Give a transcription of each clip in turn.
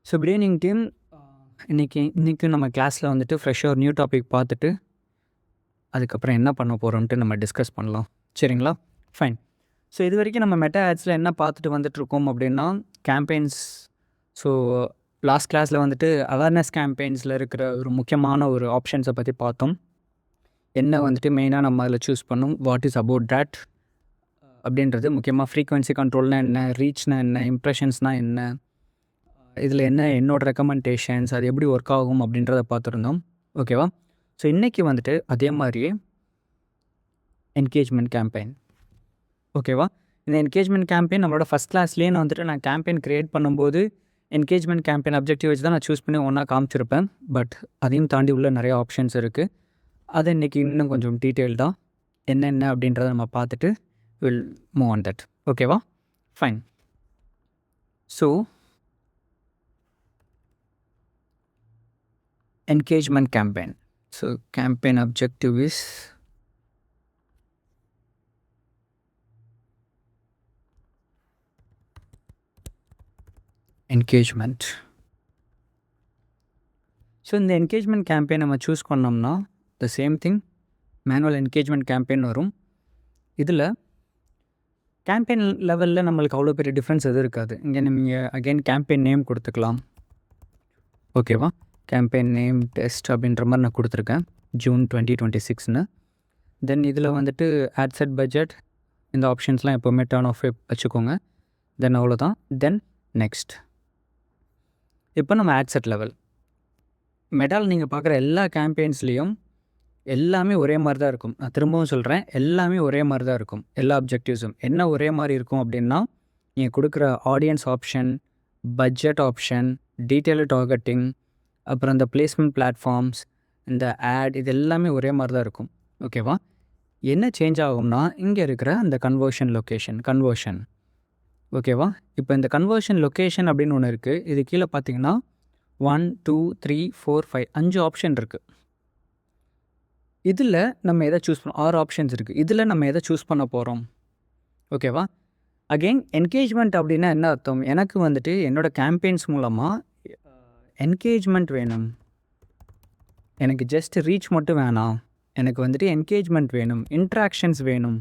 So good evening team. இன்றைக்கி நம்ம கிளாஸில் வந்துட்டு ஃப்ரெஷ்ஷாக ஒரு நியூ டாபிக் பார்த்துட்டு அதுக்கப்புறம் என்ன பண்ண போகிறோம்ட்டு நம்ம டிஸ்கஸ் பண்ணலாம். சரிங்களா? ஃபைன். ஸோ இது வரைக்கும் நம்ம மெட்டா ஆட்ஸில் என்ன பார்த்துட்டு வந்துட்ருக்கோம் அப்படின்னா கேம்பெயின்ஸ். ஸோ லாஸ்ட் கிளாஸில் வந்துட்டு அவேர்னஸ் கேம்பெயின்ஸில் இருக்கிற ஒரு முக்கியமான ஒரு ஆப்ஷன்ஸை பற்றி பார்த்தோம். என்ன வந்துட்டு மெயினாக நம்ம அதில் சூஸ் பண்ணோம், வாட் இஸ் அபவுட் தட் அப்படின்றது முக்கியமாக ஃப்ரீக்வன்சி கண்ட்ரோல்னால் என்ன, ரீச்னால் என்ன, இம்ப்ரெஷன்ஸ்னால் என்ன, இதில் என்ன என்னோடய ரெக்கமெண்டேஷன்ஸ், அது எப்படி ஒர்க் ஆகும் அப்படின்றத பார்த்துருந்தோம். ஓகேவா? ஸோ இன்றைக்கி வந்துட்டு அதே மாதிரியே என்கேஜ்மெண்ட் கேம்பெயின். ஓகேவா? இந்த என்கேஜ்மெண்ட் கேம்பெயின் நம்மளோட ஃபஸ்ட் கிளாஸ்லேயே வந்துட்டு நான் கேம்பெயின் க்ரியேட் பண்ணும்போது என்கேஜ்மெண்ட் கேம்பெயின் அப்ஜெக்டிவ் வச்சு தான் நான் சூஸ் பண்ணி ஒன்றா காமிச்சிருப்பேன். பட் அதையும் தாண்டி உள்ள நிறைய ஆப்ஷன்ஸ் இருக்குது. அதை இன்றைக்கி இன்னும் கொஞ்சம் டீட்டெயில்டாக என்னென்ன அப்படின்றத நம்ம பார்த்துட்டு வில் மூவ் ஆன் தட். ஓகேவா? Fine. So engagement campaign. So campaign objective is engagement. So இந்த என்கேஜ்மெண்ட் கேம்பெயின் நம்ம சூஸ் பண்ணோம்னா the same thing manual engagement campaign வரும். இதில் கேம்பெயின் லெவலில் நம்மளுக்கு அவ்வளோ பெரிய டிஃப்ரென்ஸ் எதுவும் இருக்காது. இங்கே நீங்கள் அகெயின் கேம்பெயின் நேம் கொடுத்துக்கலாம். ஓகேவா? கேம்பெயின் நேம் டெஸ்ட் அப்படின்ற மாதிரி நான் கொடுத்துருக்கேன், ஜூன் 2026ன்னு. தென் இதில் வந்துட்டு ஆட் செட் பட்ஜெட், இந்த ஆப்ஷன்ஸ்லாம் எப்போவுமே டர்ன் ஆஃப் வச்சுக்கோங்க. தென் அவ்வளோதான். Then next. இப்போ நம்ம ஆட் செட் லெவல் மெட்டால் நீங்கள் பார்க்குற எல்லா கேம்பெயின்ஸ்லேயும் எல்லாமே ஒரே மாதிரி தான் இருக்கும். நான் திரும்பவும் சொல்கிறேன், எல்லாமே ஒரே மாதிரி தான் இருக்கும். எல்லா அப்ஜெக்டிவ்ஸும் என்ன ஒரே மாதிரி இருக்கும் அப்படின்னா, நீங்கள் கொடுக்குற audience option, budget option, detail targeting, அப்புறம் இந்த பிளேஸ்மெண்ட் பிளாட்ஃபார்ம்ஸ், இந்த ஆட், இது எல்லாமே ஒரே மாதிரி தான் இருக்கும். ஓகேவா? என்ன சேஞ்ச் ஆகும்னா இங்கே இருக்கிற அந்த கன்வர்ஷன். ஓகேவா? இப்போ இந்த கன்வர்ஷன் லொக்கேஷன் அப்படின்னு ஒன்று இருக்குது. இது கீழே பார்த்தீங்கன்னா 1 2 3 4 5 5 ஆப்ஷன் இருக்குது. இதில் நம்ம எதை சூஸ் பண்ண 6 ஆப்ஷன்ஸ் இருக்குது. இதில் நம்ம எதை சூஸ் பண்ண போகிறோம்? ஓகேவா? அகெயின் என்கேஜ்மெண்ட் அப்படின்னா என்ன அர்த்தம்? எனக்கு வந்துட்டு என்னோடய கேம்பெயின்ஸ் மூலமாக என்கேஜ்மெண்ட் வேணும். எனக்கு ஜஸ்ட் ரீச் மட்டும் வேணாம், எனக்கு வந்துட்டு என்கேஜ்மெண்ட் வேணும், இன்ட்ராக்ஷன்ஸ் வேணும்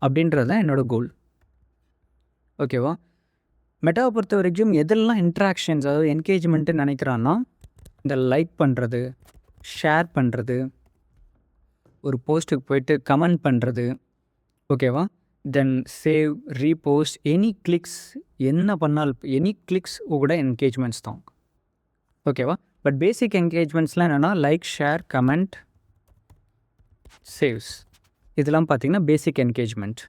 அப்படின்றது தான் என்னோடய கோல். ஓகேவா? மெட்டாவை பொறுத்த வரைக்கும் எதெல்லாம் இன்ட்ராக்ஷன்ஸ், அதாவது என்கேஜ்மெண்ட்டு நினைக்கிறான்னா, இந்த லைக் பண்ணுறது, ஷேர் பண்ணுறது, ஒரு போஸ்ட்டுக்கு போயிட்டு கமெண்ட் பண்ணுறது. ஓகேவா? தென் சேவ், ரீபோஸ்ட், எனி கிளிக்ஸ், என்ன பண்ணாலும் எனி கிளிக்ஸ் கூட என்கேஜ்மெண்ட்ஸ் தான். ஓகேவா? பட் பேசிக் என்கேஜ்மெண்ட்ஸ்லாம் என்னென்னா லைக், ஷேர், கமெண்ட், சேவ்ஸ், இதெல்லாம் பார்த்திங்கன்னா பேசிக் என்கேஜ்மெண்ட்.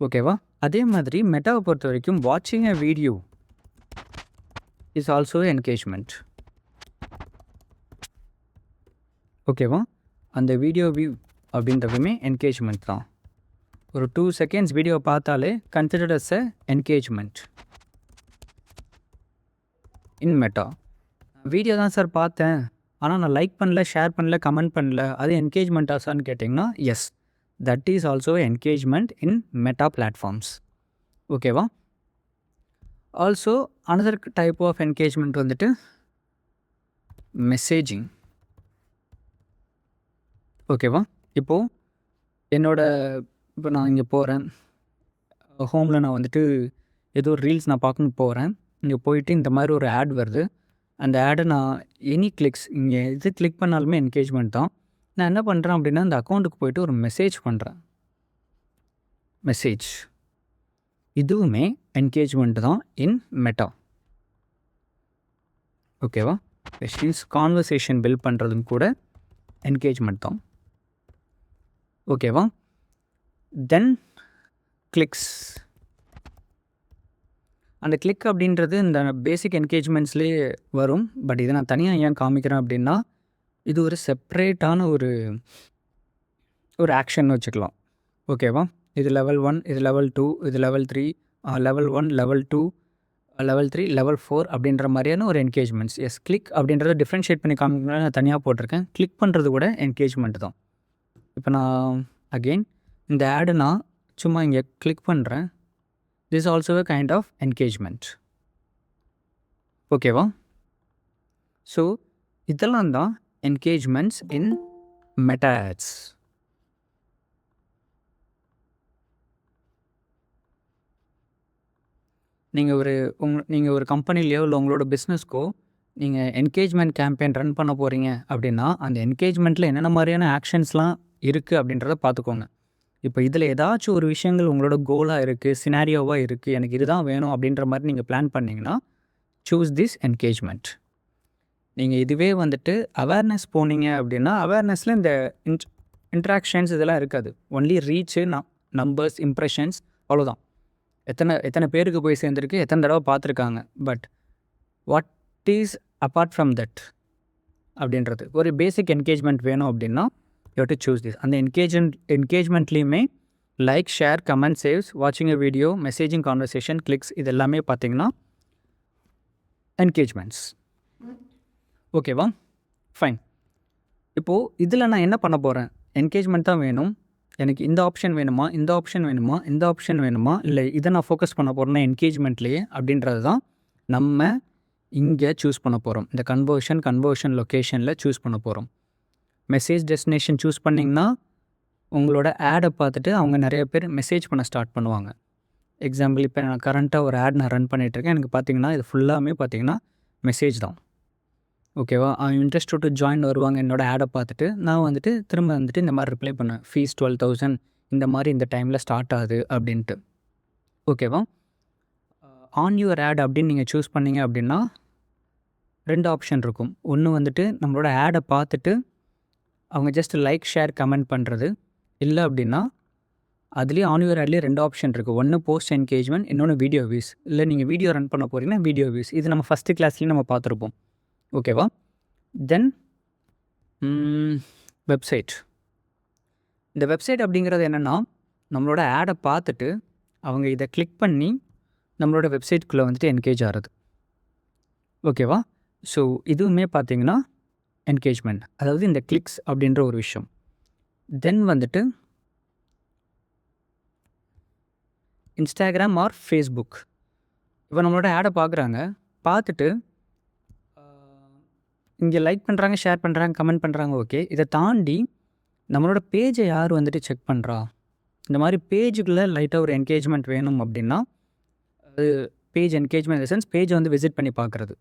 ஓகேவா? அதே மாதிரி மெட்டாவை பொறுத்த வரைக்கும் வாட்சிங் a video is also engagement. ஓகேவா? அந்த வீடியோ வியூ அப்படின்றதுமே என்கேஜ்மெண்ட் தான். ஒரு 2 செகண்ட்ஸ் வீடியோ பார்த்தாலே considered as a engagement in Meta. Video தான் சார் பார்த்தேன், ஆனால் நான் லைக் பண்ணல, ஷேர் பண்ணல, கமெண்ட் பண்ணல, அது என்கேஜ்மெண்ட்டா சார்னு கேட்டிங்கன்னா yes, that is also engagement in Meta platforms. ஓகேவா? Also another type of engagement வந்துட்டு மெசேஜிங். ஓகேவா? இப்போது இப்போ நான் இங்கே போகிறேன், ஹோமில் நான் வந்துட்டு ஏதோ ரீல்ஸ் நான் பார்க்கணும் போகிறேன். இங்கே போயிட்டு இந்த மாதிரி ஒரு ஆட் வருது. அந்த ஆடை நான் எனி கிளிக்ஸ், இங்கே எது கிளிக் பண்ணாலுமே என்கேஜ்மெண்ட் தான். நான் என்ன பண்ணுறேன் அப்படின்னா, அந்த அக்கௌண்ட்டுக்கு போய்ட்டு ஒரு மெசேஜ் பண்ணுறேன். மெசேஜ் இதுவுமே என்கேஜ்மெண்ட் தான் இன் மெட்டா. ஓகேவா? மீன்ஸ் கான்வர்சேஷன் பில்ட் பண்ணுறதும் கூட என்கேஜ்மெண்ட் தான். ஓகேவா? தென் கிளிக்ஸ். அந்த கிளிக் அப்படின்றது இந்த பேசிக் என்கேஜ்மெண்ட்ஸ்லேயே வரும். பட் இதை நான் தனியாக ஏன் காமிக்கிறேன் அப்படின்னா, இது ஒரு செப்ரேட்டான ஒரு ஆக்ஷன் வச்சுக்கலாம். ஓகேவா? இது லெவல் 1, இது லெவல் 2, இது level 3, level 1, level 2, level 3, level 4 அப்படின்ற மாதிரியான ஒரு என்கேஜ்மெண்ட்ஸ். எஸ், கிளிக் அப்படின்றத டிஃப்ரென்ஷியேட் பண்ணி காமிக்கணும்னா நான் தனியாக போட்டிருக்கேன். கிளிக் பண்ணுறது கூட என்கேஜ்மெண்ட் தான். இப்போ நான் அகெயின் இந்த ஆடை நான் சும்மா இங்கே கிளிக் பண்ணுறேன். This is also a kind of engagement. ஓகேவா? ஸோ இதெல்லாம் தான் என்கேஜ்மெண்ட்ஸ் இன் மெட்டா ஆட்ஸ். நீங்கள் ஒரு கம்பெனிலையோ இல்லை உங்களோட பிஸ்னஸ்க்கோ நீங்கள் என்கேஜ்மெண்ட் கேம்பெயின் ரன் பண்ண போகிறீங்க அப்படின்னா, அந்த என்கேஜ்மெண்ட்டில் என்னென்ன மாதிரியான ஆக்ஷன்ஸ்லாம் இருக்குது அப்படின்றத பார்த்துக்கோங்க. இப்போ இதில் ஏதாச்சும் ஒரு விஷயங்கள் உங்களோட கோலாக இருக்குது, சினாரியோவாக இருக்குது, எனக்கு இதுதான் வேணும் அப்படின்ற மாதிரி நீங்கள் பிளான் பண்ணிங்கன்னா, சூஸ் திஸ் என்கேஜ்மெண்ட். நீங்கள் இதுவே வந்துட்டு அவேர்னஸ் போனீங்க அப்படின்னா, அவேர்னஸில் இந்த இன்ட்ராக்ஷன்ஸ் இதெல்லாம் இருக்காது. ஒன்லி ரீச்சு, நம்பர்ஸ், இம்ப்ரெஷன்ஸ், அவ்வளோதான். எத்தனை பேருக்கு போய் சேர்ந்துருக்கு, எத்தனை தடவை பார்த்துருக்காங்க. But what is apart from that அப்படின்றது ஒரு பேசிக் என்கேஜ்மெண்ட் வேணும் அப்படின்னா யூ டு சூஸ் திஸ். அந்த என்கேஜ்மெண்ட்லேயுமே லைக், ஷேர், கமெண்ட், சேவ்ஸ், வாட்சிங் எ வீடியோ, மெசேஜிங், கான்வர்சேஷன், கிளிக்ஸ், இது எல்லாமே பார்த்தீங்கன்னா என்கேஜ்மெண்ட்ஸ். ஓகேவா? ஃபைன். இப்போது இதில் நான் என்ன பண்ண போகிறேன்? என்கேஜ்மெண்ட் தான் வேணும், எனக்கு இந்த ஆப்ஷன் வேணுமா, இந்த ஆப்ஷன் வேணுமா, இந்த ஆப்ஷன் வேணுமா, இல்லை இதை நான் ஃபோக்கஸ் பண்ண போகிறேன்னா என்கேஜ்மெண்ட்லேயே அப்படின்றது தான் நம்ம இங்கே சூஸ் பண்ண போகிறோம். இந்த கன்வர்ஷன் லொக்கேஷனில் சூஸ் பண்ண போகிறோம். மெசேஜ் டெஸ்டினேஷன் சூஸ் பண்ணிங்கன்னா உங்களோட ஆடை பார்த்துட்டு அவங்க நிறைய பேர் மெசேஜ் பண்ண ஸ்டார்ட் பண்ணுவாங்க. எக்ஸாம்பிள் இப்போ நான் கரண்ட்டாக ஒரு ஆட் நான் ரன் பண்ணிகிட்ருக்கேன். எனக்கு பார்த்தீங்கன்னா இது ஃபுல்லாமே பார்த்தீங்கன்னா மெசேஜ் தான். ஓகேவா? இன்ட்ரெஸ்டட் டு ஜாயின் வருவாங்க என்னோடய ஆடை பார்த்துட்டு. நான் வந்துட்டு திரும்ப வந்துட்டு இந்த மாதிரி ரிப்ளை பண்ணுவேன். ஃபீஸ் 12,000 இந்த மாதிரி இந்த டைமில் ஸ்டார்ட் ஆகுது அப்படின்ட்டு. ஓகேவா? ஆன் யுவர் ஆட் அப்படின்னு நீங்கள் சூஸ் பண்ணிங்க அப்படின்னா 2 ஆப்ஷன் இருக்கும். ஒன்று வந்துட்டு நம்மளோட ஆடை பார்த்துட்டு அவங்க ஜஸ்ட் லைக், ஷேர், கமெண்ட் பண்ணுறது. இல்லை அப்படின்னா அதுலேயே ஆன் யுவர் ஆட்லேயே 2 ஆப்ஷன் இருக்குது. ஒன்று போஸ்ட் என்கேஜ்மெண்ட், இன்னொன்று வீடியோ வியூஸ். இல்லை நீங்கள் வீடியோ ரன் பண்ண போகிறீங்கன்னா வீடியோ வியூஸ். இது நம்ம ஃபஸ்ட்டு கிளாஸ்லேயும் நம்ம பார்த்துருப்போம். ஓகேவா? தென் வெப்சைட். இந்த வெப்சைட் அப்படிங்கிறது என்னென்னா நம்மளோட ஆடை பார்த்துட்டு அவங்க இதை கிளிக் பண்ணி நம்மளோட வெப்சைட்குள்ளே வந்துட்டு என்கேஜ் ஆகிறது. ஓகேவா? ஸோ இதுவுமே பார்த்தீங்கன்னா என்கேஜ்மெண்ட், அதாவது இந்த கிளிக்ஸ் அப்படின்ற ஒரு விஷயம். தென் வந்துட்டு இன்ஸ்டாகிராம் ஆர் ஃபேஸ்புக். இப்போ நம்மளோட ஆடை பார்க்குறாங்க, பார்த்துட்டு இங்கே லைக் பண்ணுறாங்க, ஷேர் பண்ணுறாங்க, கமெண்ட் பண்ணுறாங்க. ஓகே, இதை தாண்டி நம்மளோட பேஜை யார் வந்துட்டு செக் பண்ணுறா, இந்த மாதிரி பேஜுக்குள்ளே லைட்டாக ஒரு என்கேஜ்மெண்ட் வேணும் அப்படின்னா அது பேஜ் என்கேஜ்மெண்ட் சென்ஸ் பேஜை வந்து விசிட் பண்ணி பார்க்குறது,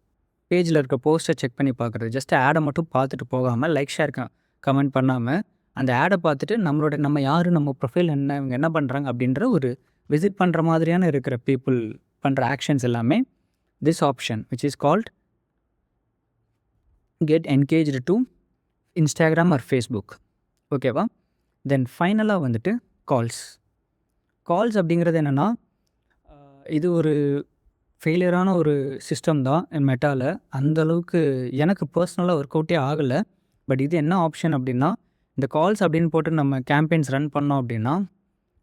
பேஜில் இருக்க போஸ்ட்டை செக் பண்ணி பார்க்குறது. ஜஸ்ட் ஆடை மட்டும் பார்த்துட்டு போகாமல், லைக், ஷேர், கமெண்ட் பண்ணாமல் அந்த ஆடை பார்த்துட்டு நம்ம யார், நம்ம ப்ரொஃபைல் என்ன, இவங்க என்ன பண்ணுறாங்க அப்படின்ற ஒரு விசிட் பண்ணுற மாதிரியான இருக்கிற பீப்புள் பண்ணுற ஆக்ஷன்ஸ் எல்லாமே this option which is called get engaged to Instagram R Facebook. ஓகேவா? தென் ஃபைனலாக வந்துட்டு கால்ஸ் அப்படிங்கிறது என்னென்னா இது ஒரு ஃபெயிலியரான ஒரு சிஸ்டம் தான் மெட்டாவில். அந்தளவுக்கு எனக்கு பர்சனலாக ஒர்க் அவுட்டே ஆகலை. பட் இது என்ன ஆப்ஷன் அப்படின்னா, இந்த கால்ஸ் அப்படின்னு போட்டு நம்ம கேம்பெயின்ஸ் ரன் பண்ணோம் அப்படின்னா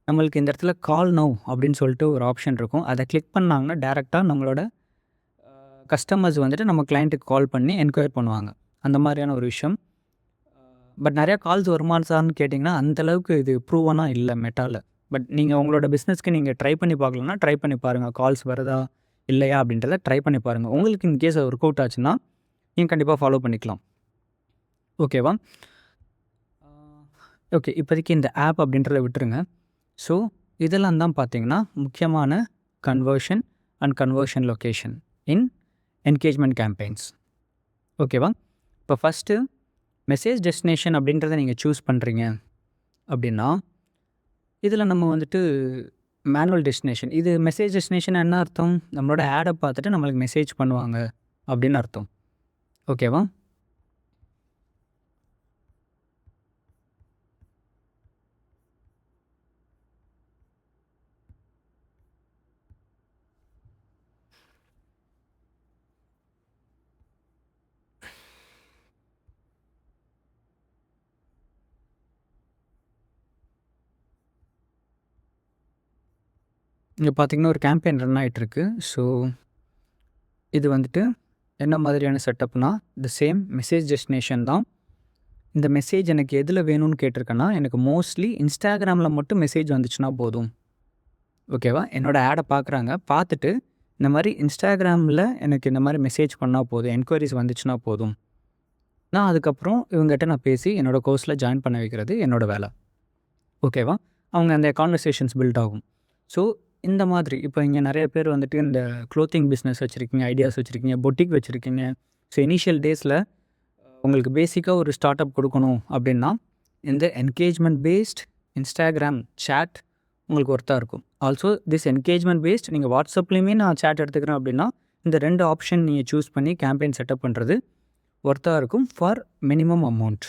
நம்மளுக்கு இந்த இடத்துல கால் நவ் அப்படின்னு சொல்லிட்டு ஒரு ஆப்ஷன் இருக்கும். அதை கிளிக் பண்ணாங்கன்னா டேரெக்டாக நம்மளோட கஸ்டமர்ஸ் வந்துட்டு நம்ம கிளைண்ட்டுக்கு கால் பண்ணி என்கொயர் பண்ணுவாங்க. அந்த மாதிரியான ஒரு விஷயம். பட் நிறையா கால்ஸ் வருமானு கேட்டிங்கன்னா அந்தளவுக்கு இது ப்ரூவனாக இல்லை மெட்டாவில். பட் நீங்கள் உங்களோட பிஸ்னஸ்க்கு நீங்கள் ட்ரை பண்ணி பார்க்கலன்னா ட்ரை பண்ணி பாருங்கள். கால்ஸ் வருதா இல்லையா அப்படின்றத ட்ரை பண்ணி பாருங்கள். உங்களுக்கு இன்கேஸ் ஒர்க் அவுட் ஆச்சுன்னா நீங்கள் கண்டிப்பாக ஃபாலோ பண்ணிக்கலாம். ஓகேவா? ஓகே, இப்போதைக்கு இந்த ஆப் அப்படின்றத விட்டுருங்க. ஸோ இதெல்லாம் தான் பார்த்தீங்கன்னா முக்கியமான கன்வர்ஷன் லொக்கேஷன் இன் என்கேஜ்மெண்ட் கேம்பெயின்ஸ். ஓகேவா? இப்போ ஃபஸ்ட்டு மெசேஜ் டெஸ்டினேஷன் அப்படின்றத நீங்கள் சூஸ் பண்ணுறீங்க அப்படின்னா இதில் நம்ம வந்துட்டு மேனுவல் டெஸ்டினேஷன், இது மெசேஜ் டெஸ்டினேஷன் என்ன அர்த்தம்? நம்மளோட ஆடை பார்த்துட்டு நம்மளுக்கு மெசேஜ் பண்ணுவாங்க அப்படின்னு அர்த்தம். ஓகேவா? இங்கே பார்த்தீங்கன்னா ஒரு கேம்பெயின் ரன் ஆகிட்டுருக்கு. ஸோ இது வந்துட்டு என்ன மாதிரியான செட்டப்னா த சேம் மெசேஜ் டெஸ்டினேஷன் தான். இந்த மெசேஜ் எனக்கு எதில் வேணும்னு கேட்டிருக்கேன்னா எனக்கு மோஸ்ட்லி இன்ஸ்டாகிராமில் மட்டும் மெசேஜ் வந்துச்சுன்னா போதும். ஓகேவா? என்னோடய ஆடை பார்க்குறாங்க, பார்த்துட்டு இந்த மாதிரி இன்ஸ்டாகிராமில் எனக்கு இந்த மாதிரி மெசேஜ் பண்ணால் போதும், என்கொயரிஸ் வந்துச்சுன்னா போதும், நான் அதுக்கப்புறம் இவங்ககிட்ட நான் பேசி என்னோடய கோர்ஸில் ஜாயின் பண்ண வைக்கிறது என்னோடய வேலை. ஓகேவா? அவங்க அந்த கான்வர்சேஷன்ஸ் பில்ட் ஆகும். ஸோ இந்த மாதிரி இப்போ இங்கே நிறைய பேர் வந்துட்டு இந்த க்ளோத்திங் பிஸ்னஸ் வச்சுருக்கீங்க, ஐடியாஸ் வச்சுருக்கீங்க, பொட்டிக் வச்சுருக்கீங்க. ஸோ இனிஷியல் டேஸில் உங்களுக்கு பேசிக்காக ஒரு ஸ்டார்ட் அப் கொடுக்கணும் அப்படின்னா இந்த என்கேஜ்மெண்ட் பேஸ்ட் இன்ஸ்டாகிராம் சேட் உங்களுக்கு ஒர்த்தாக இருக்கும். ஆல்சோ திஸ் என்கேஜ்மெண்ட் பேஸ்ட் நீங்கள் வாட்ஸ்அப்லேயுமே நான் சேட் எடுத்துக்கிறேன் அப்படின்னா இந்த 2 ஆப்ஷன் நீங்கள் சூஸ் பண்ணி கேம்பெயின் செட்டப் பண்ணுறது ஒர்த்தாக இருக்கும் ஃபார் மினிமம் அமௌண்ட்.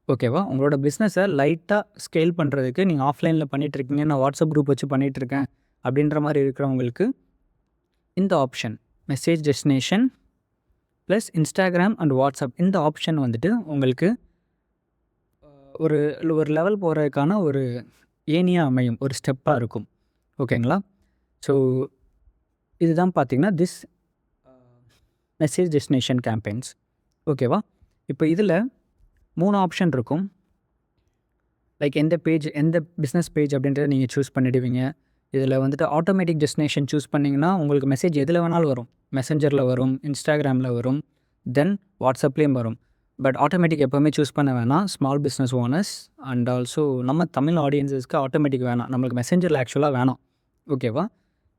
ஓகேவா? உங்களோட பிஸ்னஸை லைட்டாக ஸ்கேல் பண்ணுறதுக்கு நீங்கள் ஆஃப்லைனில் பண்ணிகிட்ருக்கீங்க, நான் வாட்ஸ்அப் குரூப் வச்சு பண்ணிகிட்ருக்கேன் அப்படின்ற மாதிரி இருக்கிறவங்களுக்கு இந்த option message destination plus Instagram and WhatsApp இந்த ஆப்ஷன் வந்துட்டு உங்களுக்கு ஒரு லெவல் போகிறதுக்கான ஒரு ஏனியாக அமையும், ஒரு ஸ்டெப்பாக இருக்கும். ஓகேங்களா? ஸோ இதுதான் பார்த்திங்கன்னா திஸ் மெசேஜ் டெஸ்டினேஷன் கேம்பெயின்ஸ். ஓகேவா? இப்போ இதில் 3 ஆப்ஷன் இருக்கும். லைக் எந்த பிஸ்னஸ் பேஜ் அப்படின்றத நீங்கள் சூஸ் பண்ணிவிடுவீங்க. இதில் வந்துட்டு ஆட்டோமேட்டிக் டெஸ்டினேஷன் சூஸ் பண்ணிங்கன்னா உங்களுக்கு மெசேஜ் எதில் வேணாலும் வரும். மெசஞ்சரில் வரும், இன்ஸ்டாகிராமில் வரும், தென் வாட்ஸ்அப்லேயும் வரும். பட் ஆட்டோமேட்டிக் எப்போவுமே சூஸ் பண்ண வேணாம். Small business owners and also நம்ம தமிழ் ஆடியன்ஸஸ்க்கு ஆட்டோமேட்டிக் வேணாம். நம்மளுக்கு மெசஞ்சரில் ஆக்சுவலாக வேணாம். ஓகேவா?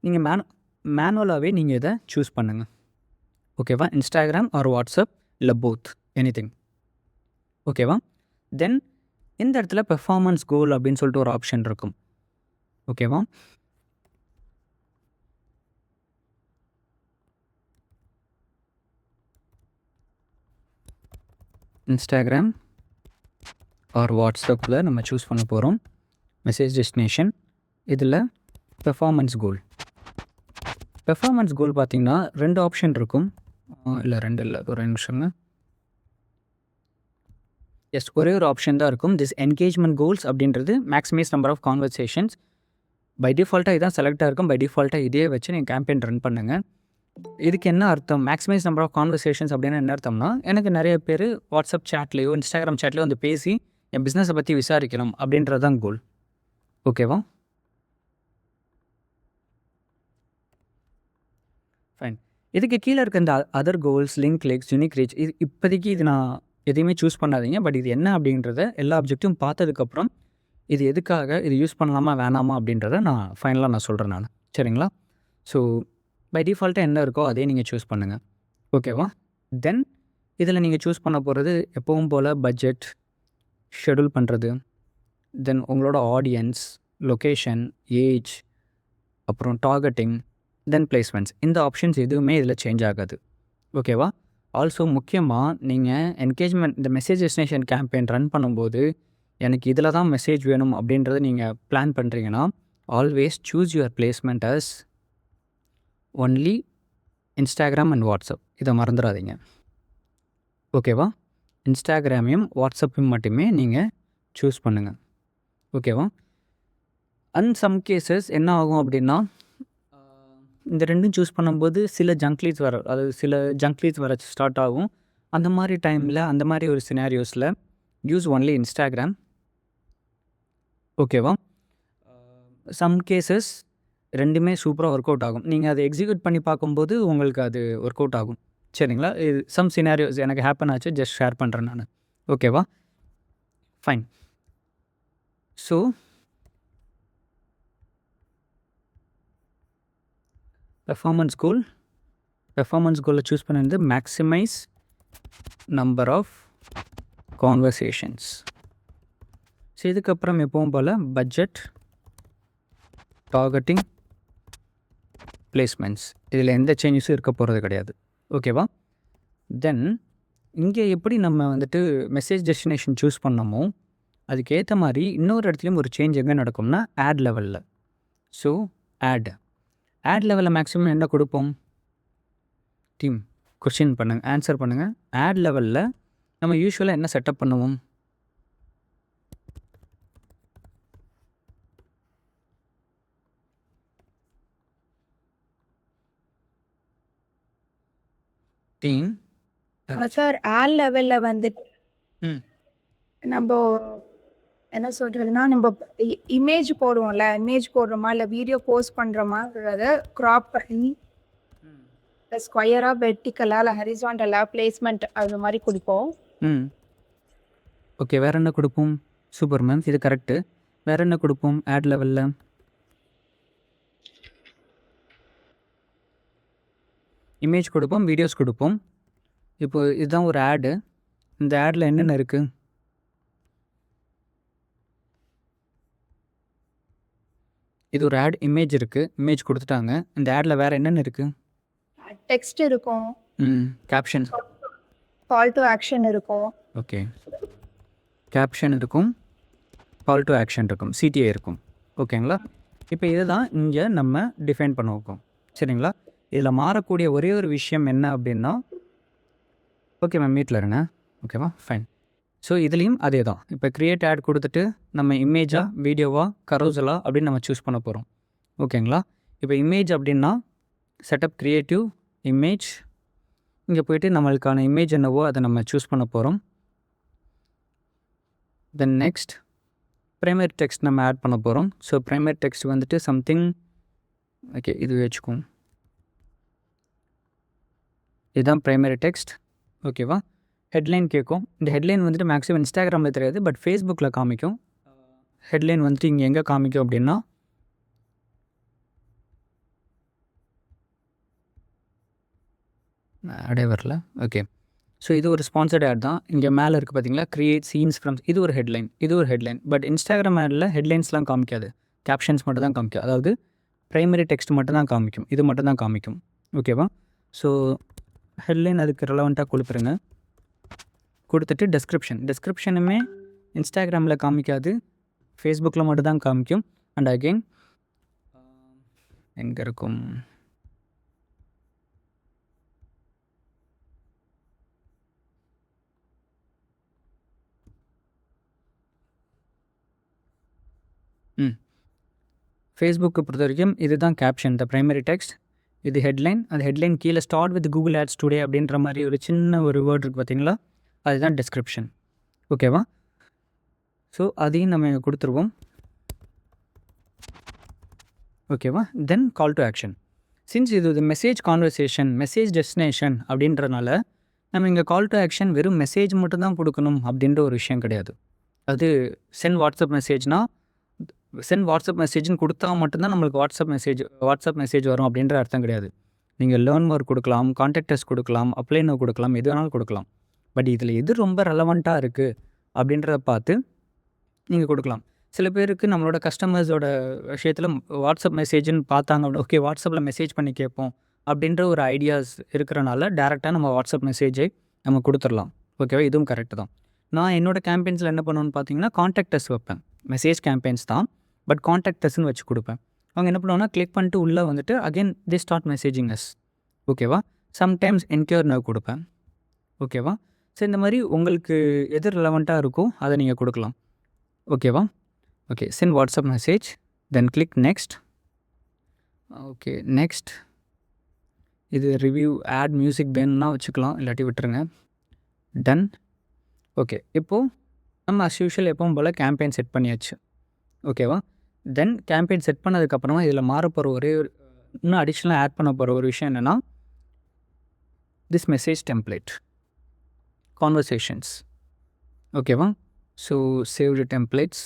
நீங்கள் மேனுவலாகவே நீங்கள் இதை சூஸ் பண்ணுங்கள். ஓகேவா? இன்ஸ்டாகிராம் ஆர் வாட்ஸ்அப் இல்லை போத் எனிதிங். ஓகேவா? தென் இந்த இடத்துல பெர்ஃபார்மன்ஸ் கோல் அப்படின்னு சொல்லிட்டு ஒரு ஆப்ஷன் இருக்கும். ஓகேவா? இன்ஸ்டாகிராம் ஆர் வாட்ஸ்அப்பில் நம்ம சூஸ் பண்ண போகிறோம் மெசேஜ் டெஸ்டினேஷன். இதில் பெர்ஃபார்மன்ஸ் கோல் பார்த்திங்கன்னா 2 ஆப்ஷன் இருக்கும். இல்லை 2 இல்லை, ஒரு நிமிஷங்க. எஸ், ஒரே ஒரு ஆப்ஷன் தான் இருக்கும். திஸ் என்கேஜ்மெண்ட் கோல்ஸ் அப்படின்றது maximize number of conversations. By டிஃபால்ட்டாக இதான் செலக்டாக இருக்கும். பை டிஃபால்ட்டாக இதே வச்சு நீங்கள் கேம்பெயின் ரன் பண்ணுங்கள். இதுக்கு என்ன அர்த்தம்? மேக்ஸிமைஸ் நம்பர் ஆஃப் கான்வர்சேஷன்ஸ் அப்படின்னா என்ன அர்த்தம்னா, எனக்கு நிறைய பேர் வாட்ஸ்அப் சேட்லேயோ இன்ஸ்டாகிராம் சேட்லேயோ வந்து பேசி என் பிஸ்னஸை பற்றி விசாரிக்கணும் அப்படின்றது தான் கோல். ஓகேவா? ஃபைன். இதுக்கு கீழே இருக்க இந்த other goals, link clicks, unique reach, இது இப்போதைக்கு இது நான் எதையுமே சூஸ் பண்ணாதீங்க. பட் இது என்ன அப்படின்றத எல்லா ஆப்ஜெக்ட்டும் பார்த்ததுக்கப்புறம் இது எதுக்காக, இது யூஸ் பண்ணலாமா வேணாமா அப்படின்றத நான் ஃபைனலாக சொல்கிறேன் நான். சரிங்களா? ஸோ பை டிஃபால்ட்டாக என்ன இருக்கோ அதே நீங்கள் சூஸ் பண்ணுங்கள். ஓகேவா? தென் இதில் நீங்கள் சூஸ் பண்ண போகிறது எப்பவும் போல் பட்ஜெட், ஷெடியூல் பண்ணுறது, தென் உங்களோட ஆடியன்ஸ், லொக்கேஷன், ஏஜ், அப்புறம் டார்கெட்டிங், தென் பிளேஸ்மெண்ட்ஸ். இந்த ஆப்ஷன்ஸ் எதுவுமே இதில் சேஞ்ச் ஆகாது. ஓகேவா? ஆல்சோ முக்கியமாக நீங்கள் என்கேஜ்மெண்ட் இந்த மெசேஜ் டெஸ்டினேஷன் கேம்பெயின் ரன் பண்ணும்போது எனக்கு இதில் தான் மெசேஜ் வேணும் அப்படின்றத நீங்கள் பிளான் பண்ணுறீங்கன்னா always choose your placement as only Instagram and WhatsApp. இதை மறந்துடாதீங்க. ஓகேவா? இன்ஸ்டாகிராமையும் வாட்ஸ்அப்பையும் மட்டுமே நீங்கள் சூஸ் பண்ணுங்கள். ஓகேவா? அண்ட் சம் கேசஸ் என்ன ஆகும் அப்படின்னா, இந்த 2ம் சூஸ் பண்ணும்போது சில ஜங்க்லீட்ஸ் வர ஸ்டார்ட் ஆகும். அந்த மாதிரி டைமில், அந்த மாதிரி ஒரு சினாரியோஸில் யூஸ் ஒன்லி இன்ஸ்டாகிராம். ஓகேவா? சம் கேசஸ் 2மே சூப்பராக ஒர்க் அவுட் ஆகும். நீங்கள் அதை எக்ஸிக்யூட் பண்ணி பார்க்கும்போது உங்களுக்கு அது ஒர்க் அவுட் ஆகும். சரிங்களா? இது சம் சினாரியோஸ் எனக்கு ஹேப்பன் ஆச்சு, ஜஸ்ட் ஷேர் பண்ணுறேன் நான். ஓகேவா? ஃபைன். ஸோ பெர்ஃபார்மன்ஸ் கோலை சூஸ் பண்ணது maximize number of conversations. So இதுக்கப்புறம் எப்பவும் போல் பட்ஜெட், டார்கெட்டிங், பிளேஸ்மெண்ட்ஸ். இதில் எந்த சேஞ்சஸும் இருக்க போகிறது கிடையாது. ஓகேவா? தென் இங்கே எப்படி நம்ம வந்துட்டு மெசேஜ் டெஸ்டினேஷன் சூஸ் பண்ணமோ அதுக்கேற்ற மாதிரி இன்னொரு இடத்துலையும் ஒரு சேஞ்ச் எங்கே நடக்கும்னா ஆட் லெவலில். ஸோ ஆட் லெவலில் மேக்ஸிமம் என்ன கொடுப்போம்? டீம் கொஸ்டின் பண்ணுங்கள், ஆன்சர் பண்ணுங்கள். ஆட் லெவலில் நம்ம யூஸ்வலாக என்ன செட்டப் பண்ணுவோம்? டீம் சார் ஆல் லெவலில் வந்துட்டு ம் நம்ம என்ன சொல்கிறதுனா, நம்ம இமேஜ் போடுறோம்ல, இமேஜ் போடுறோமா இல்லை வீடியோ போஸ்ட் பண்ணுறோமாங்கிறத க்ராப் பண்ணி ஸ்கொயராக வெர்டிக்கலாக இல்லை ஹரிசாண்டலாக பிளேஸ்மெண்ட் அது மாதிரி கொடுப்போம். ம். ஓகே. வேறு என்ன கொடுப்போம்? Super ma'am. இது கரெக்டு. வேறு என்ன கொடுப்போம் ஆட் லெவலில்? இமேஜ் கொடுப்போம், வீடியோஸ் கொடுப்போம். இப்போ இதுதான் ஒரு ஆடு. இந்த ஆடில் என்னென்ன இருக்குது? இது ஒரு ஆட் இமேஜ் இருக்குது. இமேஜ் கொடுத்துட்டாங்க. இந்த ஆடில் வேறு என்னென்ன இருக்குது? டெக்ஸ்ட் இருக்கும், கேப்ஷன். கால் டு ஆக்ஷன் இருக்கும். ஓகே. கேப்ஷன் இருக்கும், கால் டு ஆக்ஷன் இருக்கும், சிடிஏ இருக்கும். ஓகேங்களா? இப்போ இதை தான் இங்கே நம்ம டிஃபைன் பண்ண வைப்போம். சரிங்களா? இதில் மாறக்கூடிய ஒரே ஒரு விஷயம் என்ன அப்படின்னா, ஓகே மேம் மீட்டில் இருங்க. ஓகேவா? ஃபைன். ஸோ இதுலேயும் அதே தான். இப்போ க்ரியேட் ஆட் கொடுத்துட்டு நம்ம இமேஜா, வீடியோவா, கரோசலா அப்படின்னு நம்ம சூஸ் பண்ண போகிறோம். ஓகேங்களா? இப்போ இமேஜ் அப்படின்னா செட்டப் க்ரியேட்டிவ் இமேஜ். இங்கே போய்ட்டு நம்மளுக்கான இமேஜ் என்னவோ அதை நம்ம சூஸ் பண்ண போகிறோம். தென் நெக்ஸ்ட் ப்ரைமரி டெக்ஸ்ட் நம்ம ஆட் பண்ண போகிறோம். ஸோ ப்ரைமரி டெக்ஸ்ட் வந்துட்டு சம்திங் ஓகே இது வச்சுக்கோம். இதுதான் ப்ரைமரி டெக்ஸ்ட். ஓகேவா? ஹெட்லைன் கேட்கும். இந்த ஹெட்லைன் வந்துட்டு மேக்ஸிமம் இன்ஸ்டாகிராமில் தெரியாது, பட் ஃபேஸ்புக்கில் காமிக்கும். ஹெட்லைன் வந்துட்டு இங்கே எங்கே காமிக்கும் அப்படின்னா ஆடே வரல. ஓகே. ஸோ இது ஒரு ஸ்பான்சர்ட் ஆட் தான். இங்கே மேலே இருக்குது பார்த்தீங்களா, கிரியேட் சீன்ஸ் ஃப்ரம். இது ஒரு ஹெட்லைன், இது ஒரு ஹெட்லைன். பட் இன்ஸ்டாகிராம் ஆடில் ஹெட்லைன்ஸ்லாம் காமிக்காது, கேப்ஷன்ஸ் மட்டும் தான் காமிக்கும். அதாவது ப்ரைமரி டெக்ஸ்ட் மட்டும் தான் காமிக்கும், இது மட்டும் தான் காமிக்கும். ஓகேவா? ஸோ ஹெட்லைன் அதுக்கு ரெலவெண்ட்டாக கொடுத்துருங்க. கொடுத்துட்டு டெஸ்கிரிப்ஷனுமே இன்ஸ்டாகிராமில் காமிக்காது, ஃபேஸ்புக்கில் மட்டும் தான் காமிக்கும். அண்ட் அகெயின் எங்கே இருக்கும்? ஃபேஸ்புக்கை பொறுத்த வரைக்கும் இதுதான் கேப்ஷன், த ப்ரைமரி டெக்ஸ்ட். இது ஹெட்லைன். அந்த ஹெட்லைன் கீழே start with Google ads today அப்படின்ற மாதிரி ஒரு சின்ன ஒரு வேர்ட் இருக்குது பார்த்தீங்களா, அதுதான் டெஸ்கிரிப்ஷன். ஓகேவா? ஸோ அதையும் நம்ம கொடுத்துருவோம். ஓகேவா? தென் கால் டு ஆக்ஷன். சின்ஸ் இது மெசேஜ் கான்வர்சேஷன், மெசேஜ் டெஸ்டினேஷன் அப்படின்றனால நம்ம இங்கே கால் டு ஆக்ஷன் வெறும் மெசேஜ் மட்டும் தான் கொடுக்கணும் அப்படின்ற ஒரு விஷயம் கிடையாது. அது சென்ட் வாட்ஸ்அப் மெசேஜ்னால் சென்ட் வாட்ஸ்அப் மெசேஜ்னு கொடுத்தா மட்டும்தான் நம்மளுக்கு வாட்ஸ்அப் மெசேஜ் வரும் அப்படின்ற அர்த்தம் கிடையாது. நீங்கள் லேர்ன் மோர் கொடுக்கலாம், கான்டாக்டர்ஸ் கொடுக்கலாம், அப்ளை நோ கொடுக்கலாம், எது வேணாலும் கொடுக்கலாம். பட் இதில் எது ரொம்ப ரெலவெண்ட்டாக இருக்குது அப்படின்றத பார்த்து நீங்கள் கொடுக்கலாம். சில பேருக்கு நம்மளோட கஸ்டமர்ஸோட விஷயத்தில் வாட்ஸ்அப் மெசேஜ்னு பார்த்தாங்க அப்படின்னா, ஓகே வாட்ஸ்அப்பில் மெசேஜ் பண்ணி கேட்போம் அப்படின்ற ஒரு ஐடியாஸ் இருக்கிறனால டேரெக்டாக நம்ம வாட்ஸ்அப் மெசேஜை நம்ம கொடுத்துடலாம். ஓகேவா? இதுவும் கரெக்டு தான். நான் என்னோடய கேம்பெயின்ஸில் என்ன பண்ணுவேன்னு பார்த்தீங்கன்னா, கான்டாக்டர்ஸ் வைப்பேன். மெசேஜ் கேம்பெயின்ஸ் தான், பட் கான்டாக்டர்ஸ்னு வச்சு கொடுப்பேன். அவங்க என்ன பண்ணுவாங்கன்னா, கிளிக் பண்ணிட்டு உள்ளே வந்துட்டு again they start messaging us. ஓகேவா? சம்டைம்ஸ் என்கொயர் நவ் கொடுப்பேன். ஓகேவா? ஸோ இந்த மாதிரி உங்களுக்கு எது ரெலவெண்ட்டாக இருக்கோ அதை நீங்கள் கொடுக்கலாம். ஓகேவா? Okay. Send WhatsApp message, then click next. Okay next. இது ரிவ்யூ ஆட் மியூசிக் வேணும்னா வச்சுக்கலாம், இல்லாட்டி விட்டுருங்க. டன். ஓகே. இப்போது நம்ம அஸ் யூஷுவல் எப்பவும் போல் கேம்பெயின் செட் பண்ணியாச்சு. ஓகேவா? தென் கேம்பெயின் செட் பண்ணதுக்கப்புறமா இதில் மாறப்போகிற ஒரே ஒரு இன்னும் அடிஷ்னலாக ஆட் பண்ண போகிற ஒரு விஷயம் என்னென்னா, திஸ் மெசேஜ் டெம்ப்ளேட் கான்வர்சேஷன்ஸ். ஓகேவா? So saved templates.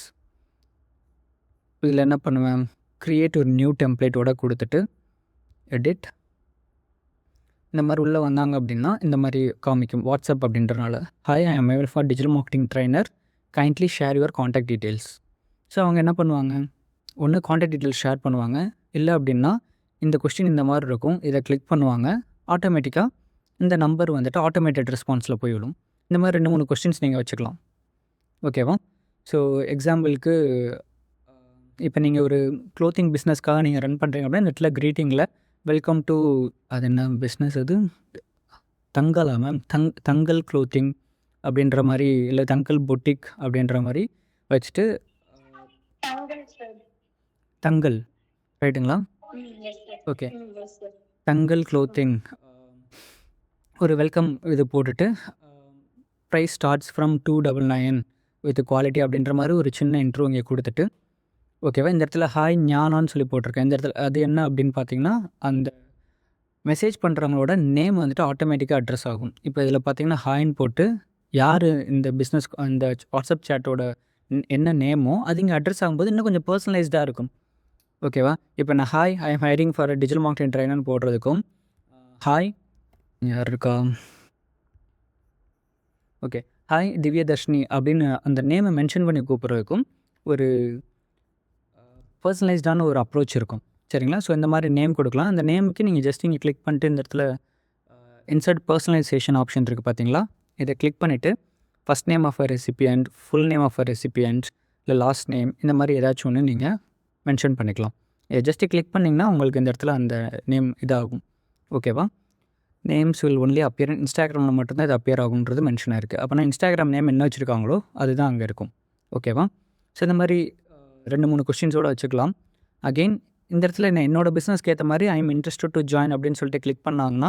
இதில் என்ன பண்ணுவேன், க்ரியேட் ஒரு நியூ டெம்ப்ளேட்டோட கொடுத்துட்டு எடிட். இந்த மாதிரி உள்ளே வந்தாங்க அப்படின்னா இந்த மாதிரி காமிக்கும் வாட்ஸ்அப் அப்படின்றனால. Hi, I M available for digital marketing trainer, kindly share your contact details. So அவங்க என்ன பண்ணுவாங்க, ஒன்று காண்டாக்ட் டீட்டெயில்ஸ் ஷேர் பண்ணுவாங்க, இல்லை அப்படின்னா இந்த கொஸ்டின் இந்த மாதிரி இருக்கும், இதை கிளிக் பண்ணுவாங்க, ஆட்டோமேட்டிக்காக இந்த நம்பர் வந்துட்டு ஆட்டோமேட்டட் ரெஸ்பான்ஸில் போய்விடும். இந்த மாதிரி 2-3 கொஸ்டின்ஸ் நீங்கள் வச்சுக்கலாம். ஓகேவா? ஸோ எக்ஸாம்பிளுக்கு இப்போ நீங்கள் ஒரு க்ளோத்திங் பிஸ்னஸ்க்காக நீங்கள் ரன் பண்ணுறீங்க அப்படின்னா இந்த இடத்துல க்ரீட்டிங்கில் வெல்கம் டு அது என்ன பிஸ்னஸ், அது தங்கலா மேம், தங்கல் க்ளோத்திங் அப்படின்ற மாதிரி, இல்லை தங்கல் பொட்டிக் அப்படின்ற மாதிரி வச்சுட்டு தங்கல் ரைட்டுங்களா? ஓகே. தங்கல் க்ளோத்திங் ஒரு வெல்கம் இது போட்டுட்டு price starts from 299 with quality அப்படின்ற மாதிரி ஒரு சின்ன இன்ட்ரோ இங்கே கொடுத்துட்டு, ஓகேவா? இந்த இடத்துல ஹாய் ஞானான்னு சொல்லி போட்டிருக்கேன். இந்த இடத்துல அது என்ன அப்படின்னு பார்த்தீங்கன்னா, அந்த மெசேஜ் பண்ணுறவங்களோட நேம் வந்துட்டு ஆட்டோமேட்டிக்காக அட்ரஸ் ஆகும். இப்போ இதில் பார்த்தீங்கன்னா ஹாய்ன்னு போட்டு யார் இந்த பிஸ்னஸ் இந்த வாட்ஸ்அப் சேட்டோட என்ன நேமோ அது இங்கே அட்ரஸ் ஆகும்போது இன்னும் கொஞ்சம் பர்சனலைஸ்டாக இருக்கும். ஓகேவா? இப்போ நான் hi I am hiring for digital marketing ட்ரைனர்னு போடுறதுக்கும் ஹாய் யார் இருக்கா ஓகே ஹாய் திவ்யதர்ஷினி அப்படின்னு அந்த நேமை மென்ஷன் பண்ணி கூப்பிட்றதுக்கும் ஒரு பர்சனலைஸ்டான ஒரு அப்ரோச் இருக்கும். சரிங்களா? ஸோ இந்த மாதிரி நேம் கொடுக்கலாம். அந்த நேமுக்கு நீங்கள் ஜஸ்ட் இங்கே கிளிக் பண்ணிட்டு இந்த இடத்துல இன்சர்ட் பர்சனலைசேஷன் ஆப்ஷன் இருக்குது பார்த்தீங்களா? இதை கிளிக் பண்ணிவிட்டு first name of a recipient, full name of a recipient, இல்லை லாஸ்ட் நேம் இந்த மாதிரி ஏதாச்சும் ஒன்று நீங்கள் மென்ஷன் பண்ணிக்கலாம். இதை ஜஸ்ட்டு கிளிக் பண்ணிங்கன்னா உங்களுக்கு இந்த இடத்துல அந்த நேம் இதாகும். ஓகேவா? நேம்ஸ் வில் ஒன்லி அப்பியர் இன்ஸ்டாகிராமில் மட்டும்தான் இது அப்பியர் ஆகுன்றது மென்ஷன் ஆயிருக்கு. அப்போனா இன்ஸ்டாகிராம் நேம் என்ன வச்சுருக்காங்களோ அதுதான் அங்கே இருக்கும். ஓகேவா? ஸோ இந்த மாதிரி 2-3 கொஸ்டின்ஸோடு வச்சுக்கலாம். அகெயின் இந்த இடத்துல என்னோட பிஸ்னஸ்க்கு ஏற்ற மாதிரி ஐ எம் இன்ட்ரெஸ்டட் டு ஜாயின் அப்படின்னு சொல்லிட்டு கிளிக் பண்ணாங்கன்னா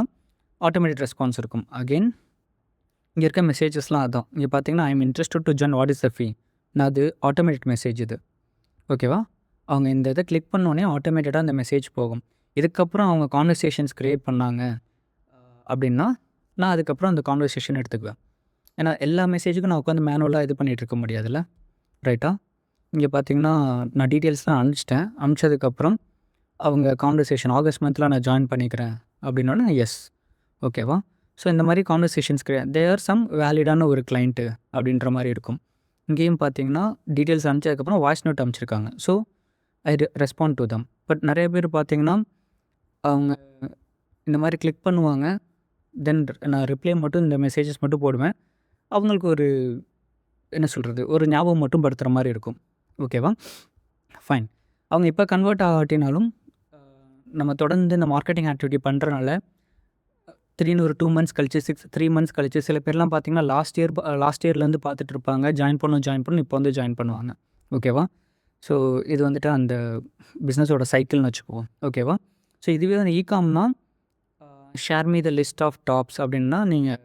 ஆட்டோமேட்டிக் ரெஸ்பான்ஸ் இருக்கும். அகெயின் இங்கே இருக்க மெசேஜஸ்லாம் அதான். இங்கே பார்த்தீங்கன்னா I am interested to join what is the fee, நான் அது ஆட்டோமேட்டிக் மெசேஜ் இது. ஓகேவா? அவங்க இந்த இதை கிளிக் பண்ணோடனே ஆட்டோமேட்டடாக அந்த மெசேஜ் போகும். இதுக்கப்புறம் அவங்க கான்வர்சேஷன்ஸ் க்ரியேட் பண்ணாங்க அப்படின்னா நான் அதுக்கப்புறம் அந்த கான்வர்சேஷன் எடுத்துக்குவேன். ஏன்னா எல்லா மெசேஜுக்கும் நான் உட்காந்து மேனுவலாக இது பண்ணிகிட்டு இருக்க முடியாதுல்ல. ரைட்டா? இங்கே பார்த்தீங்கன்னா நான் டீட்டெயில்ஸ்லாம் அனுப்பிச்சிட்டேன். அனுப்பிச்சதுக்கப்புறம் அவங்க கான்வர்சேஷன் ஆகஸ்ட் மந்தில் நான் ஜாயின் பண்ணிக்கிறேன் அப்படின்னோடனே எஸ். ஓகேவா? ஸோ இந்த மாதிரி கான்வர்சேஷன்ஸ் தேர் சம் வேலிடான ஒரு கிளைண்ட்டு அப்படின்ற மாதிரி இருக்கும். இங்கேயும் பார்த்தீங்கன்னா டீட்டெயில்ஸ் அனுப்பிச்சதுக்கப்புறம் வாய்ஸ் நோட் அனுப்பிச்சிருக்காங்க. So I respond to them. But நிறைய பேர் பார்த்தீங்கன்னா அவங்க இந்த மாதிரி கிளிக் பண்ணுவாங்க. தென் நான் ரிப்ளை மட்டும் இந்த மெசேஜஸ் மட்டும் போடுவேன். அவங்களுக்கு ஒரு என்ன சொல்கிறது, ஒரு ஞாபகம் மட்டும் படுத்துகிற மாதிரி இருக்கும். ஓகேவா? ஃபைன். அவங்க இப்போ கன்வெர்ட் ஆகாட்டினாலும் நம்ம தொடர்ந்து இந்த மார்க்கெட்டிங் ஆக்டிவிட்டி பண்ணுறனால திடீர்னு ஒரு 2 மந்த்ஸ் கழிச்சு 3 மந்த்ஸ் கழிச்சு சில பேர்லாம் பார்த்தீங்கன்னா லாஸ்ட் இயர்லேருந்து பார்த்துட்டு இருப்பாங்க. ஜாயின் பண்ணணும் இப்போ வந்து ஜாயின் பண்ணுவாங்க. ஓகேவா? ஸோ இது வந்துட்டு அந்த பிஸ்னஸோட சைக்கிள்னு வச்சுக்குவோம். ஓகேவா? ஸோ இதுவே வந்து இகாம்னா share me the list of tops அப்படின்னா நீங்கள்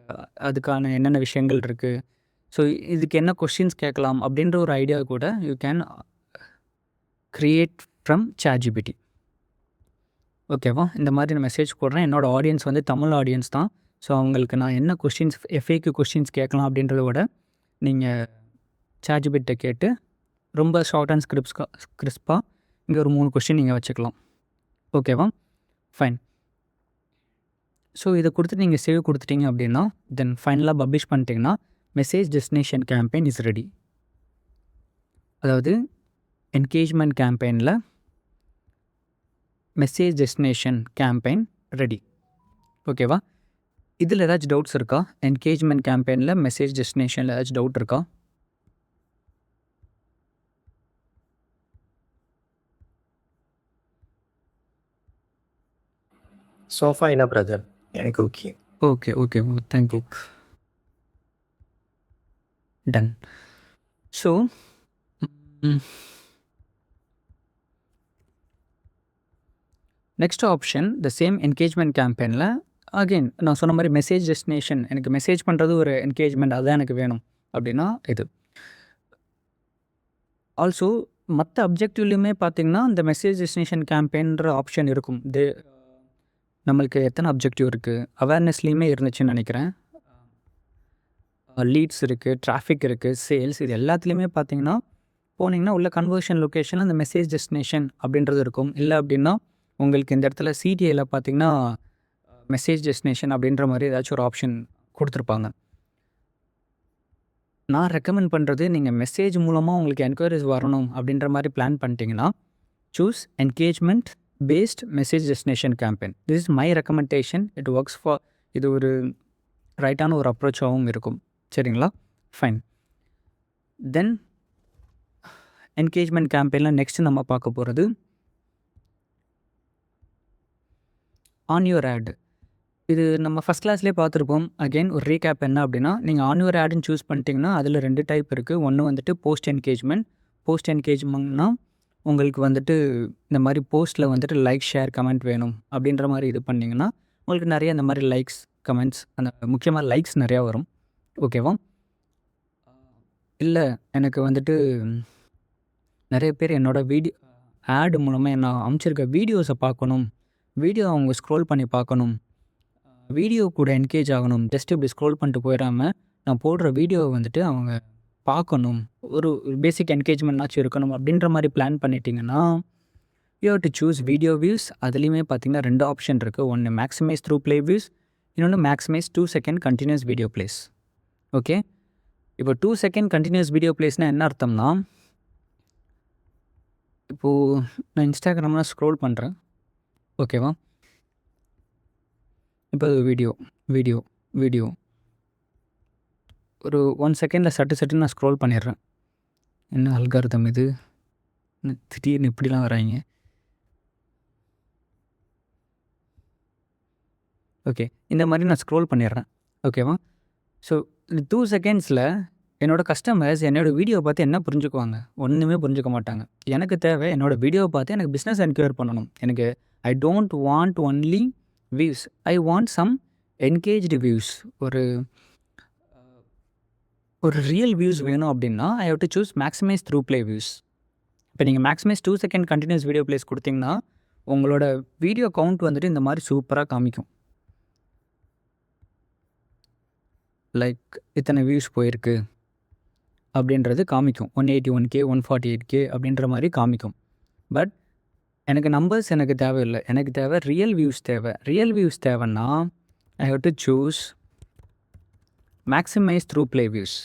அதுக்கான என்னென்ன விஷயங்கள் இருக்குது, ஸோ இதுக்கு என்ன கொஸ்டின்ஸ் கேட்கலாம் அப்படின்ற ஒரு ஐடியா கூட you can create from ChatGPT. ஓகேவா? இந்த மாதிரி நான் மெசேஜ் போடுறேன். என்னோடய ஆடியன்ஸ் வந்து தமிழ் ஆடியன்ஸ் தான். ஸோ அவங்களுக்கு நான் என்ன கொஸ்டின்ஸ் FAQ கொஸ்டின்ஸ் கேட்கலாம் அப்படின்றத விட நீங்கள் ChatGPT கேட்டு ரொம்ப ஷார்ட் அண்ட் கிறிஸ்பாக இங்கே ஒரு 3 கொஸ்டின் நீங்கள் வச்சுக்கலாம். ஓகேவா? ஃபைன். ஸோ இதை கொடுத்துட்டு நீங்கள் சேவ் கொடுத்துட்டீங்க அப்படின்னா தென் ஃபைனலாக பப்ளிஷ் பண்ணிட்டீங்கன்னா message destination campaign is ready. அதாவது என்கேஜ்மெண்ட் கேம்பெயினில் மெசேஜ் டெஸ்டினேஷன் கேம்பெயின் ரெடி. ஓகேவா? இதில் ஏதாச்சும் டவுட்ஸ் இருக்கா? என்கேஜ்மெண்ட் கேம்பெயினில் மெசேஜ் டெஸ்டினேஷனில் ஏதாச்சும் டவுட் இருக்கா? சோஃபா என்ன பிரதர், எனக்கு okay. Okay thank you. Done. So next option the same engagement கேம்பெயினில் அகெயின் நான் சொன்ன மாதிரி மெசேஜ் டெஸ்டினேஷன், எனக்கு மெசேஜ் பண்ணுறது ஒரு என்கேஜ்மெண்ட் அதுதான் எனக்கு வேணும் அப்படின்னா இது. ஆல்சோ மற்ற அப்ஜெக்டிவ்லையுமே பார்த்திங்கன்னா இந்த மெசேஜ் டெஸ்டினேஷன் கேம்பெயின்ற ஆப்ஷன் இருக்கும். நம்மளுக்கு எத்தனை அப்ஜெக்டிவ் இருக்குது, அவேர்னஸ்லேயுமே இருந்துச்சுன்னு நினைக்கிறேன். லீட்ஸ் இருக்குது, டிராஃபிக் இருக்குது, சேல்ஸ், இது எல்லாத்துலேயுமே பார்த்திங்கன்னா போனீங்கன்னா உள்ள கன்வர்ஷன் லொக்கேஷனில் அந்த மெசேஜ் டெஸ்டினேஷன் அப்படின்றது இருக்கும். இல்லை அப்படின்னா உங்களுக்கு இந்த இடத்துல CTAல பார்த்திங்கன்னா மெசேஜ் டெஸ்டினேஷன் அப்படின்ற மாதிரி ஏதாச்சும் ஒரு ஆப்ஷன் கொடுத்துருப்பாங்க. நான் ரெக்கமெண்ட் பண்ணுறது நீங்கள் மெசேஜ் மூலமாக உங்களுக்கு என்கொயரிஸ் வரணும் அப்படின்ற மாதிரி பிளான் பண்ணிட்டீங்கன்னா choose engagement based message destination campaign. This is my recommendation. It works for, இது ஒரு ரைட்டான ஒரு அப்ரோச்சாகவும் இருக்கும். சரிங்களா? ஃபைன். தென் என்கேஜ்மெண்ட் கேம்பெயினில் நெக்ஸ்ட்டு நம்ம பார்க்க போகிறது ஆன் யுவர் ஆட். இது நம்ம ஃபஸ்ட் கிளாஸ்லேயே பார்த்துருப்போம். அகெயின் ஒரு ரீகேப் என்ன அப்படின்னா, நீங்கள் ஆன் யுவர் ஆடுன்னு சூஸ் பண்ணிட்டீங்கன்னா அதில் 2 டைப் இருக்குது. ஒன்று வந்துட்டு போஸ்ட் என்கேஜ்மெண்ட்னா உங்களுக்கு வந்துட்டு இந்த மாதிரி போஸ்ட்டில் வந்துட்டு லைக், ஷேர், கமெண்ட் வேணும் அப்படின்ற மாதிரி இது பண்ணிங்கன்னா உங்களுக்கு நிறைய இந்த மாதிரி லைக்ஸ், கமெண்ட்ஸ், அந்த முக்கியமாக லைக்ஸ் நிறையா வரும். ஓகேவா? இல்லை எனக்கு வந்துட்டு நிறைய பேர் என்னோடய ஆடு மூலமாக நான் அமைச்சிருக்க வீடியோஸை பார்க்கணும் வீடியோ அவங்க ஸ்க்ரோல் பண்ணி பார்க்கணும், வீடியோ கூட என்கேஜ் ஆகணும். ஜஸ்ட் இப்படி ஸ்க்ரோல் பண்ணிட்டு போயிடாம, நான் போடுற வீடியோவை வந்துட்டு அவங்க பார்க்கணும். ஒரு பேசிக் என்கேஜ்மெண்ட்னாச்சும் இருக்கணும் அப்படின்ற மாதிரி பிளான் பண்ணிட்டீங்கன்னா, you have to choose video views. அதுலேயுமே பார்த்தீங்கன்னா 2 ஆப்ஷன் இருக்குது. ஒன்று மேக்ஸிமைஸ் த்ரூ ப்ளே வியூஸ், இன்னொன்று maximize 2 second continuous video plays. Okay, இப்போ 2 செகண்ட் கண்டினியூஸ் வீடியோ ப்ளேஸ்னால் என்ன அர்த்தம்னா, இப்போது நான் இன்ஸ்டாகிராமில் ஸ்க்ரோல் பண்ணுறேன். ஓகேவா, இப்போ வீடியோ வீடியோ வீடியோ ஒரு 1 செகண்டில் சட்டுன்னு நான் ஸ்க்ரோல் பண்ணிடுறேன். என்ன அல்காரிதம் இது, திடீர்னு இப்படிலாம் வராங்க. ஓகே, இந்த மாதிரி நான் ஸ்க்ரோல் பண்ணிடுறேன். ஓகேவா, ஸோ இந்த 2 செகண்ட்ஸில் என்னோடய கஸ்டமர்ஸ் என்னோடய வீடியோ பார்த்து என்ன புரிஞ்சுக்குவாங்க? ஒன்றுமே புரிஞ்சுக்க மாட்டாங்க. எனக்கு தேவை என்னோடய வீடியோவை பார்த்து எனக்கு பிஸ்னஸ் என்கொயர் பண்ணணும். எனக்கு I don't want only views, I want some engaged views. ஒரு ரியல் வியூஸ் வேணும் அப்படின்னா I have to choose maximize through play views. இப்போ நீங்கள் maximize 2 second continuous video plays கொடுத்தீங்கன்னா உங்களோட வீடியோ கவுண்ட் வந்துட்டு இந்த மாதிரி சூப்பராக காமிக்கும். லைக் இத்தனை வியூஸ் போயிருக்கு அப்படின்றது காமிக்கும். 181K 148K அப்படின்ற மாதிரி காமிக்கும். பட் எனக்கு நம்பர்ஸ் எனக்கு தேவையில்லை. எனக்கு தேவை ரியல் வியூஸ் தேவை. ரியல் வியூஸ் தேவைன்னா I have to choose maximize through play views.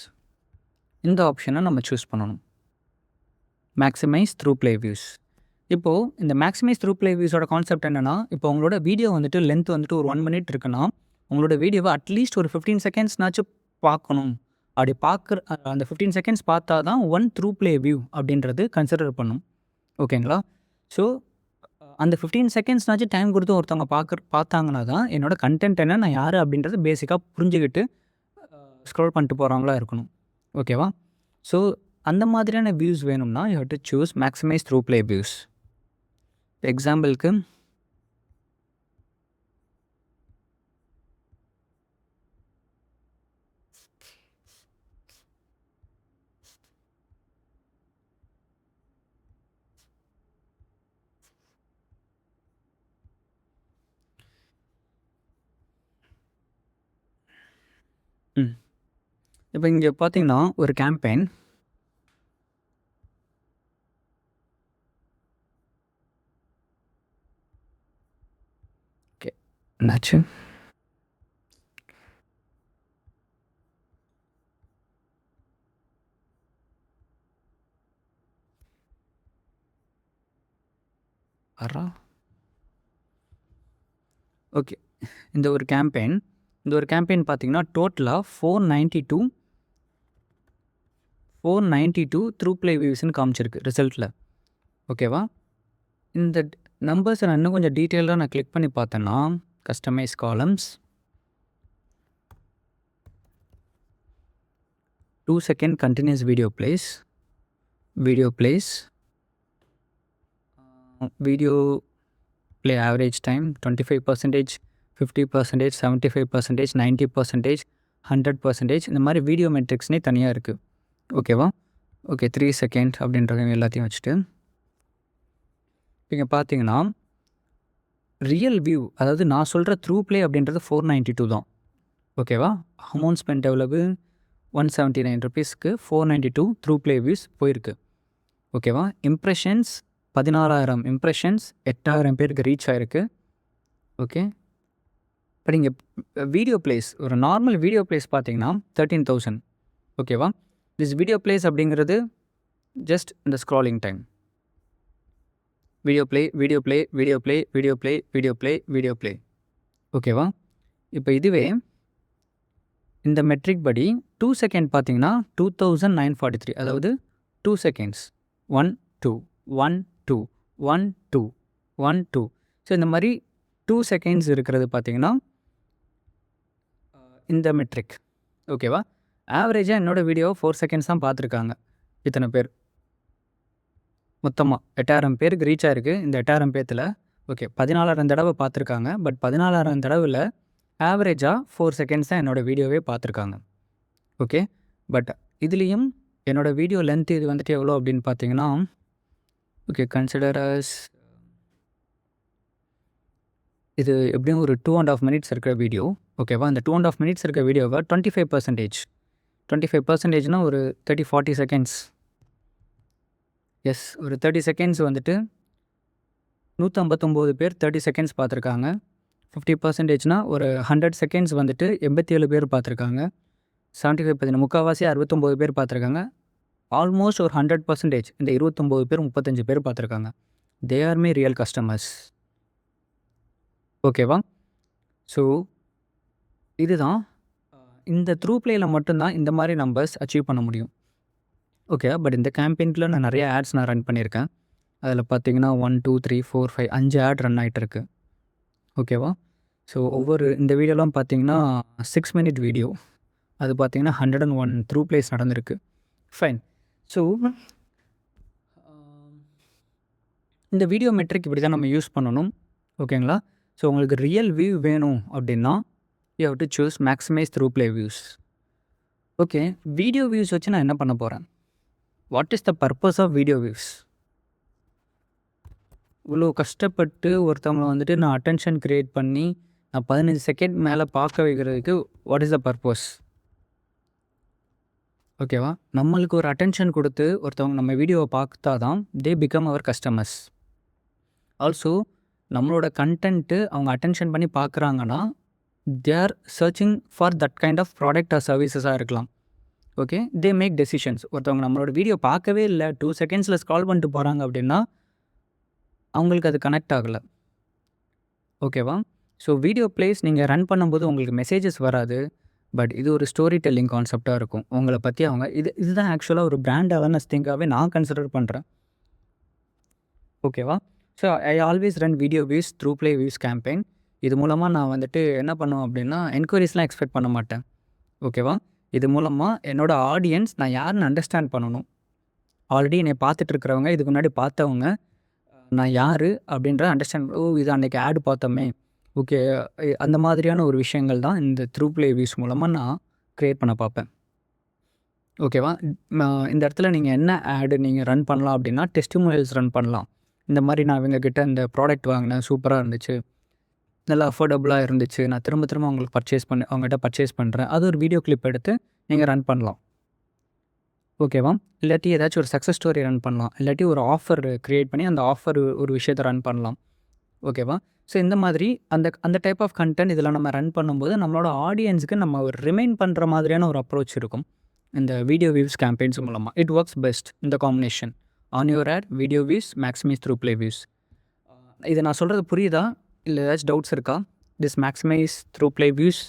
இந்த ஆப்ஷனை நம்ம சூஸ் பண்ணணும், மேக்ஸிமைஸ் த்ரூ ப்ளே வியூஸ். இப்போது இந்த மேக்ஸிமைஸ் த்ரூ ப்ளே வியூஸோட கான்செப்ட் என்னென்னா, இப்போ உங்களோட வீடியோ வந்துட்டு லென்த் வந்துட்டு ஒரு 1 மினிட் இருக்குன்னா உங்களோட வீடியோவை அட்லீஸ்ட் ஒரு 15 செகண்ட்ஸ்னாச்சும் பார்க்கணும். அப்படி பார்க்குற அந்த 15 செகண்ட்ஸ் பார்த்தா தான் 1 த்ரூ ப்ளே வியூ அப்படின்றது கன்சிடர் பண்ணும். ஓகேங்களா, ஸோ அந்த 15 செகண்ட்ஸ்னாச்சும் டைம் கொடுத்து ஒருத்தவங்க பார்த்தாங்கன்னா தான் என்னோடய கண்டென்ட் என்ன, நான் யார் அப்படின்றது பேசிக்காக புரிஞ்சுக்கிட்டு ஸ்க்ரோல் பண்ணிட்டு போகிறவங்களா இருக்கணும். ஓகேவா, ஸோ அந்த மாதிரியான வியூஸ் வேணும்னா you have to choose maximize through play views. எக்ஸாம்பிளுக்கு இப்போ இங்கே பார்த்தீங்கன்னா ஒரு கேம்பெயின். ஓகே, என்னாச்சு? ஓகே, இந்த ஒரு கேம்பெயின் பார்த்தீங்கன்னா டோட்டலாக 492 த்ரூ ப்ளே வியூஸ்ன்னு காமிச்சிருக்கு ரிசல்ட்டில். ஓகேவா, இந்த நம்பர்ஸை நான் இன்னும் கொஞ்சம் டீட்டெயிலாக நான் கிளிக் பண்ணி பார்த்தேன்னா customize columns 2 second continuous video play average time 25%, 50%, 75%, 90%, 100%. இந்த மாதிரி வீடியோ மெட்ரிக்ஸ்னே தனியாக இருக்குது. ஓகேவா, ஓகே 3 செகண்ட் அப்படின்றத எல்லாத்தையும் வச்சுட்டு இங்கே பார்த்தீங்கன்னா ரியல் வியூ, அதாவது நான் சொல்கிற த்ரூ ப்ளே அப்படின்றது 492 தான். ஓகேவா, அமௌண்ட் ஸ்பெண்ட் எவ்வளவு 179 ருபீஸ்க்கு 492 த்ரூ ப்ளே வியூஸ் போயிருக்கு. ஓகேவா, இம்ப்ரெஷன்ஸ் 16,000 இம்ப்ரெஷன்ஸ், 8,000 பேருக்கு ரீச் ஆகிருக்கு. ஓகே, இப்போ நீங்கள் வீடியோ ப்ளேஸ், ஒரு நார்மல் வீடியோ ப்ளேஸ் பார்த்தீங்கன்னா 13,000. ஓகேவா, திஸ் வீடியோ ப்ளேஸ் அப்படிங்கிறது ஜஸ்ட் இந்த ஸ்க்ராலிங் டைம். Video play. ஓகேவா, இப்போ இதுவே இந்த மெட்ரிக் படி 2 செகண்ட் பார்த்தீங்கன்னா 2,943, அதாவது 2 செகண்ட்ஸ் 1 2 1 2 1 2 1 2. ஸோ இந்த மாதிரி 2 செகண்ட்ஸ் இருக்கிறது பார்த்தீங்கன்னா இந்த மெட்ரிக். ஓகேவா, ஆவரேஜாக என்னோடய வீடியோ 4 செகண்ட்ஸ் தான் பார்த்துருக்காங்க இத்தனை பேர். மொத்தமாக 8,000 பேருக்கு ரீச் ஆகிருக்கு. இந்த 8,000 பேர்த்தில் ஓகே 14,000 தடவை பார்த்துருக்காங்க. பட் 14,000 தடவையில் ஆவரேஜாக 4 செகண்ட்ஸ் தான் என்னோடய வீடியோவே பார்த்துருக்காங்க. ஓகே, பட் இதுலேயும் என்னோடய வீடியோ லென்த் இது வந்துட்டு எவ்வளோ அப்படின்னு பார்த்தீங்கன்னா, ஓகே கன்சிடர் அஸ் இது எப்படியும் ஒரு 2.5 மினிட்ஸ் இருக்கிற வீடியோ. ஓகேவா? அந்த 2.5 மினிட்ஸ் இருக்கிற வீடியோவை 25%னா ஒரு 30-40 செகண்ட்ஸ். எஸ், ஒரு 30 செகண்ட்ஸ் வந்துட்டு 159 பேர் 30 செகண்ட்ஸ் பார்த்துருக்காங்க. 50%னா ஒரு 100 செகண்ட்ஸ் வந்துட்டு 87 பேர் பார்த்துருக்காங்க. 75% முக்கால்வாசி 69 பேர் பார்த்துருக்காங்க. ஆல்மோஸ்ட் ஒரு 100% இந்த 29 பேர் 35 பேர் பார்த்துருக்காங்க. They are my real customers. ஓகேவா? ஸோ இதுதான் இந்த த்ரூ ப்ளேயில் மட்டும்தான் இந்த மாதிரி நம்பர்ஸ் அச்சீவ் பண்ண முடியும். ஓகே, பட் இந்த கேம்பெயின்குள்ள நான் நிறைய ஆட்ஸ் நான் ரன் பண்ணியிருக்கேன். அதில் பார்த்தீங்கன்னா 1, 2, 3, 4, 5 5 ஆட் ரன் ஆகிட்டு இருக்கு. ஓகேவா? ஸோ ஒவ்வொரு இந்த வீடியோலாம் பார்த்தீங்கன்னா 6 மினிட் வீடியோ. அது பார்த்தீங்கன்னா 101 த்ரூ ப்ளேஸ் நடந்திருக்கு. ஃபைன். ஸோ இந்த வீடியோ மெட்ரிக் இப்படி தான் நம்ம யூஸ் பண்ணணும். ஓகேங்களா? ஸோ உங்களுக்கு ரியல் வியூ வேணும் அப்படின்னா you have to choose maximize through play views. Okay, video views வச்சு நான் என்ன பண்ண போகிறேன்? What is the purpose of video views? இவ்வளோ கஷ்டப்பட்டு ஒருத்தவங்க வந்துட்டு நான் அட்டென்ஷன் க்ரியேட் பண்ணி நான் 15 செகண்ட் மேலே பார்க்க வைக்கிறதுக்கு வாட் இஸ் த பர்பஸ்? ஓகேவா? நம்மளுக்கு ஒரு அட்டென்ஷன் கொடுத்து ஒருத்தவங்க நம்ம வீடியோவை பார்த்தா தான் they become our customers. Also நம்மளோட கண்டென்ட்டு அவங்க அட்டென்ஷன் பண்ணி பார்க்குறாங்கன்னா they are searching for that kind of product or சர்வீசஸாக இருக்கலாம். Okay, they make decisions. ஒருத்தவங்க நம்மளோட வீடியோ பார்க்கவே இல்லை, 2 செகண்ட்ஸில் ஸ்க்ரால் பண்ணிட்டு போகிறாங்க அப்படின்னா அவங்களுக்கு அது கனெக்ட் ஆகலை. ஓகேவா? ஸோ வீடியோ ப்ளேஸ் நீங்கள் ரன் பண்ணும்போது உங்களுக்கு மெசேஜஸ் வராது. பட் இது ஒரு ஸ்டோரி டெல்லிங் கான்செப்டாக இருக்கும். உங்களை பற்றி அவங்க இதுதான் ஆக்சுவலாக ஒரு பிராண்ட் அவேர்னஸ் திங்காகவே நான் கன்சிடர் பண்ணுறேன். ஓகேவா? So I always run video views through play views campaign. இது மூலமாக நான் வந்துட்டு என்ன பண்ணுவேன் அப்படின்னா என்கொயரிஸ்லாம் எக்ஸ்பெக்ட் பண்ண மாட்டேன். ஓகேவா? இது மூலமாக என்னோடய ஆடியன்ஸ் நான் யாருன்னு அண்டர்ஸ்டாண்ட் பண்ணணும். ஆல்ரெடி என்னை பார்த்துட்டு இருக்கிறவங்க, இதுக்கு முன்னாடி பார்த்தவங்க நான் யார் அப்படின்ற அண்டர்ஸ்டாண்ட். ஓ, இது அன்றைக்கி ஆடு பார்த்தோமே. ஓகே, அந்த மாதிரியான ஒரு விஷயங்கள் தான் இந்த த்ரூ ப்ளே வியூஸ் மூலமாக நான் க்ரியேட் பண்ண பார்ப்பேன். ஓகேவா? இந்த இடத்துல நீங்கள் என்ன ஆடு நீங்கள் ரன் பண்ணலாம் அப்படின்னா டெஸ்டிமோனியல்ஸ் ரன் பண்ணலாம். இந்த மாதிரி நான் இவங்கக்கிட்ட இந்த ப்ராடக்ட் வாங்கினேன், சூப்பராக இருந்துச்சு, நல்லா அஃபோர்டபுளாக இருந்துச்சு, நான் திரும்ப திரும்ப அவங்களுக்கு அவங்ககிட்ட பர்ச்சேஸ் பண்ணுறேன். அது ஒரு வீடியோ கிளிப் எடுத்து நீங்கள் ரன் பண்ணலாம். ஓகேவா? இல்லாட்டி ஏதாச்சும் ஒரு சக்ஸஸ் ஸ்டோரி ரன் பண்ணலாம். இல்லாட்டி ஒரு ஆஃபர் க்ரியேட் பண்ணி அந்த ஆஃபர் ஒரு விஷயத்தை ரன் பண்ணலாம். ஓகேவா? ஸோ இந்த மாதிரி அந்த டைப் ஆஃப் கண்டென்ட் இதில் நம்ம ரன் பண்ணும்போது நம்மளோட ஆடியன்ஸுக்கு நம்ம ஒரு ரிமைண்ட் பண்ணுற மாதிரியான ஒரு அப்ரோச் இருக்கும் இந்த வீடியோ வியூஸ் கேம்பெயின்ஸ் மூலமாக. இட் ஒர்க்ஸ் பெஸ்ட் இந்த combination. On your ad, video views, maximize through play views. இதை நான் சொல்கிறது புரியுதா? இல்லை ஏதாச்சும் டவுட்ஸ் இருக்கா? This maximize through play views.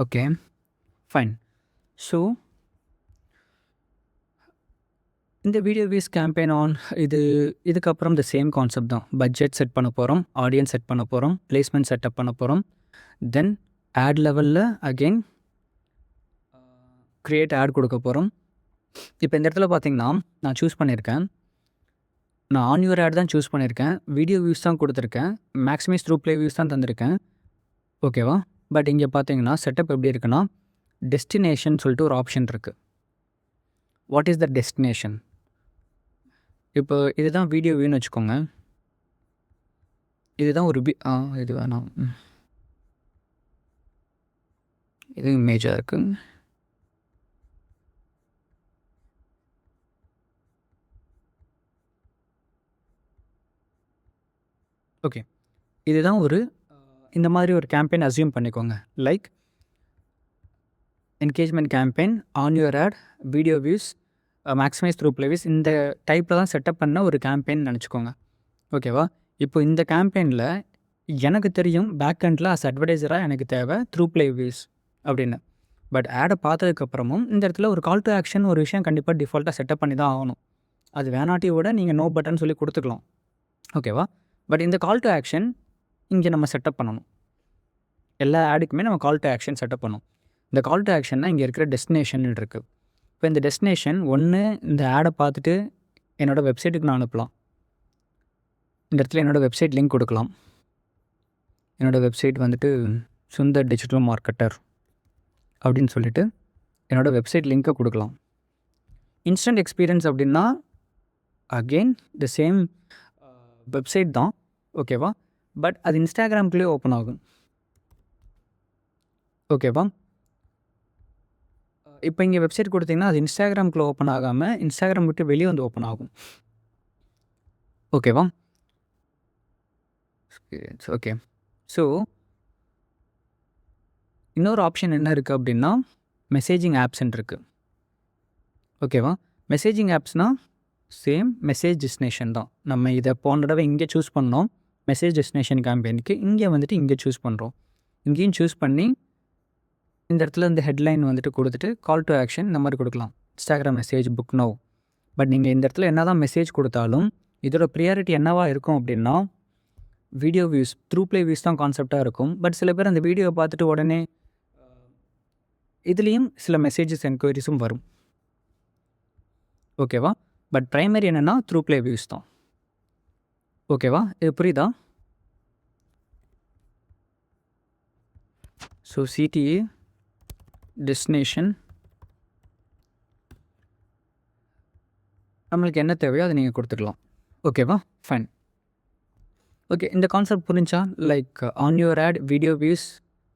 Okay, fine. So இந்த வீடியோ வியூஸ் கேம்பெயின் இதுக்கப்புறம் இந்த சேம் கான்செப்ட் தான். பட்ஜெட் செட் பண்ண போகிறோம், ஆடியன்ஸ் செட் பண்ண போகிறோம், பிளேஸ்மெண்ட் செட்டப் பண்ண போகிறோம். தென் ஆட் லெவலில் அகெயின் க்ரியேட் ஆட் கொடுக்க போகிறோம். இப்போ இந்த இடத்துல பார்த்தீங்கன்னா நான் சூஸ் பண்ணியிருக்கேன், நான் ஆன் யுவர் ஆட் தான் சூஸ் பண்ணியிருக்கேன், வீடியோ வியூஸ் தான் கொடுத்துருக்கேன், மேக்ஸிமைஸ் த்ரூ ப்ளே வியூஸ் தான் தந்திருக்கேன். ஓகேவா? பட் இங்கே பார்த்தீங்கன்னா செட்டப் எப்படி இருக்குன்னா டெஸ்டினேஷன் சொல்லிட்டு ஒரு ஆப்ஷன் இருக்குது. What is the destination? இப்போ இதுதான் வீடியோ வியூன்னு வச்சுக்கோங்க. இதுதான் ஒரு இது வேணாம், இது இமேஜாக இருக்குது. ஓகே, இதுதான் ஒரு இந்த மாதிரி ஒரு கேம்பெயின் அஸ்யூம் பண்ணிக்கோங்க. Like engagement campaign, on your ad, video views, maximize through play views, இந்த டைப்பில் தான் செட்டப் பண்ண ஒரு கேம்பெயின் நினச்சிக்கோங்க. ஓகேவா? இப்போ இந்த கேம்பெயினில் எனக்கு தெரியும் பேக் எண்டில் அஸ் அட்வர்டைஸராக எனக்கு தேவை த்ரூ ப்ளே வியூஸ் அப்படின்னு. பட் ஆடை பார்த்ததுக்கப்புறமும் இந்த இடத்துல ஒரு கால் டு ஆக்ஷன் ஒரு விஷயம் கண்டிப்பாக டிஃபால்ட்டாக செட்டப் பண்ணி தான் ஆகணும். அது வேணாட்டியோட நீங்கள் நோ பட்டன் சொல்லி கொடுத்துக்கலாம். ஓகேவா? பட் இந்த கால் டு ஆக்ஷன் இங்கே நம்ம செட்டப் பண்ணணும். எல்லா ஆடுக்குமே நம்ம கால் டு ஆக்ஷன் செட்டப் பண்ணணும். இந்த கால் டு ஆக்ஷன்னா இங்கே இருக்கிற டெஸ்டினேஷன் இருக்குது. இப்போ இந்த டெஸ்டினேஷன் ஒன்று இந்த ஆடை பார்த்துட்டு என்னோடய வெப்சைட்டுக்கு நான் அனுப்பலாம். இந்த இடத்துல என்னோடய வெப்சைட் லிங்க் கொடுக்கலாம். என்னோடய வெப்சைட் வந்துட்டு சுந்தர் டிஜிட்டல் மார்க்கெட்டர் அப்படின்னு சொல்லிட்டு என்னோடய வெப்சைட் லிங்க்கை கொடுக்கலாம். இன்ஸ்டன்ட் எக்ஸ்பீரியன்ஸ் அப்படின்னா அகெயின் த சேம் வெப்சைட் தான். ஓகேவா? பட் அது இன்ஸ்டாகிராம்குள்ளேயே ஓப்பன் ஆகும். ஓகேவா? இப்போ இங்கே வெப்சைட் கொடுத்தீங்கன்னா அது இன்ஸ்டாகிராம்குள்ளே ஓப்பன் ஆகாமல் இன்ஸ்டாகிராம் விட்டு வெளியே வந்து ஓப்பன் ஆகும். ஓகேவா? Experience okay. ஸோ இன்னொரு ஆப்ஷன் என்ன இருக்குது அப்படின்னா மெசேஜிங் ஆப்ஸ்ன்னு இருக்குது. ஓகேவா? மெசேஜிங் ஆப்ஸ்னால் சேம் மெசேஜ் டெஸ்டினேஷன் தான். நம்ம இதை போன தடவை இங்கே சூஸ் பண்ணோம் மெசேஜ் டெஸ்டினேஷன் கேம்பெயினுக்கு. இங்கே வந்துட்டு இங்கே சூஸ் பண்ணுறோம். இங்கேயும் சூஸ் பண்ணி இந்த இடத்துல இந்த ஹெட்லைன் வந்துட்டு கொடுத்துட்டு கால் டு ஆக்ஷன் இந்த மாதிரி கொடுக்கலாம். Instagram message book now. But நீங்கள் இந்த இடத்துல என்ன தான் மெசேஜ் கொடுத்தாலும் இதோட ப்ரியாரிட்டி என்னவாக இருக்கும் அப்படின்னா video views, through play views தான் கான்செப்டாக இருக்கும். பட் சில பேர் அந்த வீடியோவை பார்த்துட்டு உடனே இதுலேயும் சில மெசேஜஸ் என்கொயரிஸும் வரும். ஓகேவா? பட் ப்ரைமரி என்னென்னா த்ரூ ப்ளே வியூஸ் தான். ஓகேவா? இது புரியுதா? ஸோ சிடிஏ டெஸ்டினேஷன் நம்மளுக்கு என்ன தேவையோ அதை நீங்கள் கொடுத்துக்கலாம். ஓகேவா? ஃபைன். ஓகே, இந்த கான்செப்ட் புரிஞ்சா? Like on your ad video views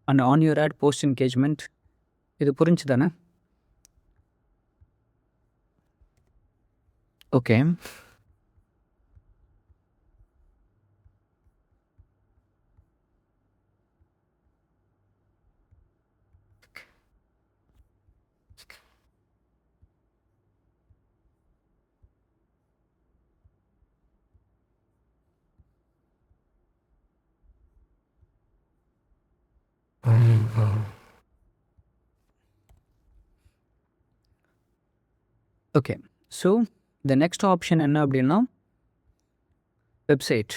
and on your ad post engagement. இது புரிஞ்சு தானே? Okay. Okay, so the next option என்ன அப்படின்னா வெப்சைட்.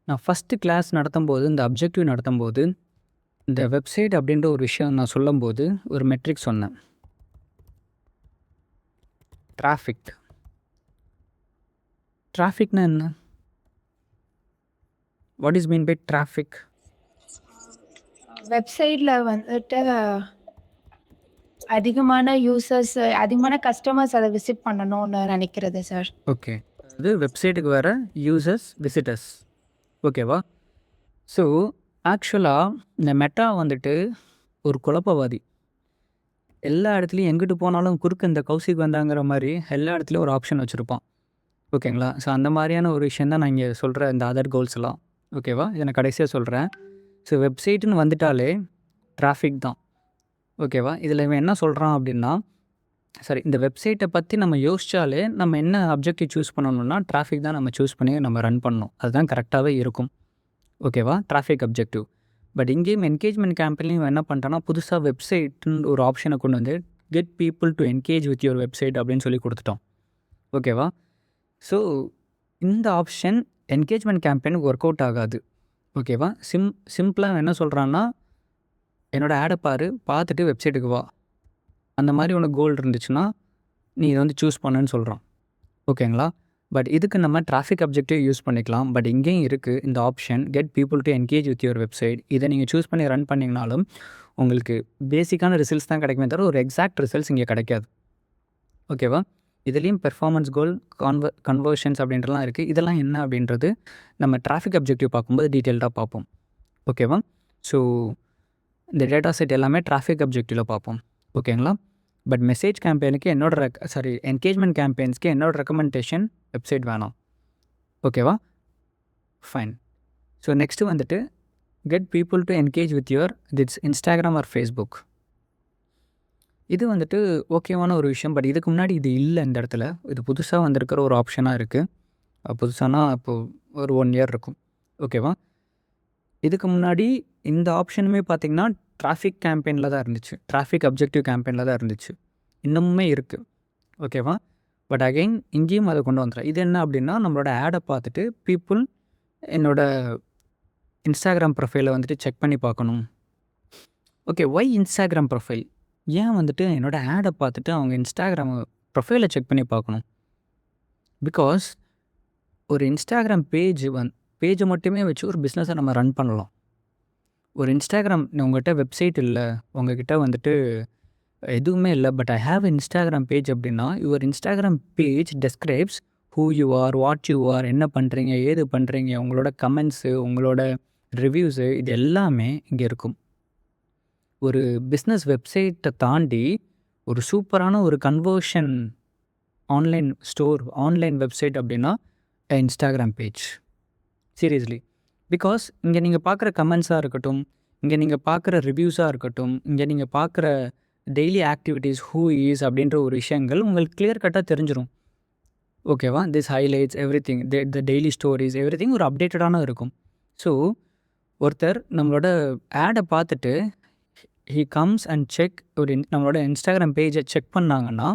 நான் ஃபஸ்ட்டு கிளாஸ் நடத்தும்போது இந்த அப்ஜெக்டிவ் நடத்தும்போது இந்த வெப்சைட் அப்படின்ற ஒரு விஷயம் நான் சொல்லும்போது ஒரு மெட்ரிக் சொன்னேன். டிராஃபிக். டிராஃபிக்னா என்ன? What is mean by traffic? வெப்சைட்டில் வந்துட்டு அதிகமான யூசர்ஸ், அதிகமான கஸ்டமர்ஸ் அதை விசிட் பண்ணணும்னு நினைக்கிறது சார். ஓகே, அது வெப்சைட்டுக்கு வர யூசர்ஸ், விசிட்டர்ஸ். ஓகேவா? ஸோ ஆக்சுவலாக இந்த மெட்டா வந்துட்டு ஒரு குழப்பவாதி. எல்லா இடத்துலையும் எங்கிட்டு போனாலும் குறுக்க இந்த கௌசிக் வந்தாங்கிற மாதிரி எல்லா இடத்துலையும் ஒரு ஆப்ஷன் வச்சுருப்பான். ஓகேங்களா? ஸோ அந்த மாதிரியான ஒரு விஷயம் தான் நான் இங்கே சொல்கிற இந்த அதர் கோல்ஸ் எல்லாம். ஓகேவா? இதை நான் கடைசியாக சொல்கிறேன். ஸோ வெப்சைட்டுன்னு வந்துட்டாலே டிராஃபிக் தான். ஓகேவா? இதில் இவன் என்ன சொல்கிறான் அப்படின்னா சரி, இந்த வெப்சைட்டை பற்றி நம்ம யோசித்தாலே நம்ம என்ன அப்ஜெக்டிவ் சூஸ் பண்ணணும்னா டிராஃபிக் தான் நம்ம சூஸ் பண்ணி நம்ம ரன் பண்ணணும். அதுதான் கரெக்டாகவே இருக்கும். ஓகேவா? Traffic objective. பட் இங்கேயும் என்கேஜ்மெண்ட் கேம்பெயின்லையும் என்ன பண்ணிட்டோன்னா புதுசாக வெப்சைட்டுன்னு ஒரு ஆப்ஷனை கொண்டு வந்து get people to engage with your website அப்படின்னு சொல்லி கொடுத்துட்டோம். ஓகேவா? ஸோ இந்த ஆப்ஷன் என்கேஜ்மெண்ட் கேம்பெயினுக்கு ஒர்க் அவுட் ஆகாது. ஓகேவா? சிம்பிளாக என்ன சொல்கிறான்னா என்னோடய ஆடை பார்த்துட்டு வெப்சைட்டுக்கு வா. அந்த மாதிரி உனக்கு கோல் இருந்துச்சுன்னா நீ இதை வந்து சூஸ் பண்ணுன்னு சொல்கிறான். ஓகேங்களா? பட் இதுக்கு நம்ம டிராஃபிக் அப்ஜெக்டிவ் யூஸ் பண்ணிக்கலாம். பட் இங்கேயும் இருக்குது இந்த option get people to engage with your website. இதை நீங்கள் சூஸ் பண்ணி ரன் பண்ணிங்கனாலும் உங்களுக்கு பேசிக்கான ரிசல்ட்ஸ் தான் கிடைக்குமே தவிர ஒரு எக்ஸாக்ட் ரிசல்ட்ஸ் இங்கே கிடைக்காது. ஓகேவா? இதுலேயும் பெர்ஃபார்மன்ஸ் கோல், கன்வர்ஷன்ஸ் அப்படின்றலாம் இருக்குது. இதெல்லாம் என்ன அப்படின்றது நம்ம டிராஃபிக் அப்ஜெக்டிவ் பார்க்கும்போது டீட்டெயில்டாக பார்ப்போம். ஓகேவா? ஸோ இந்த டேட்டா செட் எல்லாமே டிராஃபிக் அப்ஜெக்டிவில் பார்ப்போம். ஓகேங்களா? பட் மெசேஜ் கேம்பெயினுக்கு என்கேஜ்மெண்ட் கேம்பெயின்ஸ்க்கு என்னோட ரெக்கமெண்டேஷன் வெப்சைட் வேணாம். ஓகேவா? ஃபைன். ஸோ நெக்ஸ்ட்டு வந்துட்டு get people to engage with your Instagram R Facebook. இது வந்துட்டு ஓகேவான ஒரு விஷயம். பட் இதுக்கு முன்னாடி இது இல்லை இந்த இடத்துல. இது புதுசாக வந்திருக்கிற ஒரு ஆப்ஷனாக இருக்குது. புதுசானா இப்போது ஒரு 1 இயர் இருக்கும். ஓகேவா? இதுக்கு முன்னாடி இந்த ஆப்ஷனுமே பார்த்திங்கன்னா டிராஃபிக் கேம்பெயினில் தான் இருந்துச்சு. டிராஃபிக் அப்ஜெக்டிவ் கேம்பெயினில் தான் இருந்துச்சு. இன்னமுமே இருக்குது. ஓகேவா? பட் அகெயின் இங்கேயும் அதை கொண்டு வந்துடுறேன். இது என்ன அப்படின்னா நம்மளோட ஆடை பார்த்துட்டு பீப்புள் என்னோட இன்ஸ்டாகிராம் ப்ரொஃபைலை வந்துட்டு செக் பண்ணி பார்க்கணும். Okay, why Instagram profile? ஏன் வந்துட்டு என்னோடய ஆடை பார்த்துட்டு அவங்க இன்ஸ்டாகிராம் ப்ரொஃபைலை செக் பண்ணி பார்க்கணும்? பிகாஸ் ஒரு இன்ஸ்டாகிராம் பேஜை மட்டுமே வச்சு ஒரு பிஸ்னஸை நம்ம ரன் பண்ணலாம். ஒரு இன்ஸ்டாகிராம் உங்கள்கிட்ட வெப்சைட் இல்லை, உங்ககிட்ட வந்துட்டு எதுவுமே இல்லை, but I have Instagram page அப்படின்னா, your Instagram page describes who you are, what you are, என்ன பண்ணுறீங்க, ஏது பண்ணுறீங்க, உங்களோட கமெண்ட்ஸு, உங்களோட ரிவ்யூஸு, இது எல்லாமே இங்கே இருக்கும். ஒரு பிஸ்னஸ் வெப்சைட்டை தாண்டி ஒரு சூப்பரான ஒரு conversion online store, online website அப்படின்னா இன்ஸ்டாகிராம் பேஜ். சீரியஸ்லி. பிகாஸ் இங்கே நீங்கள் பார்க்குற கமெண்ட்ஸாக இருக்கட்டும், இங்கே நீங்கள் பார்க்குற ரிவ்யூஸாக இருக்கட்டும், இங்கே நீங்கள் பார்க்குற டெய்லி ஆக்டிவிட்டீஸ், ஹூ இஸ் அப்படின்ற ஒரு விஷயங்கள் உங்களுக்கு கிளியர் கட்டாக தெரிஞ்சிடும். ஓகேவா? This highlights every thing, the daily stories every thing ஒரு அப்டேட்டடான இருக்கும். ஸோ ஒருத்தர் நம்மளோட ஆடை பார்த்துட்டு ஹீ கம்ஸ் அண்ட் செக் ஒரு நம்மளோட இன்ஸ்டாகிராம் பேஜை செக் பண்ணாங்கன்னா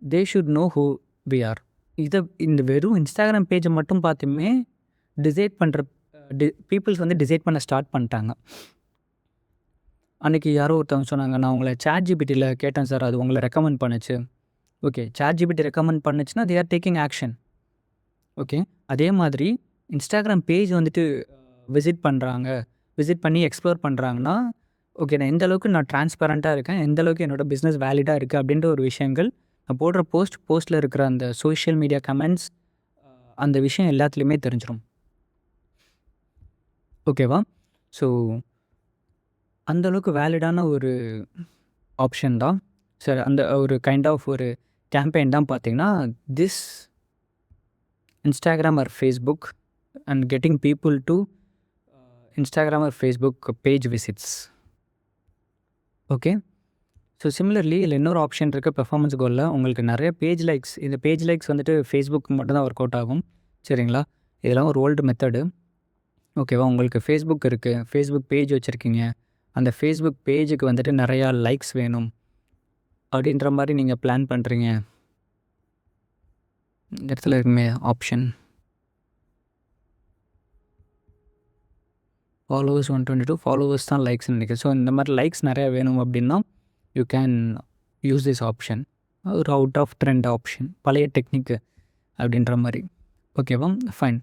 they should know who we are. இந்த வெறும் இன்ஸ்டாகிராம் பேஜை மட்டும் பார்த்துமே டிசைட் பண்ணுற பீப்புள்ஸ் வந்து டிசைட் பண்ண ஸ்டார்ட் பண்ணிட்டாங்க. அன்றைக்கி யாரோ ஒருத்தவங்க சொன்னாங்க, நான் உங்களை ChatGPTயில் கேட்டேன் சார், அது உங்களை ரெக்கமெண்ட் பண்ணுச்சு. ஓகே, ChatGPT ரெக்கமெண்ட் பண்ணுச்சுன்னா they are taking action. Okay, அதே மாதிரி இன்ஸ்டாகிராம் பேஜ் வந்துட்டு விசிட் பண்ணுறாங்க, விசிட் பண்ணி எக்ஸ்ப்ளோர் பண்ணுறாங்கன்னா, ஓகே நான் எந்த அளவுக்கு நான் ட்ரான்ஸ்பரண்ட்டாக இருக்கேன், எந்த அளவுக்கு என்னோடய பிஸ்னஸ் வேலிடாக இருக்குது அப்படின்ற ஒரு விஷயங்கள் நான் போடுற போஸ்ட்டில் இருக்கிற அந்த சோஷியல் மீடியா கமெண்ட்ஸ், அந்த விஷயம் எல்லாத்துலேயுமே தெரிஞ்சிடும். ஓகேவா? ஸோ அந்தளவுக்கு வேலிடான ஒரு ஆப்ஷன் தான் சார், அந்த ஒரு கைண்ட் ஆஃப் ஒரு கேம்பெயின் தான் பார்த்தீங்கன்னா this Instagram R Facebook and getting people to Instagram R Facebook page visits. Okay, so similarly இதில் இன்னொரு ஆப்ஷன் இருக்குது பெர்ஃபார்மன்ஸ் கோலில். உங்களுக்கு நிறைய பேஜ் லைக்ஸ், இந்த பேஜ் லைக்ஸ் வந்துட்டு ஃபேஸ்புக் மட்டும் தான் ஒர்க் அவுட் ஆகும். சரிங்களா? இதெல்லாம் ஒரு ஓல்டு மெத்தடு. ஓகேவா? உங்களுக்கு ஃபேஸ்புக் இருக்குது, ஃபேஸ்புக் பேஜ் வச்சுருக்கீங்க, அந்த ஃபேஸ்புக் பேஜுக்கு வந்துட்டு நிறையா லைக்ஸ் வேணும் அப்படின்ற மாதிரி நீங்கள் பிளான் பண்ணுறீங்க. இந்த இடத்துல இருக்குமே ஆப்ஷன் ஃபாலோவர்ஸ் 122, ஃபாலோவர்ஸ் தான் லைக்ஸ் நினைக்கிறேன். ஸோ இந்த மாதிரி லைக்ஸ் நிறையா வேணும் அப்படின்னா you can use this option. ஒரு அவுட் ஆஃப் ட்ரெண்ட் ஆப்ஷன், பழைய டெக்னிக்கு அப்படின்ற மாதிரி. ஓகேவா? ஃபைன்.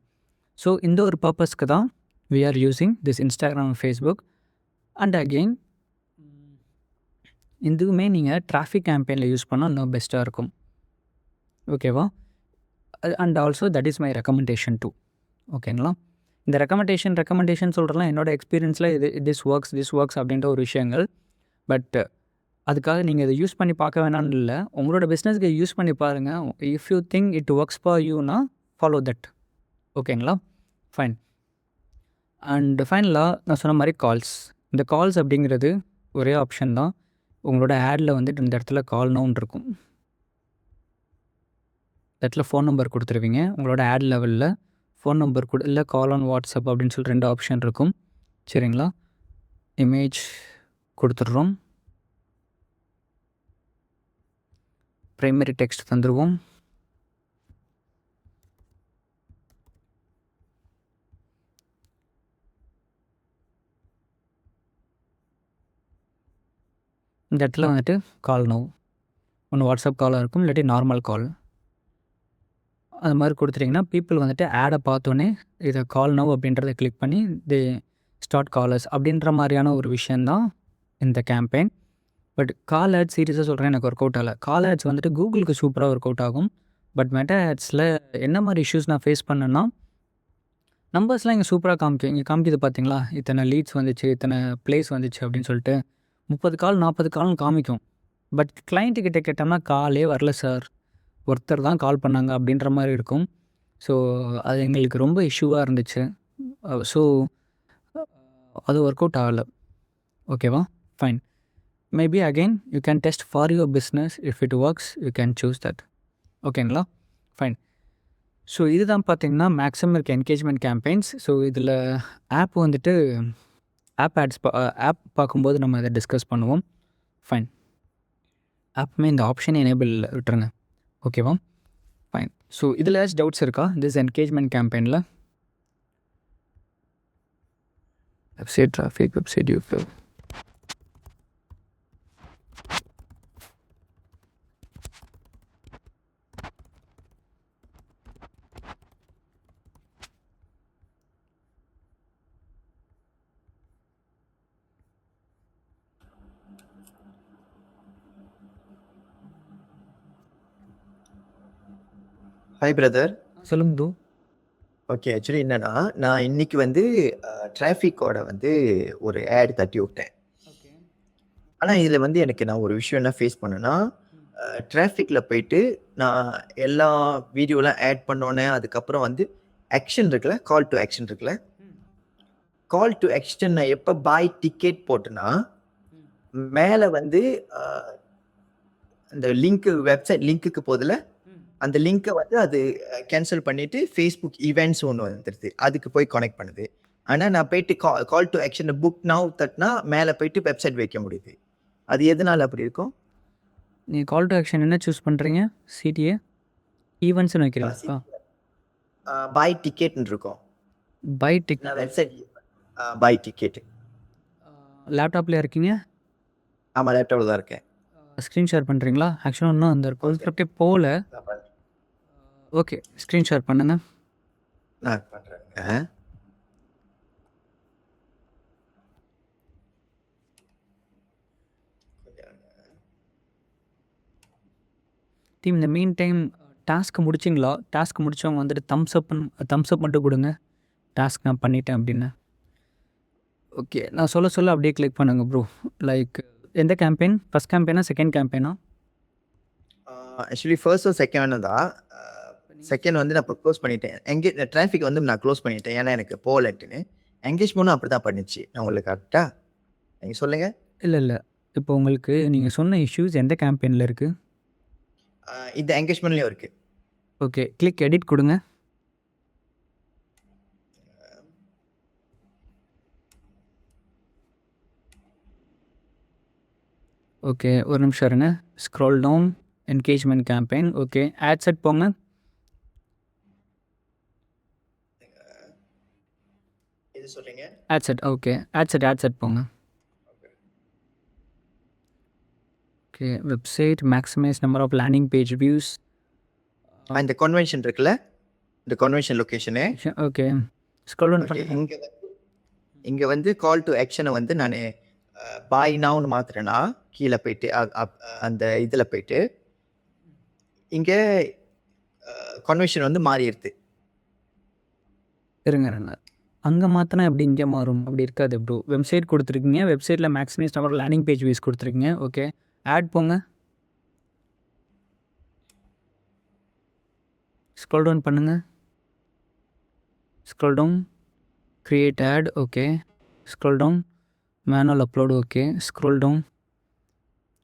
ஸோ இந்த ஒரு பர்பஸ்க்கு தான் we are using this Instagram, Facebook. And again இதுவுமே நீங்கள் டிராஃபிக் கேம்பெயினில் யூஸ் பண்ணால் இன்னும் பெஸ்ட்டாக இருக்கும். ஓகேவா? And also that is my recommendation too. ஓகேங்களா? இந்த ரெக்கமெண்டேஷன் சொல்கிறலாம் என்னோடய எக்ஸ்பீரியன்ஸில் இது திஸ் ஒர்க்ஸ் அப்படின்ற ஒரு விஷயங்கள். பட் அதுக்காக நீங்கள் இதை யூஸ் பண்ணி பார்க்க வேணான்னு இல்லை, உங்களோட பிஸ்னஸ்க்கு யூஸ் பண்ணி பாருங்கள். If you think it works for யூனா ஃபாலோ தட். ஓகேங்களா? ஃபைன். அண்ட் ஃபைனலாக நான் சொன்ன மாதிரி கால்ஸ். இந்த கால்ஸ் அப்படிங்கிறது ஒரே ஆப்ஷன் தான். உங்களோட ஆடில் வந்துட்டு இந்த இடத்துல கால் நவுன் இருக்கும். இந்த இடத்துல ஃபோன் நம்பர் கொடுத்துருவீங்க. உங்களோட ஆட் லெவலில் ஃபோன் நம்பர் இல்லை கால் ஆன் வாட்ஸ்அப் அப்படின்னு சொல்லி 2 ஆப்ஷன் இருக்கும். சரிங்களா? இமேஜ் கொடுத்துட்றோம், ப்ரைமரி டெக்ஸ்ட் தந்துடுவோம். இந்த இடத்துல வந்துட்டு கால் நவ், ஒன்று வாட்ஸ்அப் காலாக இருக்கும், இல்லாட்டி நார்மல் கால். அது மாதிரி கொடுத்துட்டிங்கன்னா பீப்புள் வந்துட்டு ஆடை பார்த்தோன்னே இதை கால் நவ் அப்படின்றத கிளிக் பண்ணி தி ஸ்டார்ட் காலர்ஸ் அப்படின்ற மாதிரியான ஒரு விஷயந்தான் இந்த கேம்பெயின். பட் கால் ஆட்ஸ் சீரியஸாக சொல்கிறேன், எனக்கு ஒர்க் அவுட் ஆகலை. கால் ஆட்ஸ் வந்துட்டு கூகுளுக்கு சூப்பராக ஒர்க் அவுட் ஆகும். பட் மெட்டா ஆட்ஸில் என்ன மாதிரி இஷ்யூஸ் நான் ஃபேஸ் பண்ணேன்னா, நம்பர்ஸ்லாம் இங்கே சூப்பராக இங்கே காமிக்குது பார்த்தீங்களா, இத்தனை லீட்ஸ் வந்துச்சு, இத்தனை ப்ளேஸ் வந்துச்சு அப்படின்னு சொல்லிட்டு 30 கால் 40 கால்னு காமிக்கும். பட் கிளைண்ட்டுக்கிட்ட கேட்டோம்னா காலே வரல சார், ஒருத்தர் தான் கால் பண்ணாங்க அப்படின்ற மாதிரி இருக்கும். ஸோ அது எங்களுக்கு ரொம்ப இஷ்யூவாக இருந்துச்சு. ஸோ அது ஒர்க் அவுட் ஆகலை. ஓகேவா? Fine. Maybe again you can test for your business. If it works you can choose that. ஓகேங்களா? ஃபைன். ஸோ இதுதான் பார்த்தீங்கன்னா மேக்ஸிமம் இருக்க என்கேஜ்மெண்ட் கேம்பெயின்ஸ். ஸோ இதில் ஆப் வந்துட்டு ஆப் பார்க்கும்போது நம்ம அதை டிஸ்கஸ் பண்ணுவோம். ஃபைன். ஆப்புமே இந்த ஆப்ஷன் எனேபிள் விட்டுருங்க. ஓகேவா? ஃபைன். ஸோ இதில் ஏதாச்சும் டவுட்ஸ் இருக்கா திஸ் என்கேஜ்மெண்ட் கேம்பெயினில்? Website traffic, website YouTube. Hi brother. சொல்லுங்க ப்ரோ. ஓகே. ஆக்சுவலி என்னன்னா, நான் இன்னைக்கு வந்து டிராஃபிக்கோட வந்து ஒரு ஆட் தட்டி விட்டேன். ஆனா, இதில வந்து எனக்கு நான் ஒரு விஷயம் என்ன ஃபேஸ் பண்ணேன்னா, டிராஃபிக்ல போயிட்டு நான் எல்லா வீடியோலாம் ஆட் பண்ணோனே, அதுக்கப்புறம் வந்து ஆக்ஷன் இருக்குல்ல, கால் டூ ஆக்ஷன் இருக்குல்ல, கால் டூ ஆக்ஷன் நான் எப்ப பாய் டிக்கெட் போட்டேன்னா, மேல வந்து அ அந்த வெப்சைட் லிங்க்குக்கு போதுல, அந்த லிங்க்க வந்து அது கேன்சல் பண்ணிட்டு Facebook ஈவென்ட்ஸ் ஒண்ணு வந்துருது. அதுக்கு போய் கனெக்ட் பண்ணுது. ஆனா, நான் போயிட்டு கால் டூ ஆக்ஷன் புக் நவ் தட்டுனா, மேல போயிட்டு வெப்சைட் வைக்க முடியுது. அது எதனால அப்படி இருக்கும்? நீங்கள் கால் டு ஆக்ஷன் என்ன சூஸ் பண்ணுறீங்க? சிடிஏ ஈவெண்ட்ஸ்னு வைக்கிறீங்களா? பாய் டிக்கெட்ன்னு இருக்கும். பை டிக் நான் வெப்சைட் பாய் டிக்கெட். லேப்டாப்லேயே இருக்கீங்க? ஆமா, லேப்டாப்ல தான் இருக்கேன். ஸ்க்ரீன் ஷேர் பண்ணுறீங்களா? ஆக்சுவலாக இன்னும் அந்த கான்செப்டே போகல. ஓகே, ஸ்க்ரீன் ஷேர் பண்ணுங்க. நான் பண்றேங்க. டீம் இந்த மீன் டைம் டாஸ்க் முடிச்சிங்களா? டாஸ்க் முடிச்சவங்க வந்துட்டு தம்ஸ் அப் மட்டும் கொடுங்க. டாஸ்க் நான் பண்ணிட்டேன் அப்படின்னு. ஓகே, நான் சொல்ல அப்படியே கிளிக் பண்ணுங்க ப்ரோ. லைக் எந்த கேம்பெயின்? ஃபர்ஸ்ட் கேம்பெயினா செகண்ட் கேம்பெயினா? ஆக்சுவலி ஃபர்ஸ்ட்டும் செகண்டும் தான். செகண்ட் வந்து நான் இப்போ க்ளோஸ் பண்ணிட்டேன். டிராஃபிக் வந்து நான் க்ளோஸ் பண்ணிட்டேன். ஏன்னா எனக்கு போகலன்ட்டுன்னு. என்கேஜ்மெண்ட்டும் அப்படி தான் பண்ணுச்சு. நான் உங்களுக்கு கரெக்டா? நீங்க சொல்லுங்க. இல்லை. இப்போ உங்களுக்கு நீங்கள் சொன்ன இஷ்யூஸ் எந்த கேம்பெயினில் இருக்குது? இந்த என்கேஜ்மெண்ட்லயும் இருக்கு. ஓகே, கிளிக் எடிட் கொடுங்க. ஓகே, ஒரு நிமிஷம் இருங்க. Scroll down, engagement campaign. Okay, ad set போங்க. எது சொல்றீங்க? Ad set. Okay, ad set போங்க. Okay, website maximise number of landing page views. இந்த கன்வென்ஷன் இருக்குல்ல, இந்த convention location. Okay, scroll down okay. பண்ணுங்க. இங்க வந்து கால் டு ஆக்ஷனை வந்து நான் பாய் நவுன்னு மாத்துறேன்னா, கீழே போயிட்டு அந்த இதில் போயிட்டு இங்கே கன்வென்ஷன் வந்து மாறிடுது. இருங்க. அங்கே மாற்றினா எப்படி இங்கே மாறும்? அப்படி இருக்காது ப்ரோ. வெப்சைட் கொடுத்துருக்கீங்க. வெப்சைட்டில் maximize number landing page views கொடுத்துருக்கீங்க. ஓகே, ஆட் போங்க. ஸ்க்ரோல் டவுன் பண்ணுங்க. Scroll down, create ad. Okay, scroll down, manual upload. Okay, scroll down.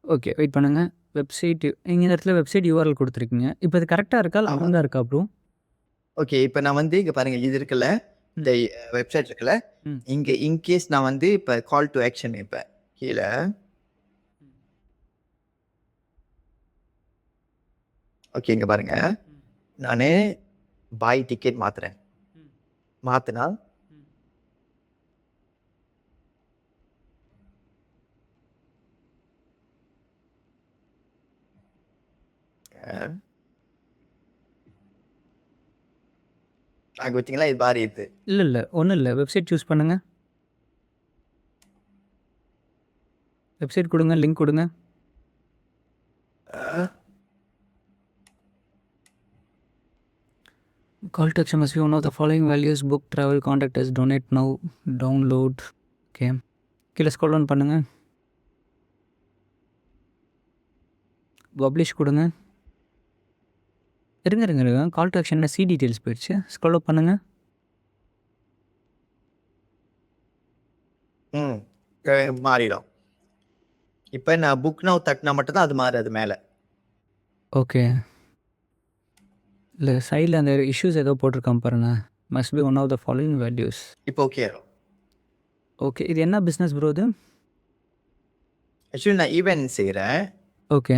Okay, wait பண்ணுங்கள். வெப்சைட் இங்கே இந்த இடத்துல வெப்சைட் யூஆர்எல் கொடுத்துருக்கீங்க. இப்போ இது கரெக்டாக இருக்கா இல்லை அவங்க இருக்கா ப்ரோ? ஓகே. இப்போ நான் வந்து இங்கே பாருங்க, இது இருக்குல்ல, இந்த வெப்சைட் இருக்குல்ல, ம். இங்கே இன்கேஸ் நான் வந்து இப்போ கால் டு ஆக்ஷன் இப்போ கீழே ஓகே, இங்கே பாருங்க, நான் பாய் டிக்கெட் மாத்துறேன். மாத்தினா அங்கே பார்த்தீங்களா, இது மாறிடுது. இல்லை ஒன்றும் இல்லை. வெப்சைட் சூஸ் பண்ணுங்கள். வெப்சைட் கொடுங்க, லிங்க் கொடுங்க. Call to action must be one of the following values: book, travel, contact us, donate now, download. Okay, கீழே ஸ்க்ரோல் டவுன் பண்ணுங்கள். பப்ளிஷ் கொடுங்க. இருங்க. கால் டு ஆக்ஷனில் சி டீட்டெயில்ஸ் போயிடுச்சு. ஸ்க்ரோல் அப் பண்ணுங்கள். மாறிடும். இப்போ நான் புக் நவ் தட்டினா மட்டும் தான் அது மாறுது மேலே. ஓகே, இல்லை சைடில் அந்த இஷ்யூஸ் ஏதோ போட்டிருக்கான் பாருங்க. Must be one of the following values. இப்போ ஓகே ஆயிரும். ஓகே, இது என்ன பிஸ்னஸ் ப்ரோ இது? ஆக்சுவலி நான் ஈவென்ட் செய்கிறேன். ஓகே,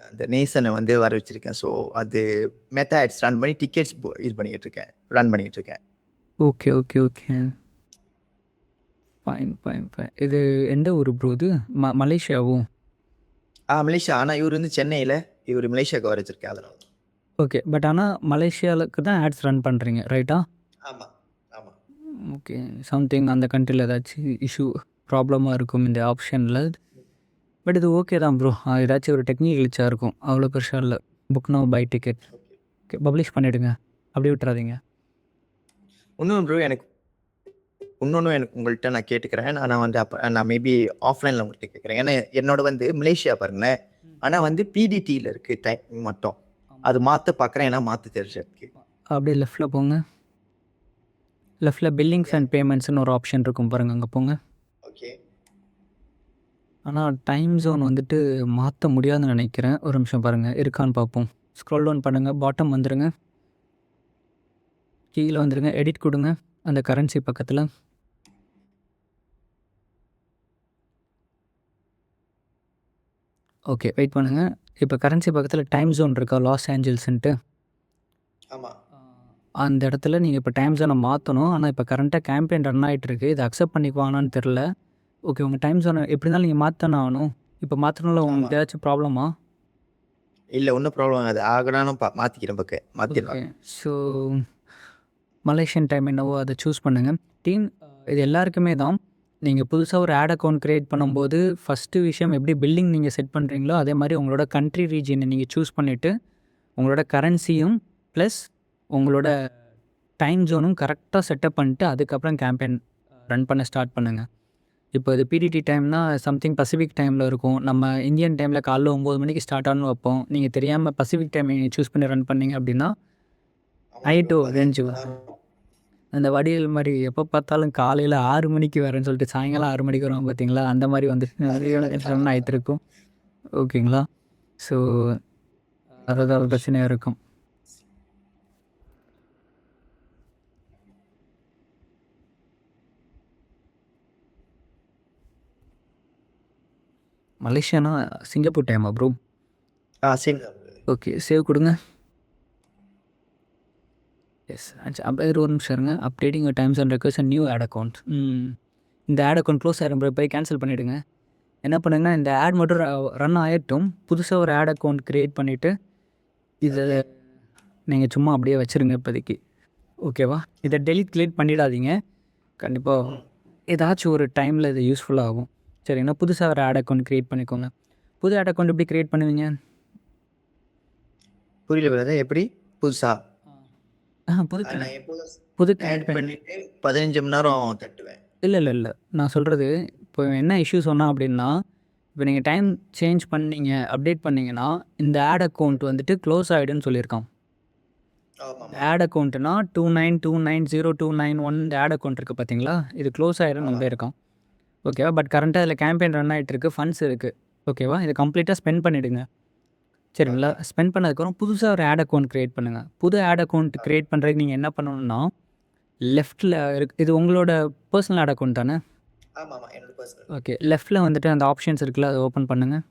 அந்த நேசனை வந்து வர வச்சிருக்கேன். ஸோ அது மெத்தா ஆட்ஸ் ரன் பண்ணி டிக்கெட்ஸ் இது பண்ணிக்கிட்டு இருக்கேன், ரன் பண்ணிக்கிட்டு இருக்கேன். ஓகே. ஃபைன். இது எந்த ஊர் ப்ரோ இது? மலேசியாவும்? மலேசியா. ஆனால் இவர் வந்து சென்னையில், இவர் மலேசியாவுக்கு வர வச்சிருக்கேன். அதனால ஓகே, பட் ஆனால் மலேசியாவுக்கு தான் ஆட்ஸ் ரன் பண்ணுறீங்க, ரைட்டா? ஆமாம். ஓகே, சம்திங் அந்த கண்ட்ரியில் ஏதாச்சும் இஷ்யூ ப்ராப்ளமாக இருக்கும் இந்த ஆப்ஷனில். பட் இது ஓகே தான் ப்ரோ. ஏதாச்சும் ஒரு டெக்னிக் கிளிச்சாக இருக்கும், அவ்வளோ பெருசாக இல்லை. Book now by ticket. Okay. Publish பண்ணிவிடுங்க. அப்படியே விட்டுறாதீங்க. இன்னொன்று ப்ரோ எனக்கு உங்கள்கிட்ட நான் கேட்டுக்கிறேன். நான் வந்து நான் மேபி ஆஃப்லைனில் உங்கள்கிட்ட கேட்குறேன். ஏன்னா என்னோட வந்து மலேசியா பாருங்களேன். ஆனால் வந்து பிடிடியில் இருக்குது டைம் மட்டும். அது மாற்ற பார்க்குறேன். ஏன்னா மாற்ற தெரிஞ்சிருக்கு. அப்படியே லெஃப்ட்டில் போங்க. லெஃப்ட்டில் பில்லிங்ஸ் அண்ட் பேமெண்ட்ஸ்னு ஒரு ஆப்ஷன் இருக்கும் பாருங்கள், அங்கே போங்க. ஓகே. ஆனால் டைம் ஜோன் வந்துட்டு மாற்ற முடியாதுன்னு நினைக்கிறேன். ஒரு நிமிஷம் பாருங்கள், இருக்கான்னு பார்ப்போம். ஸ்க்ரோல் டவுன் பண்ணுங்கள், பாட்டம் வந்துடுங்க, கீழே வந்துடுங்க, எடிட் கொடுங்க அந்த கரன்சி பக்கத்தில். ஓகே, வெயிட் பண்ணுங்கள். இப்போ கரன்சி பக்கத்தில் டைம் ஜோன் இருக்கா, லாஸ் ஏஞ்சல்ஸ்ன்ட்டு. ஆமாம். அந்த இடத்துல நீங்கள் இப்போ டைம் ஜோனை மாற்றணும். ஆனால் இப்போ கரண்ட்டாக கேம்பெயின் ரன் ஆகிட்டுருக்கு. இதை அக்செப்ட் பண்ணிக்குவானான்னு தெரில. ஓகே, உங்கள் டைம் ஜோனை எப்படி இருந்தாலும் நீங்கள் மாற்றணும் ஆகணும். இப்போ மாற்றணும்ல உங்களுக்கு ஏதாச்சும் ப்ராப்ளமா? இல்லை, ஒன்றும் ப்ராப்ளம் அது ஆகணும். மாற்றிக்கிறேன் மாற்றிடலாம். ஓகே, ஸோ மலேசியன் டைம் என்னவோ அதை சூஸ் பண்ணுங்கள். டீம் இது எல்லாருக்குமே தான். நீங்கள் புதுசாக ஒரு ஆட் அக்கௌண்ட் க்ரியேட் பண்ணும்போது ஃபஸ்ட்டு விஷயம் எப்படி பில்லிங் நீங்கள் செட் பண்ணுறீங்களோ அதே மாதிரி உங்களோட கண்ட்ரி ரீஜனை நீங்கள் சூஸ் பண்ணிவிட்டு உங்களோட கரன்சியும் ப்ளஸ் உங்களோட டைம் ஜோனும் கரெக்டாக செட்டப் பண்ணிட்டு அதுக்கப்புறம் கேம்பெயின் ரன் பண்ண ஸ்டார்ட் பண்ணுங்கள். இப்போ இது பிடிடி டைம்னா சம்திங் பசிபிக் டைமில் இருக்கும். நம்ம இந்தியன் டைமில் காலைல 9 மணிக்கு ஸ்டார்ட் ஆகணும்னு வைப்போம். நீங்கள் தெரியாமல் பசிபிக் டைம் சூஸ் பண்ணி ரன் பண்ணீங்க அப்படின்னா நைட்டு ரேஞ்சு அந்த வடிவேல் மாதிரி எப்போ பார்த்தாலும் காலையில் 6 மணிக்கு வரேன்னு சொல்லிட்டு சாயங்காலம் 6 மணிக்கு வரும் பார்த்தீங்களா, அந்த மாதிரி வந்து ரன் ஆகிட்டு இருக்கும். ஓகேங்களா? ஸோ அதுதான் ஒரு பிரச்சனையாக இருக்கும். மலேசியானா சிங்கப்பூர் டைமா ப்ரோ? சரி. ஓகே, சேவ் கொடுங்க. எஸ், அப்படியே ஒரு நிமிஷம் இருங்க. Updating times and request and new ad account. இந்த ஆட் அக்கௌண்ட் க்ளோஸ் ஆகிரும், போய் கேன்சல் பண்ணிவிடுங்க. என்ன பண்ணுங்கன்னா இந்த ஆட் மட்டும் ரன் ஆகிட்டும். புதுசாக ஒரு ஆட் அக்கௌண்ட் க்ரியேட் பண்ணிவிட்டு இதை நீங்கள் சும்மா அப்படியே வச்சுருங்க இப்போதைக்கு. ஓகேவா? இதை கிளியர் பண்ணிடாதீங்க. கண்டிப்பாக ஏதாச்சும் ஒரு டைமில் இது யூஸ்ஃபுல்லாக ஆகும். சரிங்களா? புதுசாக ஒரு ஆட் அக்கௌண்ட் க்ரியேட் பண்ணிக்கோங்க. புது ஆட் அக்கௌண்ட் எப்படி க்ரியேட் பண்ணுவீங்க? புரியல brother. எப்படி புதுசா? புது ஆட் பண்ணிட்டு 15 மணி நேரம் தட்டுவேன். இல்லை. நான் சொல்கிறது இப்போ என்ன இஷ்யூ சொன்னால் அப்படின்னா, இப்போ நீங்கள் டைம் சேஞ்ச் பண்ணீங்க, அப்டேட் பண்ணிங்கன்னா இந்த ஆட் அக்கௌண்ட் வந்துட்டு க்ளோஸ் ஆகிடுன்னு சொல்லியிருக்கான். ஆட் அக்கௌண்ட்டுனா 29290291 இந்த ஆட் அக்கௌண்ட் இருக்குது பார்த்தீங்களா, இது க்ளோஸ் ஆகிடுன்னு நம்ம இருக்கான். ஓகேவா? பட் கரண்ட்டாக இதில் கேம்பெயின் ரன் ஆகிட்டு இருக்குது, ஃபண்ட்ஸ் இருக்குது. ஓகேவா? இதை கம்ப்ளீட்டாக ஸ்பெண்ட் பண்ணிவிடுங்க. சரிங்களா? ஸ்பெண்ட் பண்ணதுக்கப்புறம் புதுசாக ஒரு ஆட் அக்கௌண்ட் க்ரியேட் பண்ணுங்கள். புது ஆட் அக்கௌண்ட் க்ரியேட் பண்ணுறதுக்கு நீங்கள் என்ன பண்ணணும்னா லெஃப்ட்டில் இது உங்களோட பர்சனல் ஆட் அக்கௌண்ட் தானே? ஆமாம், என்னோட பர்சனல். ஓகே, லெஃப்ட்டில் வந்துட்டு அந்த ஆப்ஷன்ஸ் இருக்குல்ல, அதை ஓப்பன் பண்ணுங்கள்.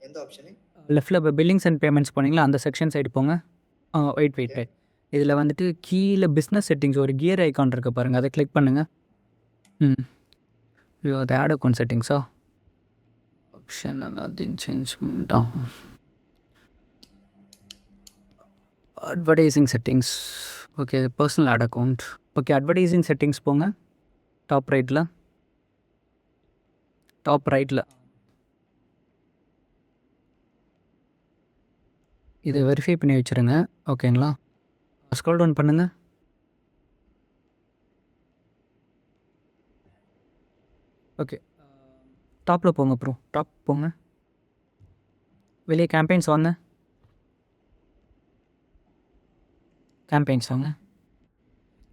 எந்த ஆப்ஷனு? லெஃப்ட்டில் இப்போ பில்லிங்ஸ் அண்ட் பேமெண்ட்ஸ் போனீங்களா, அந்த செக்ஷன் சைடு போங்க. வெயிட். இதில் வந்துட்டு கீழே பிஸ்னஸ் செட்டிங்ஸ் ஒரு கியர் ஐக்கான் இருக்குது பாருங்கள், அதை கிளிக் பண்ணுங்கள். அது ஆட் அக்கௌண்ட் செட்டிங்ஸா? ஆப்ஷன் எல்லாத்தையும் சேஞ்ச் பண்ணிட்டோம். Advertising settings. Okay, personal ad account. Okay, advertising settings போங்க. டாப் ரைட்டில் இதை வெரிஃபை பண்ணி வச்சுருங்க. ஓகேங்களா? ஸ்க்ரோல் டவுன் பண்ணுங்கள். ஓகே, டாப்பில் போங்க ப்ரோ, டாப் போங்க. வெளியே கேம்பெயின்ஸ் வாங்க.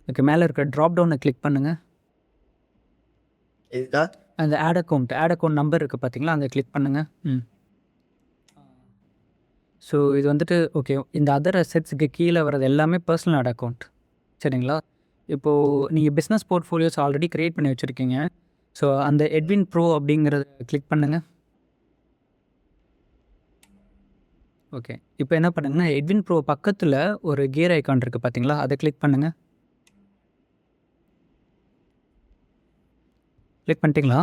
ஓகே, மேலே இருக்க ட்ராப் டவுனை கிளிக் பண்ணுங்கள். இதுதா அந்த ஆட் அக்கௌண்ட் நம்பர் இருக்குது பார்த்தீங்களா, அதை கிளிக் பண்ணுங்கள். ஸோ இது வந்துட்டு ஓகே, இந்த அதர் அசெட்ஸுக்கு கீழே வர்றது எல்லாமே பர்சனல் ஆட் அக்கௌண்ட். சரிங்களா? இப்போது நீங்கள் பிஸ்னஸ் போர்ட்ஃபோலியோஸ் ஆல்ரெடி க்ரியேட் பண்ணி வச்சுருக்கீங்க. ஸோ அந்த எட்வின் ப்ரோ அப்படிங்கிறத கிளிக் பண்ணுங்கள். ஓகே, இப்போ என்ன பண்ணுங்கன்னா எட்வின் ப்ரோ பக்கத்தில் ஒரு கியர் ஐக்கான் இருக்குது பார்த்தீங்களா, அதை கிளிக் பண்ணுங்கள். கிளிக் பண்ணிட்டீங்களா?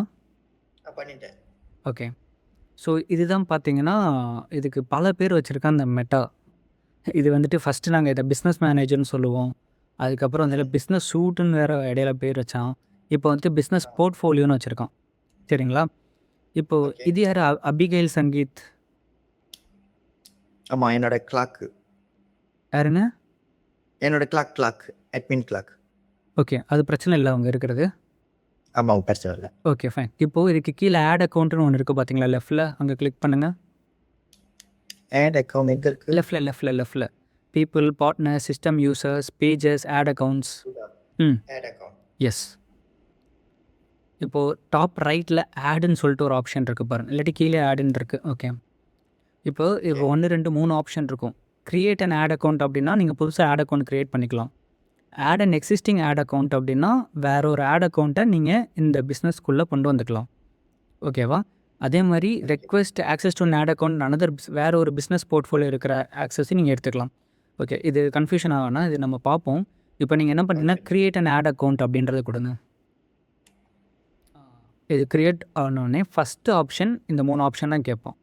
பண்ணிட்டேன். ஓகே, ஸோ இதுதான் பார்த்தீங்கன்னா இதுக்கு பல பேர் வச்சுருக்காங்க அந்த மெட்டா. இது வந்துட்டு ஃபஸ்ட்டு நாங்கள் இதை பிஸ்னஸ் மேனேஜர்னு சொல்லுவோம். அதுக்கப்புறம் அதில் பிஸ்னஸ் சூட்டுன்னு வேறு இடையில பேர் வச்சான். இப்போ வந்துட்டு பிஸ்னஸ் போர்ட்ஃபோலியோன்னு வச்சுருக்கான். சரிங்களா? இப்போது இது யார்? அபிகைல் சங்கீத். ஆமாம், என்னோட கிளாக்கு. யாருங்க? என்னோட கிளாக் அட்மின் கிளாக். ஓகே. அது பிரச்சனை இல்ல அவங்க இருக்கிறது. ஆமாம், பிரச்சனை இல்லை. Okay fine. இப்போது இதுக்கு கீழே ஆட் அக்கௌண்ட்னு ஒன்று இருக்குது பார்த்தீங்களா லெஃப்ட்டில், அங்கே கிளிக் பண்ணுங்கள். ஆட் அக்கௌண்ட் எங்கே இருக்குது? லெஃப்ட்டில் people, partner, system users, pages, ad accounts. Ad account. Yes. இப்போது டாப் ரைட்டில் ஆடுன்னு சொல்லிட்டு ஒரு ஆப்ஷன் இருக்குது பாருங்கள், இல்லாட்டி கீழே ஆடுன்னு இருக்குது. ஓகே. இப்போ 1 2 3 ஆப்ஷன் இருக்கும். கிரியேட் அண்ட் ஆட் அக்கௌண்ட் அப்படின்னா நீங்கள் புதுசாக ஆட் அக்கௌண்ட் க்ரியேட் பண்ணிக்கலாம். Ad and existing ad account அப்படின்னா வேற ஒரு ஆட் அக்கௌண்ட்டை நீங்கள் இந்த பிஸ்னஸ்க்குள்ளே கொண்டு வந்துக்கலாம். ஓகேவா? அதே மாதிரி request access to ad account another வேறு ஒரு பிஸ்னஸ் போர்ட்ஃபோலியோ இருக்கிற ஆக்சஸையும் நீங்கள் எடுத்துக்கலாம். ஓகே. இது கன்ஃபியூஷன் ஆகும்னா இது நம்ம பார்ப்போம். இப்போ நீங்கள் என்ன பண்ணுறீங்கன்னா கிரியேட் அண்ட் ஆட் அக்கௌண்ட் அப்படின்றத கொடுங்க. இது கிரியேட் ஆனோடனே ஃபஸ்ட்டு ஆப்ஷன் இந்த 3 ஆப்ஷன் தான் கேட்போம்.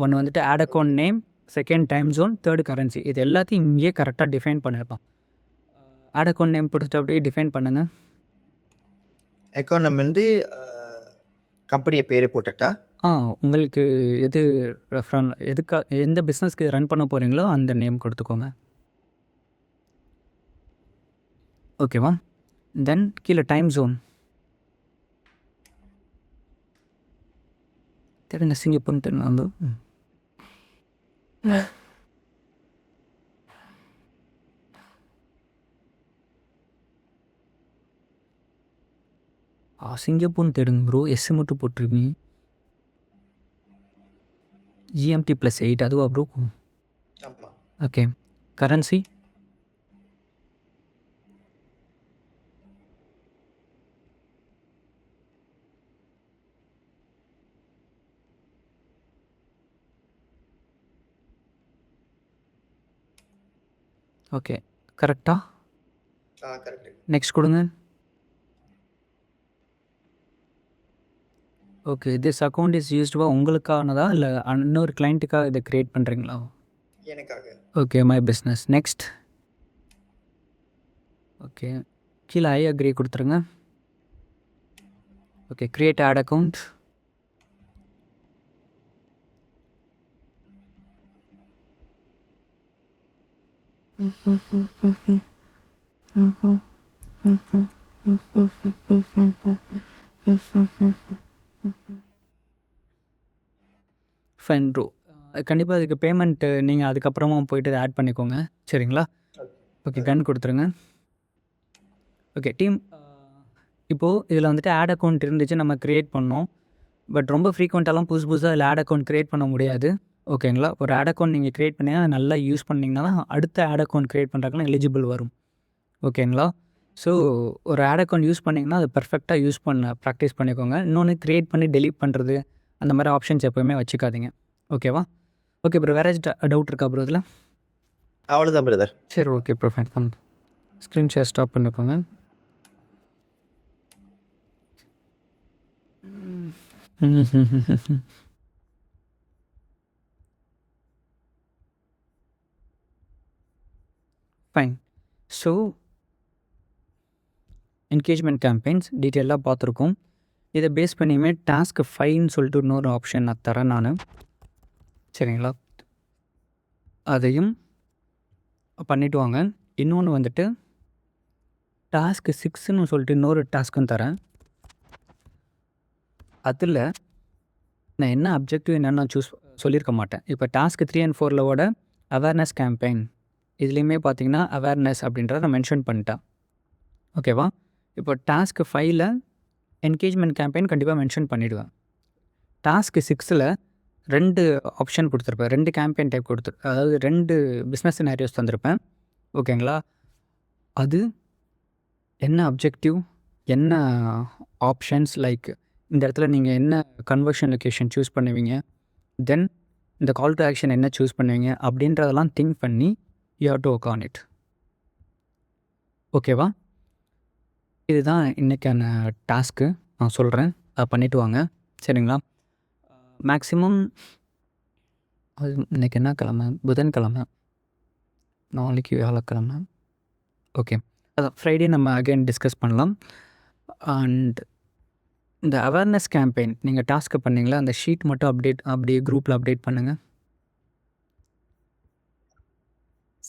ஒன்று வந்துட்டு ad account name, second time zone, third currency. இது எல்லாத்தையும் இங்கேயே கரெக்டாக டிஃபைன் பண்ணியிருப்பான். ஆட் அக்கௌண்ட் நேம் கொடுத்துட்டு அப்படியே டிஃபைன் பண்ணுங்கள். அக்கௌண்ட் நம்ம வந்து கம்பெனியை பேர் போட்டுட்டா உங்களுக்கு எது எந்த பிஸ்னஸ்க்கு ரன் பண்ண போகிறீங்களோ அந்த நேம் கொடுத்துக்கோங்க. ஓகேவா? தென் கீழே டைம் ஜோன் தெரியுங்க, சிங்கப்பூர்னு தெரியும் வந்து. சிங்கப்பூர்னு தெரியுங்க ப்ரோ. எஸ் மட்டும் போட்டிருக்கீங்க. GMT +8 அதுவா ப்ரோ? ஆமாம். ஓகே. Currency okay. கரெக்டா? கரெக்டு. நெக்ஸ்ட் கொடுங்க. ஓகே. திஸ் அக்கௌண்ட் இஸ் யூஸ்டுவா உங்களுக்கானதா இல்லை இன்னொரு கிளைண்ட்டுக்காக இதை க்ரியேட் பண்ணுறீங்களா? எனக்காக. Okay. My business. Next. Okay. கீழே ஐ அக்ரி கொடுத்துருங்க. Okay. Create ad account. Fine bro. கண்டிப்பாக அதுக்கு பேமெண்ட்டு நீங்கள் அதுக்கப்புறமா போயிட்டு ஆட் பண்ணிக்கோங்க. சரிங்களா? ஓகே. டன் கொடுத்துருங்க. ஓகே. டீம் இப்போது இதில் வந்துட்டு ஆட் அக்கௌண்ட் இருந்துச்சு, நம்ம க்ரியேட் பண்ணோம். பட் ரொம்ப ஃப்ரீக்வெண்ட்டாலாம் புதுசாக இதில் ஆட் அக்கௌண்ட் க்ரியேட் பண்ண முடியாது. ஓகேங்களா? ஒரு ஆட் அக்கௌண்ட் நீங்கள் க்ரியேட் பண்ணிங்கன்னா அதை நல்லா யூஸ் பண்ணிங்கன்னா தான் அடுத்த ஆட் அக்கௌண்ட் க்ரியேட் பண்ணுறதுக்குலாம் எலிஜிபிள் வரும். ஓகேங்களா? ஸோ ஒரு ஆட் அக்கௌண்ட் யூஸ் பண்ணிங்கன்னா அதை பர்ஃபெக்டாக யூஸ் பண்ண ப்ராக்டிஸ் பண்ணிக்கோங்க. இன்னொன்று க்ரியேட் பண்ணி டெலீட் பண்ணுறது அந்த மாதிரி ஆப்ஷன்ஸ் எப்போயுமே வச்சுக்காதீங்க. ஓகேவா? Okay bro. வேறு டவுட் இருக்கா ப்ரோ இதில்? அவ்வளோதான் பிரதர். சரி okay bro. Fine. Screen share stop பண்ணிக்கோங்க. ஃபைன். ஸோ என்கேஜ்மெண்ட் கேம்பெயின்ஸ் டீட்டெயிலாக பார்த்துருக்கோம். இதை பேஸ் பண்ணியுமே டாஸ்க் 5ன்னு சொல்லிட்டு இன்னொரு ஆப்ஷன் நான் தரேன் நான். சரிங்களா? அதையும் பண்ணிவிட்டு வாங்க. இன்னொன்று வந்துட்டு டாஸ்க் 6ன்னு சொல்லிட்டு இன்னொரு டாஸ்க்கும் தரேன். அதில் நான் என்ன அப்ஜெக்டிவ் என்னென்னு நான் சொல்லியிருக்க மாட்டேன். இப்போ டாஸ்க் 3 and 4லோட அவேர்னஸ் கேம்பெயின் இதுலேயுமே பார்த்தீங்கன்னா அவேர்னஸ் அப்படின்றத நான் மென்ஷன் பண்ணிட்டேன். ஓகேவா? இப்போ டாஸ்க் 5ல் என்கேஜ்மெண்ட் கேம்பெயின் கண்டிப்பாக மென்ஷன் பண்ணிவிடுவேன். டாஸ்க் 6ல் 2 ஆப்ஷன் கொடுத்துருப்பேன். 2 கேம்பெயின் டைப் அதாவது 2 பிஸ்னஸ் சினாரியோஸ் தந்திருப்பேன். ஓகேங்களா? அது என்ன அப்ஜெக்டிவ், என்ன ஆப்ஷன்ஸ், லைக் இந்த இடத்துல நீங்கள் என்ன கன்வர்ஷன் லொக்கேஷன் சூஸ் பண்ணுவீங்க, தென் இந்த கால் டு ஆக்ஷன் என்ன சூஸ் பண்ணுவீங்க அப்படின்றதெல்லாம் திங்க் பண்ணி you have to work on it. ஓகேவா? இதுதான் இன்றைக்கான டாஸ்க்கு. நான் சொல்கிறேன், அதை பண்ணிவிட்டு வாங்க. சரிங்களா? மேக்ஸிமம் அது இன்றைக்கி என்ன கிழமை? புதன்கிழமை. நாளைக்கு வியாழக்கிழமை. ஓகே. அதான் ஃப்ரைடே நம்ம அகைன் டிஸ்கஸ் பண்ணலாம். அண்ட் இந்த அவேர்னஸ் கேம்பெயின் நீங்கள் டாஸ்க்கு பண்ணிங்களா, அந்த ஷீட் மட்டும் அப்படியே குரூப்பில் அப்டேட் பண்ணுங்கள்.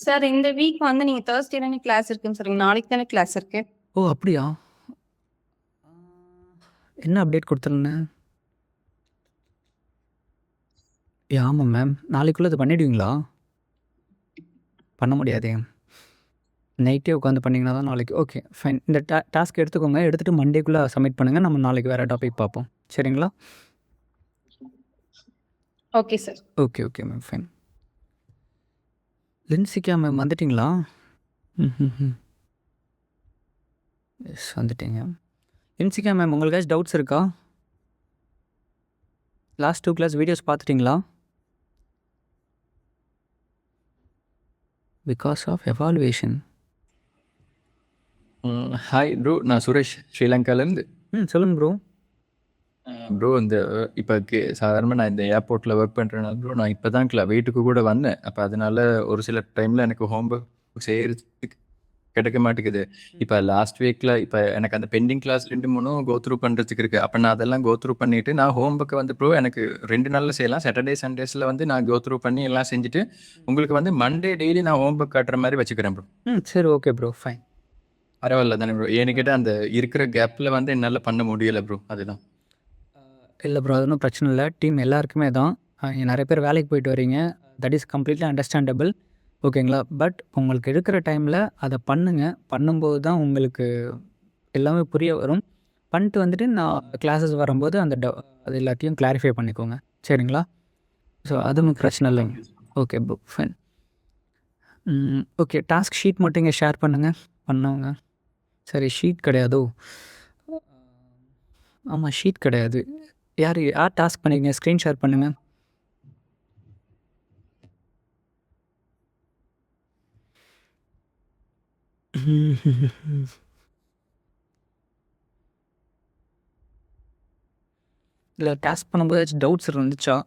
சார் இந்த வீக் வந்து நீங்க Thursday தானே கிளாஸ் இருக்குன்னு சொல்றீங்க. நாளைக்கு தானே கிளாஸ் இருக்கு. ஓ! அப்படியா? என்ன அப்டேட் கொடுத்துருந்தேன்? ஆமாம் மேம். நாளைக்குள்ள இது பண்ணிடுவீங்களா? பண்ண முடியாதே. நைட்டே உட்காந்து பண்ணிங்கன்னா தான் நாளைக்கு ஓகே ஃபைன். இந்த டாஸ்க் எடுத்துக்கோங்க. எடுத்துகிட்டு மண்டேக்குள்ளே சப்மிட் பண்ணுங்கள். நம்ம நாளைக்கு வேறு டாபிக் பார்ப்போம். சரிங்களா? Okay sir. Okay okay ma'am fine. Linsika ma'am வந்துட்டிங்களா? எஸ் வந்துட்டீங்க. லின்சிகா மேம் உங்களுக்கு டவுட்ஸ் இருக்கா? லாஸ்ட் 2 கிளாஸ் வீடியோஸ் பார்த்துட்டிங்களா? Because of evaluation. Hi bro, நான் சுரேஷ் ஸ்ரீலங்காலேருந்து. சொல்லுங்க ப்ரோ. ப்ரோ இந்த இப்போ சாதாரணமாக நான் இந்த ஏர்போர்ட்டில் ஒர்க் பண்ணுறேன்னா ப்ரோ, நான் இப்போ தான் வீட்டுக்கு கூட வந்தேன். அப்போ அதனால ஒரு சில டைமில் எனக்கு ஹோம் ஒர்க் செய்கிறதுக்கு கிடைக்க மாட்டேங்குது. இப்போ லாஸ்ட் வீக்கில் இப்போ எனக்கு அந்த பெண்டிங் கிளாஸ் 2-3 கோத்ரூ பண்ணுறதுக்கு இருக்குது. அப்போ நான் அதெல்லாம் கோத்ரூ பண்ணிவிட்டு நான் ஹோம் ஒர்க்கை வந்து ப்ரோ எனக்கு 2 நாளில் செய்யலாம். சாட்டர்டே சண்டேஸில் வந்து நான் கோத்ரூ பண்ணி எல்லாம் செஞ்சுட்டு உங்களுக்கு வந்து மண்டே டெய்லி நான் ஹோம் ஒர்க் காட்டுற மாதிரி வச்சுக்கிறேன் ப்ரோ. சரி ஓகே ப்ரோ ஃபைன். பரவாயில்ல தானே ப்ரோ? ஏன்னு கேட்டால் அந்த இருக்கிற கேப்பில் வந்து என்னால் பண்ண முடியலை ப்ரோ, அதுதான். இல்லை ப்ரோ, அது ஒன்றும் பிரச்சனை இல்லை. டீம் எல்லாருக்குமே தான். நிறைய பேர் வேலைக்கு போயிட்டு வரீங்க. That is completely understandable. ஓகேங்களா? பட் உங்களுக்கு இருக்கிற டைமில் அதை பண்ணுங்கள். பண்ணும்போது தான் உங்களுக்கு எல்லாமே புரிய வரும். பண்ணிட்டு வந்துட்டு நான் கிளாஸஸ் வரும்போது அது எல்லாத்தையும் கிளாரிஃபை பண்ணிக்கோங்க. சரிங்களா? ஸோ அதுவும் பிரச்சனை இல்லைங்க. Okay bro fine. Okay, task sheet மட்டும் இங்கே ஷேர் பண்ணுங்கள். பண்ணவங்க சரி ஷீட் கிடையாதோ? ஆமாம் ஷீட் கிடையாது. யார் டாஸ்க் பண்ணிங்க? ஸ்க்ரீன் ஷேர் பண்ணுங்கள். இல்லை டாஸ்க் பண்ணும்போது ஏதாச்சும் டவுட்ஸ் இருந்துச்சா?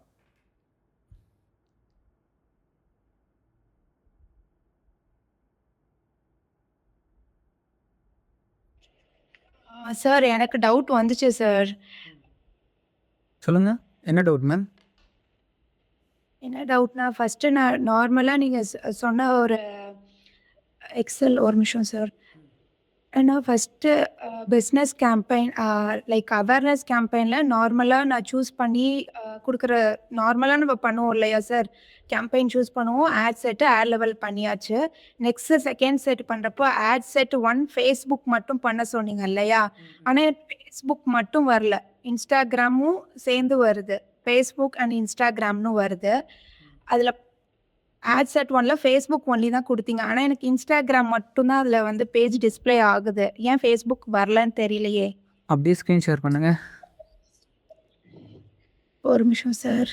சார் எனக்கு டவுட் வந்துச்சு சார். சொல்லுங்கள், என்ன டவுட் மேம்? என்ன டவுட்னா ஃபஸ்ட்டு நான் நார்மலாக நீங்கள் சொன்ன ஒரு எக்ஸல் ஒரு நிமிஷம் சார். ஏன்னா first business campaign like awareness கேம்பெயினில் நார்மலாக நான் சூஸ் பண்ணி கொடுக்குற நார்மலாக நம்ம பண்ணுவோம் இல்லையா சார்? கேம்பெயின் சூஸ் பண்ணுவோம். ஆட் செட்டு ஆட் லெவல் பண்ணியாச்சு. நெக்ஸ்ட்டு செகண்ட் செட் பண்ணுறப்போ ஆட் செட் 1 ஃபேஸ்புக் மட்டும் பண்ண சொன்னீங்க இல்லையா? ஆனால் ஃபேஸ்புக் மட்டும் வரல, இன்ஸ்டாகிராமும் சேர்ந்து வருது. ஃபேஸ்புக் அண்ட் இன்ஸ்டாகிராம்னு வருது. அதில் ஆட் செட் 1ல ஃபேஸ்புக் ஒன்லி தான் கொடுத்தீங்க. ஆனால் எனக்கு இன்ஸ்டாகிராம் மட்டும்தான் அதில் வந்து பேஜ் டிஸ்பிளே ஆகுது. ஏன் ஃபேஸ்புக் வரலன்னு தெரியலையே. அப்படியே ஸ்க்ரீன் ஷேர் பண்ணுங்கள். ஒரு நிமிஷம் sir.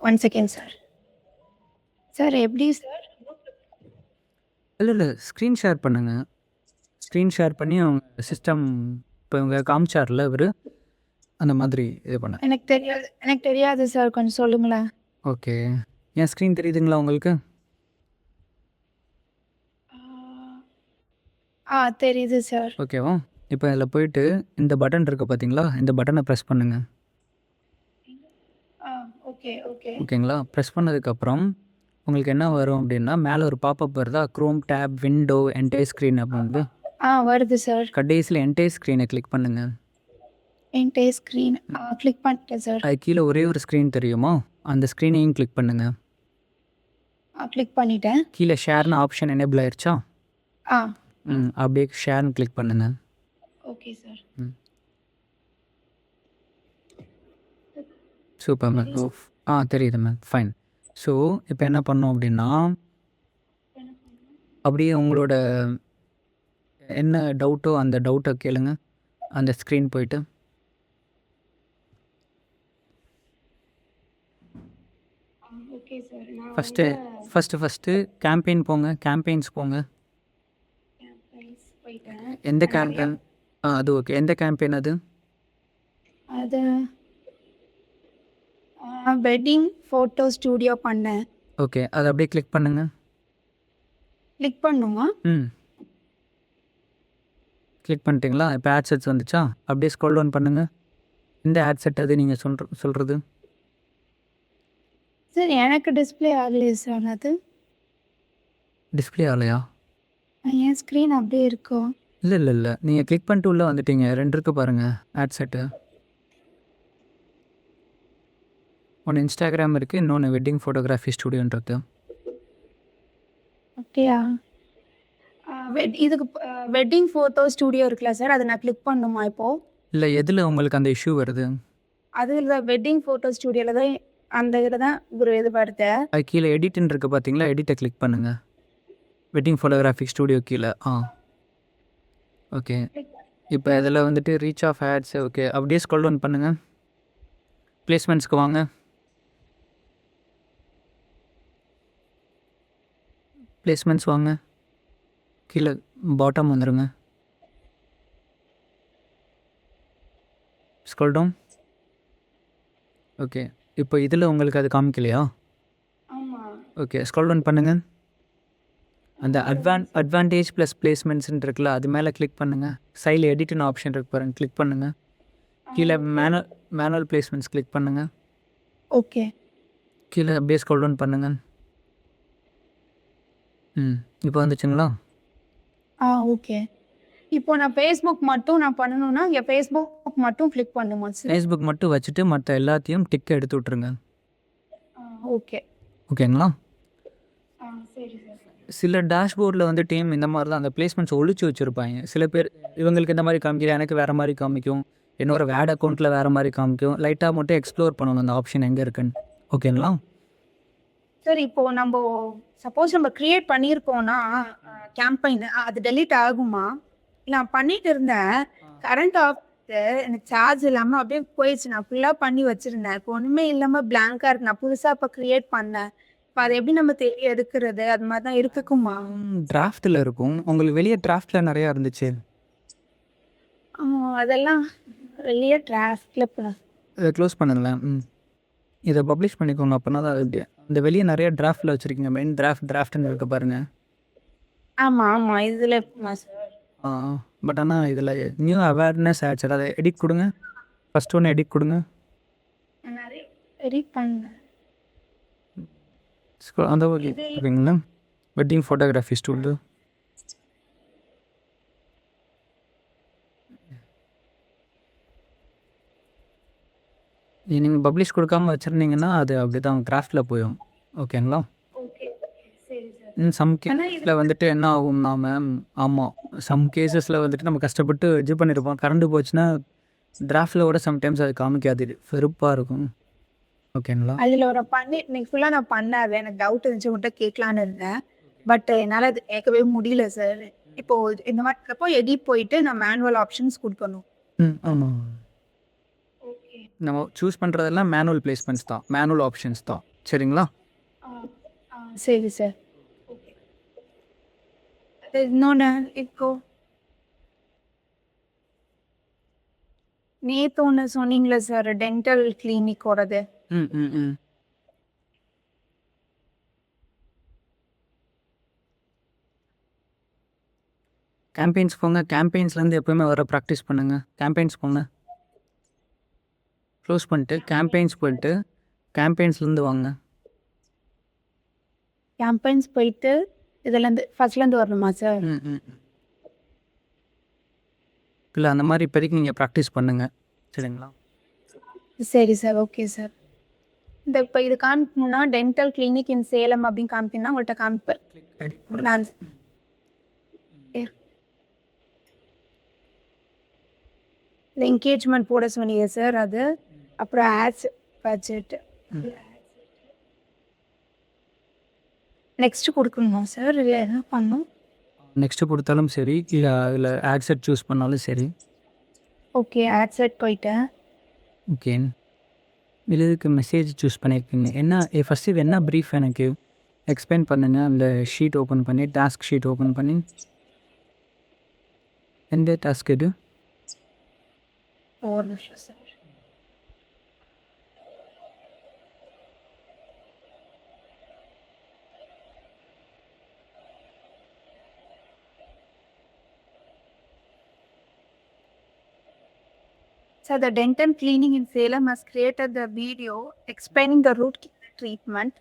One second sir. Sir எப்படி சார்? இல்லை ஸ்க்ரீன் ஷேர் பண்ணுங்கள். ஸ்க்ரீன் ஷேர் பண்ணி அவங்க சிஸ்டம் இப்போ இவங்க காமிச்சார்ல இவர், அந்த மாதிரி இது பண்ண. எனக்கு தெரியாது சார், கொஞ்சம் சொல்லுங்களேன். ஓகே, என் ஸ்க்ரீன் தெரியுதுங்களா உங்களுக்கு? தெரியுது சார். ஓகேவா? இப்போ இதில் போயிட்டு இந்த பட்டன் இருக்குது பார்த்தீங்களா? இந்த பட்டனை ப்ரெஸ் பண்ணுங்கள். ஓகே ஓகே ஓகேங்களா? ப்ரெஸ் பண்ணதுக்கப்புறம் உங்களுக்கு என்ன வரும் அப்படின்னா, மேலே ஒரு பாப்பப் வருதா? Chrome tab window entire screen அப்படின்னு. வருது சார். கடைசியில் என்டையர் ஸ்க்ரீனை கிளிக் பண்ணுங்கள். என்டையர் ஸ்க்ரீன் கிளிக் பண்ணிட்டேன் சார். அது கீழே ஒரே ஒரு ஸ்க்ரீன் தெரியுமா? அந்த ஸ்க்ரீனையும் கிளிக் பண்ணுங்கள். கிளிக் பண்ணிட்டேன். கீழே ஷேர்னு ஆப்ஷன் எனேபிள் ஆயிடுச்சா? ஆ அப்படியே ஷேர்னு கிளிக் பண்ணுங்கள். Okay sir. Super ma'am. தெரியுது மேம் ஃபைன். ஸோ இப்போ என்ன பண்ணோம் அப்படின்னா, அப்படியே உங்களோட என்ன டவுட்டோ அந்த டவுட்டை கேளுங்க. அந்த ஸ்க்ரீன் போயிட்டு ஓகே சார். நான் ஃபஸ்ட்டு கேம்பெயின் போங்க. கேம்பெயின்ஸ் போங்க. போயிட்டேன். எந்த கேம்பெயின்? அது ஓகே. எந்த கேம்பெயின் அது? அது வெட்டிங் ஃபோட்டோ ஸ்டூடியோ பண்ணேன். ஓகே. அதை அப்படியே கிளிக் பண்ணுங்க. கிளிக் பண்ணுமா? ம். கிளிக் பண்ணிட்டீங்களா? இப்போ ஆட் செட்ஸ் வந்துச்சா? அப்படியே ஸ்க்ரோல் டவுன் பண்ணுங்க. எந்த ஆட் செட் அது நீங்கள் சொல்கிறது? சார் எனக்கு டிஸ்ப்ளே ஆகலையே சார் அது. டிஸ்ப்ளே ஆகலையா? என் ஸ்க்ரீன் அப்படியே இருக்கும். இல்லை. நீங்கள் கிளிக் பண்ணிட்டு உள்ளே வந்துட்டீங்க. 2 இருக்கு பாருங்கள் ஆட் செட்டு. ஒன்று இன்ஸ்டாகிராம் இருக்குது, இன்னொன்று வெட்டிங் ஃபோட்டோகிராஃபி ஸ்டூடியோன்றது. அப்படியா? இதுக்கு வெட்டிங் ஃபோட்டோ ஸ்டூடியோ இருக்குல்ல சார், அதை நான் கிளிக் பண்ணணுமா இப்போது? இல்லை, எதில் உங்களுக்கு அந்த இஷ்யூ வருது? அதில் தான் வெட்டிங் ஃபோட்டோ ஸ்டூடியோவில் தான் அந்த இதில் தான் ஒரு இது வருது. அது கீழே எடிட்னு இருக்குது பார்த்தீங்களா? எடிட்டை கிளிக் பண்ணுங்கள். வெட்டிங் ஃபோட்டோகிராஃபிக் ஸ்டூடியோ கீழே. ஓகே. இப்போ இதில் வந்துட்டு ரீச் ஆஃப் ஆட்ஸ். ஓகே, அப்படியே ஸ்க்ரோல் டவுன் பண்ணுங்கள். பிளேஸ்மெண்ட்ஸ்க்கு வாங்க. பிளேஸ்மெண்ட்ஸ் வாங்க. கீழே பாட்டம் வந்துடுங்க. Scroll down. ஓகே. இப்போ இதில் உங்களுக்கு அது காமிக்கலையா? ஆமாம். ஓகே, ஸ்க்ரோல் டவுன் பண்ணுங்கள். அந்த அட்வான்டேஜ் ப்ளஸ் பிளேஸ்மெண்ட்ஸ்ன்னு இருக்குல்ல, அது மேலே கிளிக் பண்ணுங்கள். சைடில் எடிட்னு ஆப்ஷன் இருக்கு பாருங்கள், கிளிக் பண்ணுங்கள். கீழே மேனுவல் பிளேஸ்மெண்ட்ஸ் கிளிக் பண்ணுங்கள். ஓகே. கீழே அப்படியே ஸ்க்ரோல் டவுன் பண்ணுங்கள். இப்போ வந்துச்சுங்களா? ஓகே. இப்போ நான் ஃபேஸ்புக் மட்டும் நான் பண்ணணும்னா ஃபேஸ்புக் மட்டும் கிளிக் பண்ணுமா சார்? ஃபேஸ்புக் மட்டும் வச்சுட்டு மற்ற எல்லாத்தையும் டிக் எடுத்து விட்ருங்க. ஓகே. ஓகேங்களா? சரி சார். சில டேஷ்போர்டில் வந்து டீம் இந்த மாதிரி தான் அந்த பிளேஸ்மெண்ட்ஸ் ஒழிச்சு வச்சுருப்பாங்க. சில பேர் இவங்களுக்கு இந்த மாதிரி காமிக்கிற, எனக்கு வேறு மாதிரி காமிக்கும், என்னோட வேட் அக்கௌண்ட்டில் வேறு மாதிரி காமிக்கும். லைட்டாக மட்டும் எக்ஸ்ப்ளோர் பண்ணணும் அந்த ஆப்ஷன் எங்கே இருக்குன்னு. ஓகேங்களா? சார் இப்போ நம்ம சப்போஸ் நம்ம கிரியேட் பண்ணியிருக்கோம்னா கேம்பெயின் அது டெலீட் ஆகுமா? நான் பண்ணிட்டு இருந்தேன். கரண்ட் ஆஃப் எனக்கு சார்ஜ் இல்லாமல் அப்படியே போயிடுச்சு. நான் ஃபுல்லாக பண்ணி வச்சுருந்தேன். இப்போ ஒன்றுமே இல்லாமல் பிளாங்காக இருக்கு. நான் புதுசாக இப்போ கிரியேட் பண்ணேன். இப்போ அதை எப்படி நம்ம எடுக்கிறது? அது மாதிரி தான் இருக்குமா? டிராஃப்ட்டில் இருக்கும். உங்களுக்கு வெளியே டிராஃப்ட்டில் நிறையா இருந்துச்சு. அதெல்லாம் வெளியே டிராஃப்டில் இதை க்ளோஸ் பண்ணுங்களேன். இதை பப்ளிஷ் பண்ணிக்கோங்க. அப்படின்னா தான் அது இந்த வெளியே நிறைய டிராஃப்ட்டில் வச்சுருக்கீங்க. மெயின் டிராஃப்ட்னு இருக்க பாருங்கள். ஆமாம் இதில் இருக்குமா சார்? பட் ஆனால் இதில் நியூ அவேர்னஸ் ஆட்ஸ் அதை எடிட் கொடுங்க. ஃபஸ்ட் ஒன்று எடிட் கொடுங்க. நிறைய எடிட் பண்ணேன். அந்த ஓகேங்களா? Wedding photography studio. நீங்கள் பப்ளிஷ் கொடுக்காம வச்சுருந்தீங்கன்னா அது அப்படி தான் கிராஃப்டில் போயிடும். ஓகேங்களா? ஓகே சரி சார். சம் கேஸில் வந்துட்டு என்ன ஆகும்னா மேம், ஆமாம், சம் கேஸஸில் வந்துட்டு நம்ம கஷ்டப்பட்டு இது பண்ணியிருப்போம். கரண்ட் போச்சுன்னா டிராஃப்டில் கூட சம்டைம்ஸ் அது காமிக்காது. வெறுப்பாக இருக்கும். ஓகேங்களா? அதில் ஒரு இன்னைக்கு ஃபுல்லாக நான் பண்ணாது. எனக்கு டவுட் இருந்துச்சு, உங்கள்கிட்ட கேட்கலான்னு இருந்தேன். பட் என்னால் அது கேட்கவே முடியல சார். இப்போது இந்த மாதிரி இருக்கிறப்போ எடிட் போயிட்டு நான் மேனுவல் ஆப்ஷன்ஸ் கொடுக்கணும். ஆமாம். ஓகே. நம்ம சூஸ் பண்ணுறதெல்லாம் மேனுவல் பிளேஸ்மெண்ட்ஸ் தான், மேனுவல் ஆப்ஷன்ஸ் தான். சரிங்களா? சரி சார். ஓகே. அது இன்னொன்று இப்போ நேற்று ஒன்று சொன்னீங்களே சார், டென்டல் கிளினிக்கோடது. கேம்பெயின்ஸ் போங்க. கேம்பெயின்ஸ்லேருந்து எப்போயுமே வர ப்ராக்டிஸ் பண்ணுங்கள். கேம்பெயின்ஸ் போங்க. க்ளோஸ் பண்ணிட்டு கேம்பெயின்ஸ் போயிட்டு கேம்பெயின்ஸ்லேருந்து வாங்க. கேம்பெயின்ஸ் போயிட்டு இதுலேருந்து ஃபர்ஸ்ட்லேருந்து வரணுமா சார்? இல்லை, அந்த மாதிரி இப்போதைக்கு நீங்கள் ப்ராக்டிஸ் பண்ணுங்கள். சரிங்களா? சரி சார். Okay sir. இந்த இப்போ இது காமிக்கணும்னா டென்டல் கிளினிக் இன் சேலம் அப்படின்னு காமிக்கணும்னா உங்கள்கிட்ட காமிப்பேன் நான். இந்த என்கேஜ்மெண்ட் போட சொன்னீங்க சார், அது அப்புறம் ஆட்ஸ் பட்ஜெட் நெக்ஸ்ட் கொடுக்கணுமா சார், இல்லை என்ன பண்ணணும்? நெக்ஸ்ட்டு கொடுத்தாலும் சரி, இல்லை அதில் ஆட் செட் சூஸ் பண்ணாலும் சரி. ஓகே, ஆட் செட் போயிட்டேன். ஓகே. இதுக்கு மெசேஜ் சூஸ் பண்ணியிருக்கீங்க. என்ன ஃபஸ்ட்டு இது என்ன ப்ரீஃப் எனக்கு எக்ஸ்பிளைன் பண்ணுங்கள். அந்த ஷீட் ஓப்பன் பண்ணி, டாஸ்க் ஷீட் ஓப்பன் பண்ணி, எந்த டாஸ்க் இது? ஒரு நிமிஷம் sir. So the dental cleaning in Salem has created the video explaining the root canal treatment.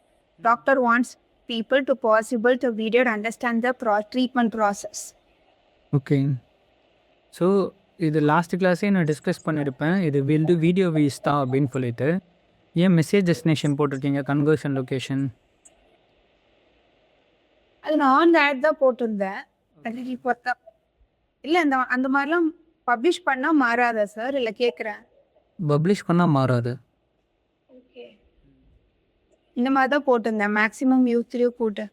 Doctor wants people to possible to video to understand the treatment process. Okay. So இது last கிளாஸே நான் discuss பண்ணியிருப்பேன். இது will do video views தான் அப்படின்னு சொல்லிட்டு. ஏன் message destination போட்டிருக்கீங்க conversion location? அது நான் ஆன் ஆட் தான் போட்டிருந்தேன். இல்லை அந்த அந்த மாதிரிலாம் பப்ளிஷ் பண்ணால் மாறாதா சார்? இல்லை கேட்குறேன். பப்ளிஷ் பண்ணால் மாறாது. ஓகே. இந்த மாதிரி தான் போட்டிருந்தேன். மேக்ஸிமம் யூத்லேயும் போட்டு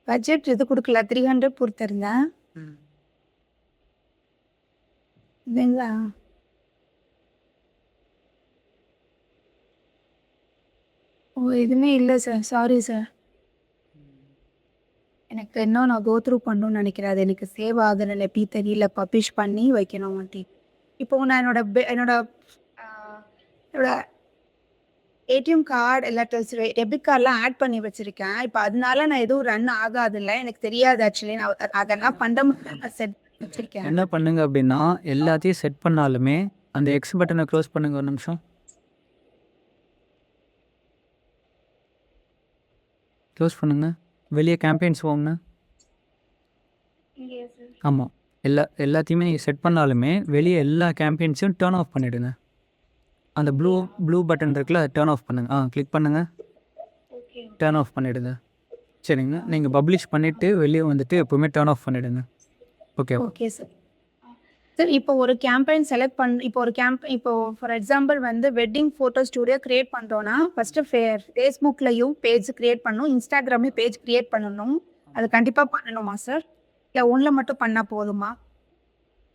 பட்ஜெட் இது கொடுக்கல 300 கொடுத்துருந்தேன். இதுங்களா? ஓ எதுவுமே இல்லை சார். Sorry sir. எனக்கு இன்னும் நான் கோ த்ரூ பண்ணணும்னு நினைக்கிறேன். அது எனக்கு சேவ் ஆகலை எப்படி தெரியல. பப்ளிஷ் பண்ணி வைக்கணும் மாட்டி. இப்போ நான் என்னோட என்னோட ஏடிஎம் கார்டு எல்லாத்தையும் டெபிட் கார்டெலாம் ஆட் பண்ணி வச்சுருக்கேன். இப்போ அதனால நான் எதுவும் ரன் ஆகாதில்ல. எனக்கு தெரியாது ஆக்சுவலி. நான் அதெல்லாம் பண்ண செட் வச்சுருக்கேன். என்ன பண்ணுங்க அப்படின்னா எல்லாத்தையும் செட் பண்ணாலுமே அந்த எக்ஸ் பட்டனை க்ளோஸ் பண்ணுங்க ஒரு நிமிஷம். க்ளோஸ் பண்ணுங்க. வெளியே கேம்பெயின்ஸ் போங்க. ஆமாம், எல்லாத்தையுமே நீங்கள் செட் பண்ணாலுமே வெளியே எல்லா கேம்பெயின்ஸையும் டர்ன் ஆஃப் பண்ணிவிடுங்க. அந்த ப்ளூ பட்டன் இருக்குல்ல, டர்ன் ஆஃப் பண்ணுங்கள். கிளிக் பண்ணுங்கள், டர்ன் ஆஃப் பண்ணிவிடுங்க. சரிங்க. நீங்கள் பப்ளிஷ் பண்ணிவிட்டு வெளியே வந்துட்டு எப்போவுமே டர்ன் ஆஃப் பண்ணிவிடுங்க. Okay okay sir. சார் இப்போ ஒரு கேம்பெயின் செலக்ட் இப்போ ஃபார் எக்ஸாம்பிள் வந்து வெட்டிங் ஃபோட்டோ ஸ்டூடியோ க்ரியேட் பண்ணுறோன்னா ஃபஸ்ட்டு ஃபேஸ்புக்லையும் பேஜ் க்ரியேட் பண்ணணும், இன்ஸ்டாகிராம்லேயும் பேஜ் க்ரியேட் பண்ணணும். அது கண்டிப்பாக பண்ணணுமா சார்? இல்லை ஒன்றில் மட்டும் பண்ணால் போதுமா?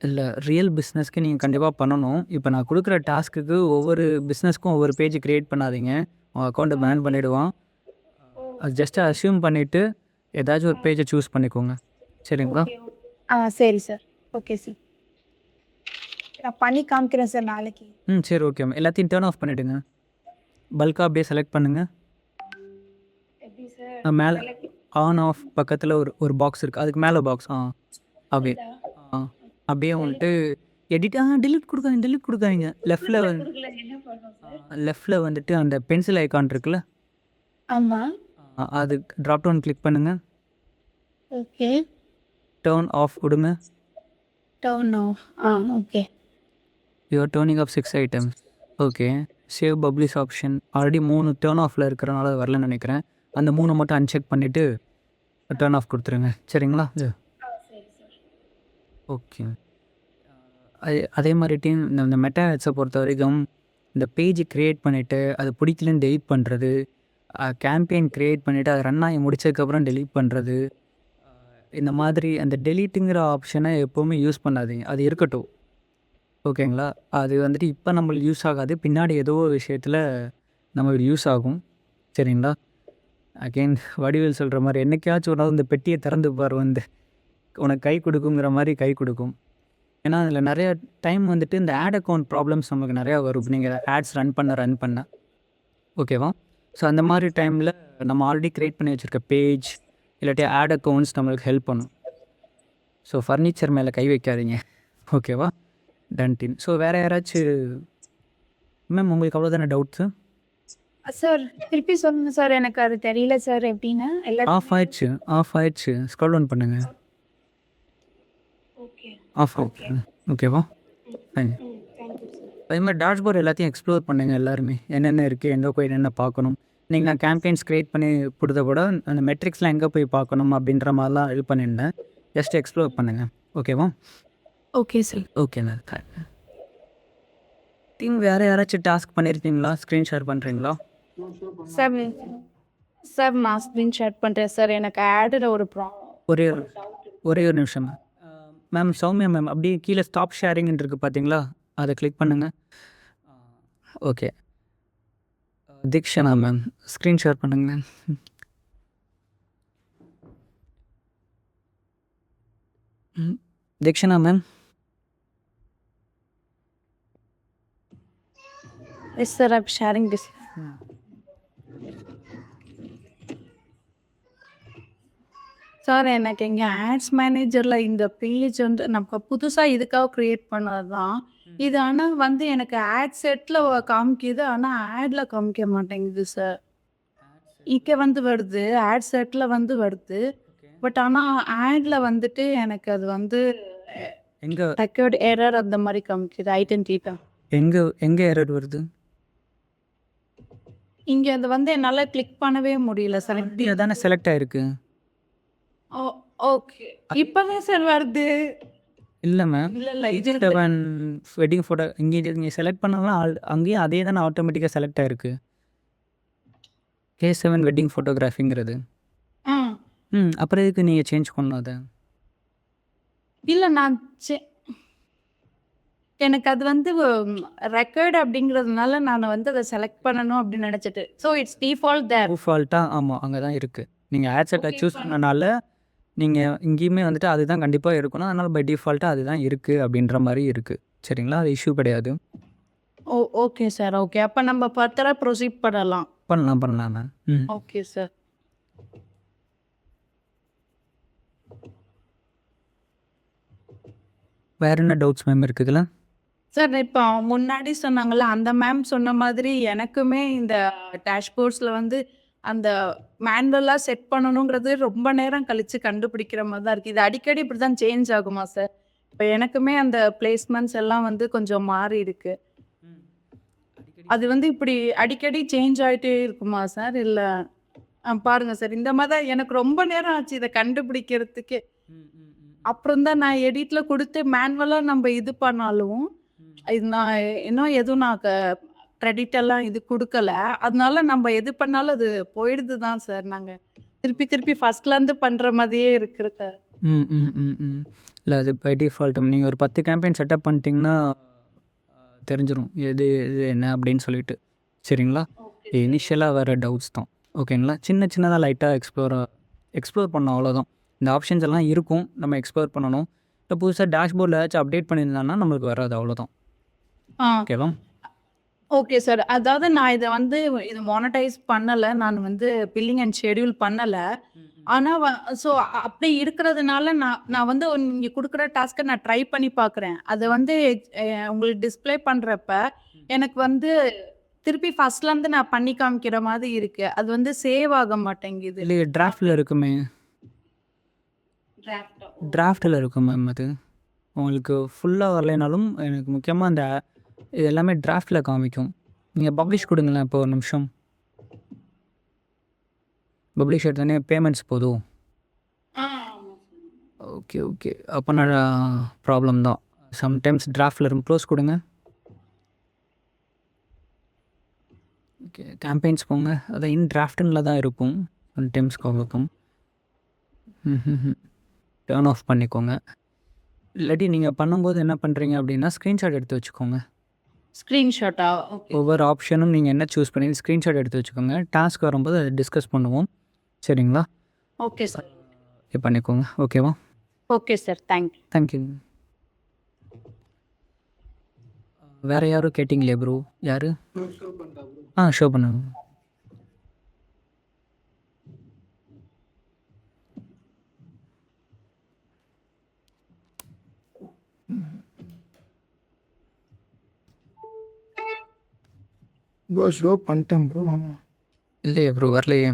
இல்லை, ரியல் பிஸ்னஸ்க்கு நீங்கள் கண்டிப்பாக பண்ணணும். இப்போ நான் கொடுக்குற டாஸ்க்குக்கு ஒவ்வொரு பிஸ்னஸ்க்கும் ஒவ்வொரு பேஜ் க்ரியேட் பண்ணாதீங்க. உங்கள் அக்கௌண்ட்டை பேன் பண்ணிவிடுவான். அது ஜஸ்ட்டு அஸ்யூம் பண்ணிவிட்டு ஏதாச்சும் ஒரு பேஜை சூஸ் பண்ணிக்கோங்க. சரிங்களா? சரி சார். Okay sir. நான் பண்ணி காமிக்கிறேன் சார் நாளைக்கு. சரி, ஓகே. எல்லாத்தையும் டர்ன் ஆஃப் பண்ணிவிடுங்க. பல்காக அப்படியே செலக்ட் பண்ணுங்கள். எப்படி சார்? மேலே ஆன் ஆஃப் பக்கத்தில் ஒரு பாக்ஸ் இருக்குது. அதுக்கு மேலே பாக்ஸ் அப்படியே அப்படியே வந்துட்டு எடிட் டெலிட் கொடுக்காதீங்க. லெஃப்டில் வந்துட்டு அந்த பென்சில் ஐக்கான் இருக்குல்ல, ஆமாம். அது ட்ராப் டவுன் கிளிக் பண்ணுங்கள். ஓகே. டர்ன் ஆஃப் கொடுங்க. Turn off. Okay. You're turning off 6 items. Okay. Save publish option already 3 turn ஆஃபில் இருக்கிறனால வரலன்னு நினைக்கிறேன். அந்த 3 மட்டும் அன்செக் பண்ணிவிட்டு டர்ன் ஆஃப் கொடுத்துருங்க. சரிங்களா? ஓகே. அதே மாதிரி இந்த மெட்டா ஆட்ஸை பொறுத்த வரைக்கும் இந்த பேஜ் க்ரியேட் பண்ணிவிட்டு அது பிடிக்கலன்னு டெலீட் பண்ணுறது, கேம்பெயின் க்ரியேட் பண்ணிவிட்டு அது ரன் ஆகி முடிச்சதுக்கப்புறம் டெலீட் பண்ணுறது, இந்த மாதிரி அந்த டெலீட்டுங்கிற ஆப்ஷனை எப்போவுமே யூஸ் பண்ணாதீங்க. அது இருக்கட்டும். ஓகேங்களா? அது வந்துட்டு இப்போ நம்மளுக்கு யூஸ் ஆகாது. பின்னாடி ஏதோ ஒரு விஷயத்தில் நம்மளுக்கு யூஸ் ஆகும். சரிங்களா? அகெயின் வடிவேல் சொல்கிற மாதிரி என்றைக்காச்சும் ஒரு நாள் இந்த பெட்டியை திறந்து பார் வந்து உனக்கு கை கொடுக்குங்கிற மாதிரி கை கொடுக்கும். ஏன்னா அதில் நிறைய டைம் வந்துட்டு இந்த ஆட் அக்கௌண்ட் ப்ராப்ளம்ஸ் நமக்கு நிறையா வரும். நீங்கள் ஆட்ஸ் ரன் பண்ண ஓகேவா? ஸோ அந்த மாதிரி டைமில் நம்ம ஆல்ரெடி க்ரியேட் பண்ணி வச்சுருக்க பேஜ் இல்லாட்டி ஆட் அக்கௌண்ட்ஸ் நம்மளுக்கு ஹெல்ப் பண்ணும். ஸோ ஃபர்னிச்சர் மேலே கை வைக்காதீங்க. ஓகேவா? டன்டின். ஸோ வேறு யாராச்சும் மேம் உங்களுக்கு அவ்வளோதானே டவுட்ஸு? சார் திருப்பி சொல்லுங்கள் சார். எனக்கு அது தெரியல சார் எப்படின்னு. ஆஃப் ஆயிடுச்சு. ஸ்க்ரோல் டவுன் பண்ணுங்கள். ஓகே. ஆஃப் ஓகேவா? அதே மாதிரி டேஷ்போர்ட் எல்லாத்தையும் எக்ஸ்ப்ளோர் பண்ணுங்கள். எல்லாருமே என்னென்ன இருக்குது, எங்கே போய் என்னென்ன பார்க்கணும். நீங்கள் நான் கேம்பெயின்ஸ் க்ரியேட் பண்ணி கொடுத்த கூட அந்த மெட்ரிக்ஸ்லாம் எங்கே போய் பார்க்கணும் அப்படின்ற மாதிரிலாம் இது பண்ணியிருந்தேன். ஜஸ்ட் எக்ஸ்ப்ளோர் பண்ணுங்கள். ஓகேவா? Okay sir. ஓகேண்ணா. டீம் வேறு யாராச்சும் டாஸ்க் பண்ணியிருக்கீங்களா? ஸ்க்ரீன் ஷேர் பண்ணுறீங்களா? சார் நான் ஸ்க்ரீன் ஷேர் பண்ணுறேன் சார். எனக்கு ஆடில் ஒரு ப்ராப்ளம். ஒரே ஒரு நிமிஷம் மேம். சௌமியா மேம் அப்படியே கீழே ஸ்டாப் ஷேரிங்னு இருக்குது பார்த்தீங்களா? அதை கிளிக் பண்ணுங்கள். Okay. Theekshana ma'am screen share பண்ணுங்க ma'am. Theekshana ma'am. Yes sir, I'm sharing this. Sir எனக்கு எங்க ஆட்ஸ் மேனேஜர்ல இந்த பேஜ் வந்து நம்ம புதுசா இதுக்காக கிரியேட் பண்ணது தான். இது ஆனா வந்து எனக்கு ஆட் செட்ல காமிக்குது. ஆனா ஆட்ல காமிக்க மாட்டேங்குது சார். இங்க வந்து வருது. ஆட் செட்ல வந்து வருது. பட் ஆனா ஆட்ல வந்துட்டு எனக்கு அது வந்து எங்கே ரெக்கார்ட் எரர் அந்த மாதிரி காமிக்குது. ஐடென்டிட்டி எங்கே எங்கே எரர் வருது? இங்க அது வந்து என்னால கிளிக் பண்ணவே முடியல சார். அப்படி அதானே செலக்ட் ஆயிருக்கு. ஓ ஓகே. இப்பதான் சார் வருது. இல்லை மேம், இல்ல இது K7 வெட்டிங் ஃபோட்டோ இங்கே நீங்கள் செலக்ட் பண்ணலாம். அங்கேயும் அதே தானே ஆட்டோமேட்டிக்காக செலக்ட் ஆயிருக்கு. K7 wedding ஃபோட்டோகிராஃபிங்கிறது. ஆ. அப்புறம் எதுக்கு நீங்கள் சேஞ்ச் பண்ணணும் அதை? இல்ல நான் எனக்கு அது வந்து ரெக்கார்ட் அப்படிங்கிறதுனால நான் வந்து அதை செலக்ட் பண்ணணும் அப்படின்னு நினைச்சிட்டு. ஸோ இட்ஸ் டிஃபால்ட் தேர். டிஃபால்ட்டாக ஆமாம், அங்கே தான் இருக்குது. நீங்கள் ஆட் செட்டை Okay, சூஸ் fine. பண்ணனால நீங்கள் இங்கேயுமே வந்துட்டு அதுதான் கண்டிப்பாக இருக்கணும். அதனால் பை டிஃபால்ட்டாக அதுதான் இருக்குது அப்படின்ற மாதிரி இருக்குது. சரிங்களா? அது இஷ்யூ கிடையாது. Okay sir. ஓகே. அப்ப நம்ம ஃபர்தரா ப்ரொசீட் பண்ணலாம். பண்ணலாம் மேம். Okay sir. வேற என்ன டவுட்ஸ் மேம் இருக்குதுல்ல? சார் இப்போ முன்னாடி சொன்னாங்கல்ல, அந்த மேம் சொன்ன மாதிரி எனக்குமே இந்த டேஷ்போர்ட்ஸில் வந்து அந்த மேனுவலாக செட் பண்ணணுங்கிறது ரொம்ப நேரம் கழித்து கண்டுபிடிக்கிற மாதிரி தான் இருக்குது. இது அடிக்கடி இப்படி தான் சேஞ்ச் ஆகுமா சார்? இப்போ எனக்குமே அந்த பிளேஸ்மெண்ட்ஸ் எல்லாம் வந்து கொஞ்சம் மாறி இருக்கு. அது வந்து இப்படி அடிக்கடி சேஞ்ச் ஆகிட்டே இருக்குமா சார்? இல்லை பாருங்க சார், இந்த மாதிரி தான் எனக்கு ரொம்ப நேரம் ஆச்சு இதை கண்டுபிடிக்கிறதுக்கு. அப்புறம் தான் நான் எடிட்ல கொடுத்து மேனுவலாக நம்ம இது பண்ணாலும் இது நான் இன்னும் எதுவும் நான் கிரெடிட் எல்லாம் இது கொடுக்கல. அதனால நம்ம எது பண்ணாலும் அது போயிடுது தான் சார். நாங்கள் திருப்பி ஃபர்ஸ்ட்லேருந்து பண்ணுற மாதிரியே இருக்குது சார். இல்லை, அது பை டிஃபால்ட் நீங்கள் ஒரு 10 கேம்பெயின் செட்டப் பண்ணிட்டீங்கன்னா தெரிஞ்சிடும் எது இது என்ன அப்படின்னு சொல்லிட்டு. சரிங்களா? இனிஷியலாக வர டவுட்ஸ் தான். ஓகேங்களா? சின்னதாக லைட்டாக எக்ஸ்ப்ளோர் பண்ணோம், அவ்வளோதான். இந்த ஆப்ஷன்ஸ் எல்லாம் இருக்கும், நம்ம எக்ஸ்ப்ளோர் பண்ணணும். இப்போ புதுசாக டேஷ்போர்டில் ஏதாச்சும் அப்டேட் பண்ணியிருந்தாங்கன்னா நம்மளுக்கு வராது, அவ்வளோதான். ஓகேவா? Okay sir. அதாவது நான் இதை வந்து இது மானிட்டைஸ் பண்ணலை. நான் வந்து பில்லிங் அண்ட் ஷெட்யூல் பண்ணலை. ஆனால் ஸோ அப்படி இருக்கிறதுனால நான் வந்து நீங்கள் கொடுக்குற டாஸ்க்கை நான் ட்ரை பண்ணி பார்க்குறேன். அதை வந்து உங்களுக்கு டிஸ்ப்ளே பண்ணுறப்ப எனக்கு வந்து திருப்பி ஃபர்ஸ்ட்லேருந்து நான் பண்ணி காமிக்கிற மாதிரி இருக்கு. அது வந்து சேவ் ஆக மாட்டேங்குது. இல்லையே, டிராஃப்டில் இருக்குமே. டிராஃப்டில் இருக்கும் மேம். அது உங்களுக்கு ஃபுல்லாக வரலைனாலும் எனக்கு முக்கியமாக அந்த இது எல்லாமே டிராஃப்டில் காமிக்கும். நீங்கள் பப்ளிஷ் கொடுங்களேன். இப்போ ஒரு நிமிஷம். பப்ளிஷ் எடுத்தோடனே பேமெண்ட்ஸ் போதும். ஓகே. அப்போ நான் ப்ராப்ளம் தான். சம்டைம்ஸ் டிராஃப்டில் இருக்கும். க்ளோஸ் கொடுங்க. ஓகே, கேம்பெயின்ஸ் போங்க. அதை இன் டிராஃப்டில் தான் இருக்கும். சம்டைம்ஸ் இருக்கும். டர்ன் ஆஃப் பண்ணிக்கோங்க. இல்லாட்டி நீங்கள் பண்ணும்போது என்ன பண்ணுறீங்க அப்படின்னா ஸ்க்ரீன்ஷாட் எடுத்து வச்சுக்கோங்க. ஸ்க்ரீன்ஷாட்டா? ஓகே. ஒவ்வொரு ஆப்ஷனும் நீங்கள் என்ன சூஸ் பண்ணி ஸ்க்ரீன்ஷாட் எடுத்து வச்சுக்கோங்க. டாஸ்க் வரும்போது அதை டிஸ்கஸ் பண்ணுவோம். சரிங்களா? Okay sir. இது பண்ணிக்கோங்க. ஓகேவா? Okay sir. தேங்க்யூ. வேறு யாரும் கேட்டிங்களே ப்ரோ? யார்? ஷோ பண்ணுங்க. ப்ரோ ஷோ பண்ணிட்டேன் ப்ரோ. இல்லையே ப்ரோ, வரலையே.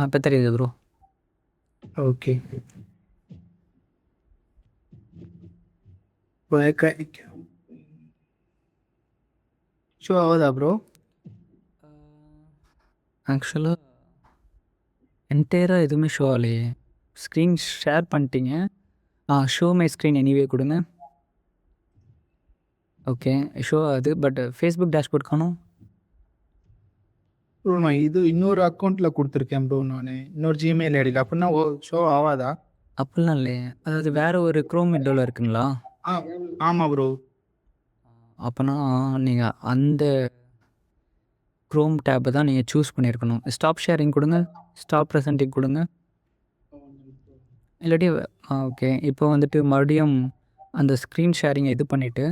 இப்போ தெரியுது ப்ரோ. ஓகே. ஷோ ஆகுதா ப்ரோ? ஆக்சுவலாக என்டையராக எதுவுமே ஷோ ஆகலையே. ஸ்க்ரீன் ஷேர் பண்ணிட்டீங்க. ஷோ மை ஸ்க்ரீன் எனிவே கொடுங்க. ஓகே, ஷோ ஆகுது. பட் ஃபேஸ்புக் டேஷ்போர்ட் காணும். ப்ரோ நான் இது இன்னொரு அக்கௌண்ட்டில் கொடுத்துருக்கேன் ப்ரோ. நான் இன்னொரு ஜிமெயில் ஐடியில். அப்படின்னா ஷோ ஆகாதா? அப்படிலாம் இல்லையே. அதாவது வேறு ஒரு க்ரோம் விண்டோவில் இருக்குங்களா? ஆமாம் ப்ரோ. அப்போனா நீங்கள் அந்த க்ரோம் டேப்பை தான் நீங்கள் சூஸ் பண்ணியிருக்கணும். ஸ்டாப் ஷேரிங் கொடுங்க, ஸ்டாப் ப்ரெசென்டிங் கொடுங்க. இல்லாட்டி ஓகே. இப்போ வந்துட்டு மறுபடியும் அந்த ஸ்க்ரீன் ஷேரிங்கை இது பண்ணிவிட்டு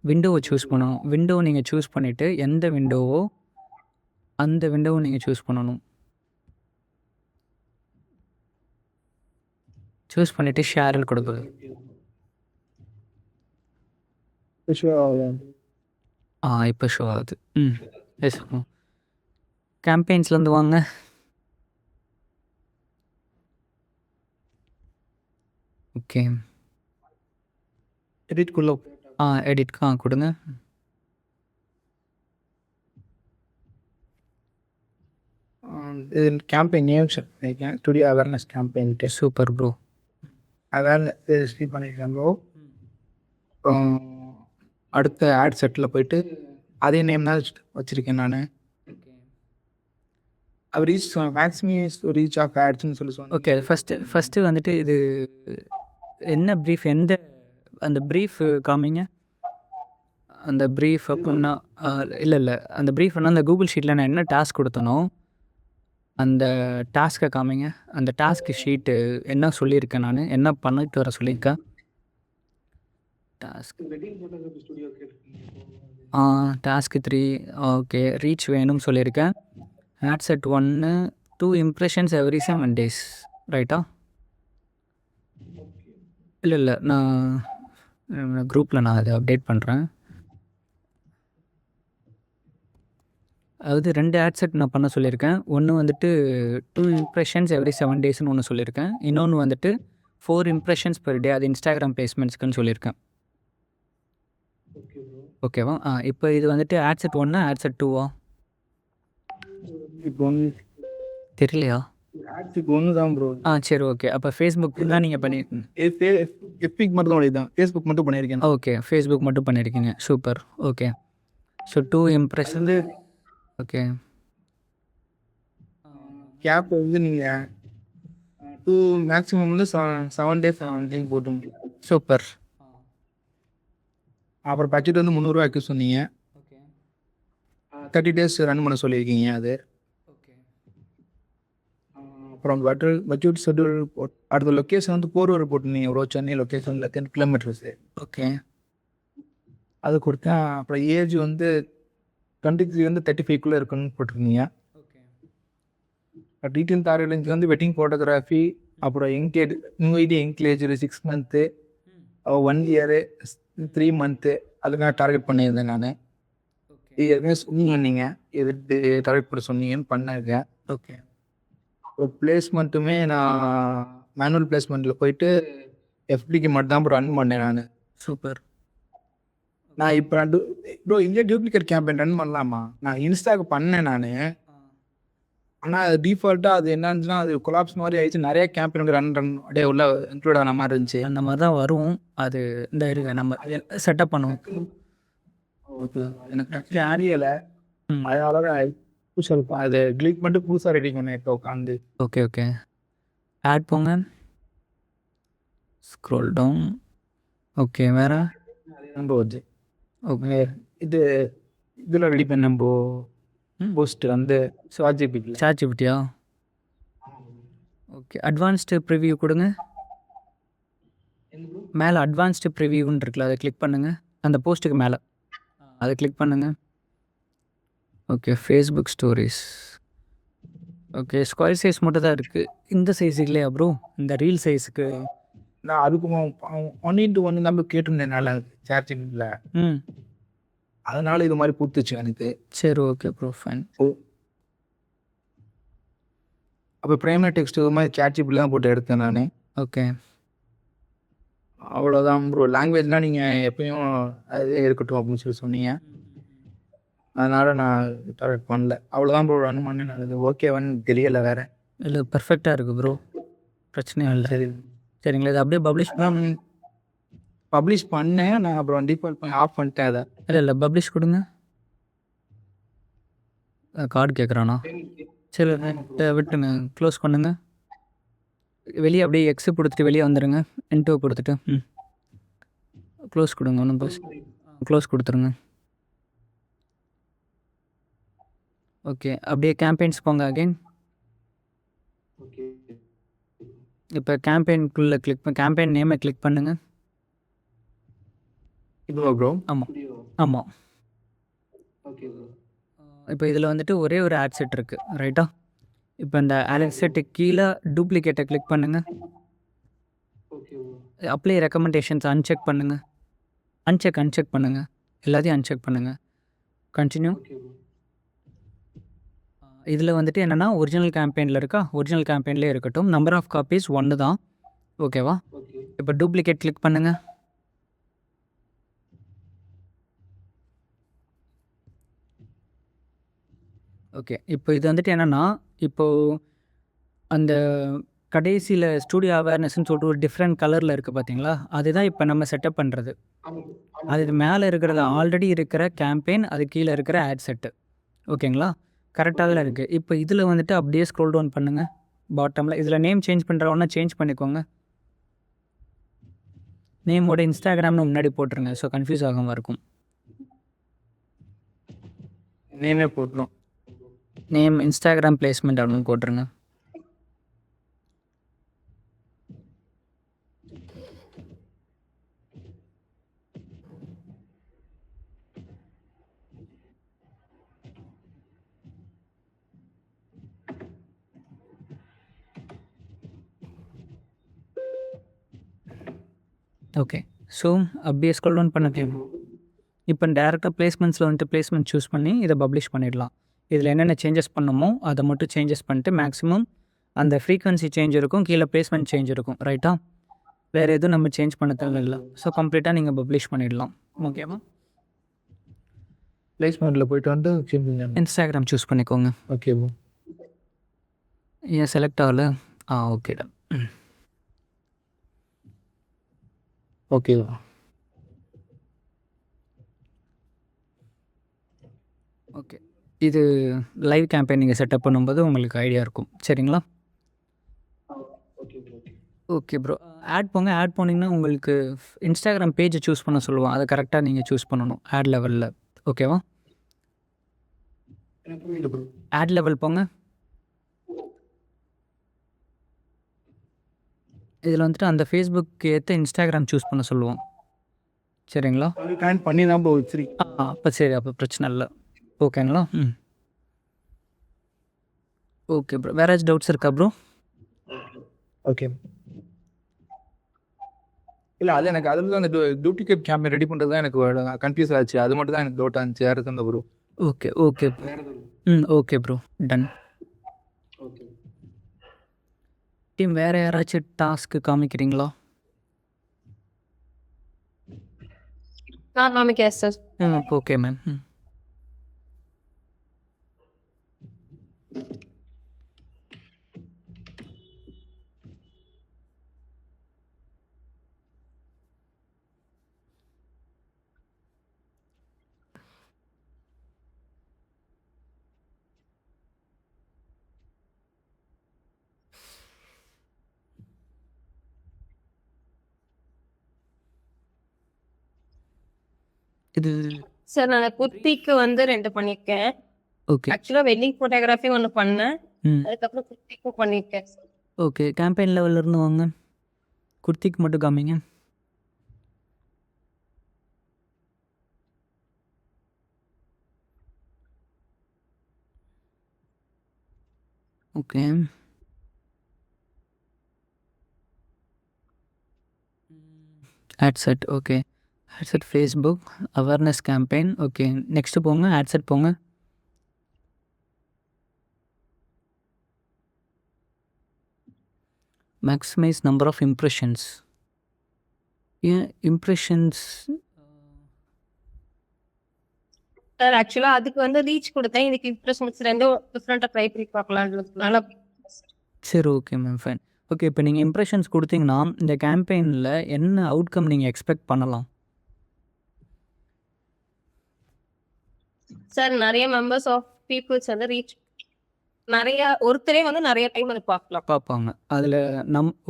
விண்டோவை சூஸ் பண்ணணும். விண்டோவை நீங்கள் சூஸ் பண்ணிவிட்டு எந்த விண்டோவோ அந்த விண்டோவை நீங்கள் சூஸ் பண்ணணும். சூஸ் பண்ணிவிட்டு ஷேரில் கொடுக்குது. இப்போ ஷோ ஆகுது. எஸ். கேம்பெயின்ஸ்லேருந்து வாங்க. ஓகே. எடிட்குள்ளே எடிட் கொடுங்க. இது கேம்பெயின் நேம் பண்ணியிருக்கேன். டுடே அவேர்னஸ் கேம்பெயின்ட்டு சூப்பர் ப்ரோ. அவேர்னஸ் பண்ணியிருக்கேன் ப்ரோ. அடுத்த ஆட் செட்டில் போயிட்டு அதே நேம் தான் வச்சுருக்கேன் நான். அவர் ரீச் மேக்ஸிமைஸ் ரீச் ஆஃப் ஆட்ஸ்ன்னு சொல்லி சொன்னேன். ஓகே. ஃபஸ்ட்டு வந்துட்டு இது என்ன ப்ரீஃப், எந்த அந்த ப்ரீஃப் காமிங்க. அந்த ப்ரீஃப் அப்படின்னா இல்லை அந்த ப்ரீஃப்னா அந்த கூகுள் ஷீட்டில் நான் என்ன டாஸ்க் கொடுத்தனோ அந்த டாஸ்க்கை காமிங்க. அந்த டாஸ்க் ஷீட்டு என்ன சொல்லியிருக்கேன், நான் என்ன பண்ணிட்டு வர சொல்லியிருக்கேன். Task 3 okay. ரீச் வேணும்னு சொல்லியிருக்கேன். Ad set 1 2 impressions every 7 days ரைட்டா? இல்லை நான் குரூப்பில் நான் அதை அப்டேட் பண்ணுறேன். அதாவது 2 ஆட் செட் நான் பண்ண சொல்லியிருக்கேன். ஒன்று வந்துட்டு 2 இம்ப்ரெஷன்ஸ் எவ்ரி 7 daysன்னு ஒன்று சொல்லியிருக்கேன். இன்னொன்று வந்துட்டு 4 இம்ப்ரெஷன்ஸ் per day, அது இன்ஸ்டாகிராம் பிளேஸ்மெண்ட்ஸ்க்குன்னு சொல்லியிருக்கேன். ஓகேவா? இப்போ இது வந்துட்டு ஆட் செட் 1 ஆட் செட் 2வா இப்போ வந்து தெரியலையா? ஆட்ஸுக்கு ஒன்று தான் ப்ரோ. சரி ஓகே. அப்போ ஃபேஸ்புக் தான் நீங்கள் பண்ணியிருக்கீங்க. எஃபிக் மட்டும் தான் இதுதான், ஃபேஸ்புக் மட்டும் பண்ணியிருக்கேன். ஓகே. ஃபேஸ்புக் மட்டும் பண்ணியிருக்கீங்க. Super. Okay. So 2 impression. Okay. Cap வந்து நீங்கள் 2 மேக்ஸிமம் வந்து 7 days போட்டு. சூப்பர். அப்புறம் பட்ஜெட் வந்து 300 வைக்க சொன்னீங்க. 30 days ரன் பண்ண சொல்லியிருக்கீங்க. அது அப்புறம் பட்ஜெட் ஷெட்யூல் அடுத்த லொக்கேஷன் வந்து போரூர் போட்டுருந்தீங்க ப்ரோ. சென்னை லொக்கேஷனில் 10 kilometers. ஓகே. அது கொடுத்தேன். அப்புறம் ஏஜ் வந்து 23 வந்து 35க்குள்ளே இருக்குன்னு போட்டிருக்கீங்க. டீட்டெயில் தாரேஞ்ச் வந்து வெட்டிங் ஃபோட்டோகிராஃபி, அப்புறம் என்கேஜ் 6 months 1 year 3 months அதுக்கு நான் டார்கெட் பண்ணியிருந்தேன். நான் இது எதுவுமே சொன்னீங்க, எது டார்கெட் பண்ண சொன்னீங்கன்னு பண்ணிருக்கேன். ஓகே. இப்போ பிளேஸ்மெண்ட்டுமே நான் மேனுவல் பிளேஸ்மெண்ட்டில் போயிட்டு எஃப்டிக்கு மட்டும் தான் ரன் பண்ணேன் நான். சூப்பர். நான் இப்போ ப்ரோ இங்கே டூப்ளிகேட் கேம்பெயின் ரன் பண்ணலாமா? நான் இன்ஸ்டாக்கு பண்ணேன் நான். ஆனால் அது டிஃபால்ட்டாக அது என்னச்சுன்னா அது கொலாப்ஸ் மாதிரி ஆயிடுச்சு. நிறைய கேம்பெயின் ரன் அப்படியே உள்ள இன்க்ளூட் ஆன மாதிரி இருந்துச்சு. அந்த மாதிரி தான் வரும். அது இந்த இருக்க நம்ம செட்டப் பண்ணுவோம். எனக்கு அறியலை, அதனால புதுசாக அது கிளிக் பண்ணிட்டு புதுசாக ரெடி பண்ணேன் இப்போ உட்காந்து. ஓகே. ஓகே. ஆட் போங்க. Scroll down. ஓகே. வேறு நம்ம வந்து ஓகே. இதில் ரெடி பண்ண நம்ம போஸ்ட் வந்து சாட்ஜிபிட்டியில். சாட்ஜிபிட்டியா? ஓகே. அட்வான்ஸ்டு ப்ரிவ்யூ கொடுங்க. மேலே அட்வான்ஸ்டு ப்ரிவ்யூன்னு இருக்குல்ல, அதை கிளிக் பண்ணுங்கள். அந்த போஸ்ட்டுக்கு மேலே அதை கிளிக் பண்ணுங்கள். Okay. Facebook stories. Okay. Square size மட்டும் தான் இருக்குது. இந்த சைஸுக்கு இல்லையா ப்ரோ? இந்த ரீல் சைஸுக்கு நான் அதுக்கும் 1:1 நம்ம கேட்டிருந்தேன் நல்லா சாட்ஜிபிட்டியில். அதனால இது மாதிரி கொடுத்துச்சு எனக்கு. சரி ஓகே ப்ரோ, ஃபைன். அப்போ பிரைமரி டெக்ஸ்ட் இது மாதிரி சாட்ஜிபிட்டில் தான் போட்டு எடுத்தேன் நான். ஓகே. அவ்வளோதான் ப்ரோ. லாங்குவேஜ்லாம் நீங்கள் எப்பயும் அதே இருக்கட்டும் அப்படின்னு சொல்லி சொன்னீங்க. அதனால் நான் டார்கெட் பண்ணல. அவ்வளோதான் ப்ரோ ரன் பண்ணேன். அது ஓகேவான்னு தெரியலை வேறு. இல்லை பர்ஃபெக்டாக இருக்குது ப்ரோ, பிரச்சனையும் இல்லை. சரி சரிங்களா? இது அப்படியே பப்ளிஷ் பண்ணேன் நான். அப்புறம் டிஃபால்ட் பண்ணி ஆஃப் பண்ணிட்டேன் அதை. இல்லை பப்ளிஷ் கொடுங்க. கார்டு கேட்குறானா? சரி விட்டுங்க, க்ளோஸ் பண்ணுங்க. வெளியே அப்படியே எக்ஸு கொடுத்துட்டு வெளியே வந்துடுங்க. இன்டோ கொடுத்துட்டு க்ளோஸ் கொடுங்க. ஒன்றும் க்ளோஸ் கொடுத்துருங்க. ஓகே. அப்படியே கேம்பெயின்ஸ் போங்க அகைன். இப்போ கேம்பெயின்குள்ளே கேம்பெயின் நேமை கிளிக் பண்ணுங்க. இதுவா ப்ரோ? ஆமாம் ஆமாம். இப்போ இதில் வந்துட்டு ஒரே ஒரு ஆட் செட் இருக்குது ரைட்டா. இப்போ இந்த ஆட் செட்டுக்கு கீழே டூப்ளிகேட்டை கிளிக் பண்ணுங்கள். அப்ளை ரெக்கமெண்டேஷன்ஸ் அன்செக் பண்ணுங்கள். அன்செக் பண்ணுங்கள். எல்லாத்தையும் அன்செக் பண்ணுங்கள். கண்டினியூ. இதில் வந்துட்டு என்னென்னா ஒரிஜினல் கேம்பெயினில் இருக்கா, ஒரிஜினல் கேம்பெயின்லேயே இருக்கட்டும். நம்பர் ஆஃப் காப்பீஸ் 1 தான். ஓகேவா. இப்போ டூப்ளிகேட் கிளிக் பண்ணுங்கள். ஓகே. இப்போ இது வந்துட்டு என்னென்னா, இப்போது அந்த கடைசியில் ஸ்டூடியோ அவேர்னஸ்ன்னு சொல்லிட்டு ஒரு டிஃப்ரெண்ட் கலரில் இருக்குது பார்த்தீங்களா, அதுதான் இப்போ நம்ம செட்டப் பண்ணுறது. அது மேலே இருக்கிறது ஆல்ரெடி இருக்கிற கேம்பெயின், அது கீழே இருக்கிற ஆட் செட்டு. ஓகேங்களா, கரெக்டாக தான் இருக்குது. இப்போ இதில் வந்துட்டு அப்படியே ஸ்க்ரோல் டவுன் பண்ணுங்கள். பாட்டமில் இதில் நேம் சேஞ்ச் பண்ணுறவொன்னா சேஞ்ச் பண்ணிக்கோங்க. நேமோட இன்ஸ்டாகிராம்னு முன்னாடி போட்டுருங்க. ஸோ கன்ஃபியூஸ் ஆகாமல் இருக்கும். நேமே போட்டணும். நேம் இன்ஸ்டாகிராம் பிளேஸ்மெண்ட் அப்படின்னு போட்டுருங்க. ஓகே. ஸோ அப்படியே ஸ்க்ரோல் டவுன் பண்ண இப்போ டேரெக்டாக பிளேஸ்மெண்ட்ஸில் வந்துட்டு பிளேஸ்மெண்ட் சூஸ் பண்ணி இதை பப்ளிஷ் பண்ணிடலாம். இதில் என்னென்ன சேஞ்சஸ் பண்ணணுமோ அதை மட்டும் சேஞ்சஸ் பண்ணிட்டு மேக்ஸிமம் அந்த ஃப்ரீக்வன்சி சேஞ்ச் இருக்கும், கீழே பிளேஸ்மெண்ட் சேஞ்ச் இருக்கும் ரைட்டா. வேறு எதுவும் நம்ம சேஞ்ச் பண்ண தேவையில்லை. ஸோ கம்ப்ளீட்டாக நீங்கள் பப்ளிஷ் பண்ணிடலாம். ஓகேவா. பிளேஸ்மெண்ட்டில் போயிட்டு வந்து இன்ஸ்டாகிராம் சூஸ் பண்ணிக்கோங்க. Okay bro. ஏன் செலக்ட் ஆகலை? ஓகேடா. ஓகேவா. ஓகே. இது லைவ் கேம்பெயின் நீங்கள் செட்டப் பண்ணும்போது உங்களுக்கு ஐடியா இருக்கும். சரிங்களா. Okay bro. ஆட் போங்க. ஆட் போனீங்கன்னா உங்களுக்கு இன்ஸ்டாகிராம் பேஜை சூஸ் பண்ண சொல்லுவோம். அதை கரெக்டாக நீங்கள் சூஸ் பண்ணணும் ஆட் லெவலில். ஓகேவா. ஆட் லெவல் போங்க. இதில் வந்துட்டு அந்த ஃபேஸ்புக் ஏற்ற இன்ஸ்டாகிராம் சூஸ் பண்ண சொல்லுவோம். சரிங்களா. கனெக்ட் பண்ணி தான் ப்ரோ சரி. அப்போ சரி, அப்போ பிரச்சனை இல்லை. ஓகேங்களா. Okay bro. வேறு ஏதாச்சும் டவுட்ஸ் இருக்கா ப்ரோ? ஓகே. இல்லை அது எனக்கு அதில் தான் அந்த டூப்ளிகேட் கேம்பெயின் ரெடி பண்ணுறது தான் எனக்கு கன்ஃபியூஸ் ஆச்சு. அது மட்டும் தான் எனக்கு டவுட் ஆச்சு. யாரு தான் bro? Okay okay. Okay bro. Done. Team வேறு யாராச்சும் டாஸ்க்கு காமிக்கிறீங்களா? நான் காமிக்கிறேன் சார். Okay ma'am. இது சார் நான் குர்த்திக்கு வந்து 2 பண்ணியிருக்கேன். ஓகே. ஆக்சுவலாக வெட்டிங் ஃபோட்டோகிராஃபி ஒன்று பண்ணேன். அதுக்கப்புறம் குர்த்திக்கும் பண்ணியிருக்கேன் சார். ஓகே. கேம்பெயின் லெவல்லேருந்து வாங்க. குர்த்திக்கு மட்டும் காமிங்க. Okay. Ad set. Okay. Ad set Facebook awareness campaign. Okay. Next போங்க. ஆட் செட் போங்க. Maximize number of impressions. ஏன் இம்ப்ரெஷன்ஸ்? சார் ஆக்சுவலாக அதுக்கு வந்து ரீச் கொடுத்தேன். இதுக்கு இம்ப்ரெஷன்ஸ் 2 டிஃப்ரெண்ட்டாக ட்ரை பண்ணி பார்க்கலான்றதுனால. சரி ஓகே மேம், ஃபைன். ஓகே. இப்போ நீங்கள் இம்ப்ரெஷன்ஸ் கொடுத்தீங்கன்னா இந்த கேம்பெயினில் என்ன அவுட்கம் நீங்கள் எக்ஸ்பெக்ட் பண்ணலாம்? சார் நிறைய மெம்பர்ஸ் ஆஃப் பீப்புள்ஸ் வந்து ரீச் நிறைய ஒருத்தரே வந்து நிறைய டைம் வந்து பார்க்கலாம். பார்ப்பாங்க. அதில்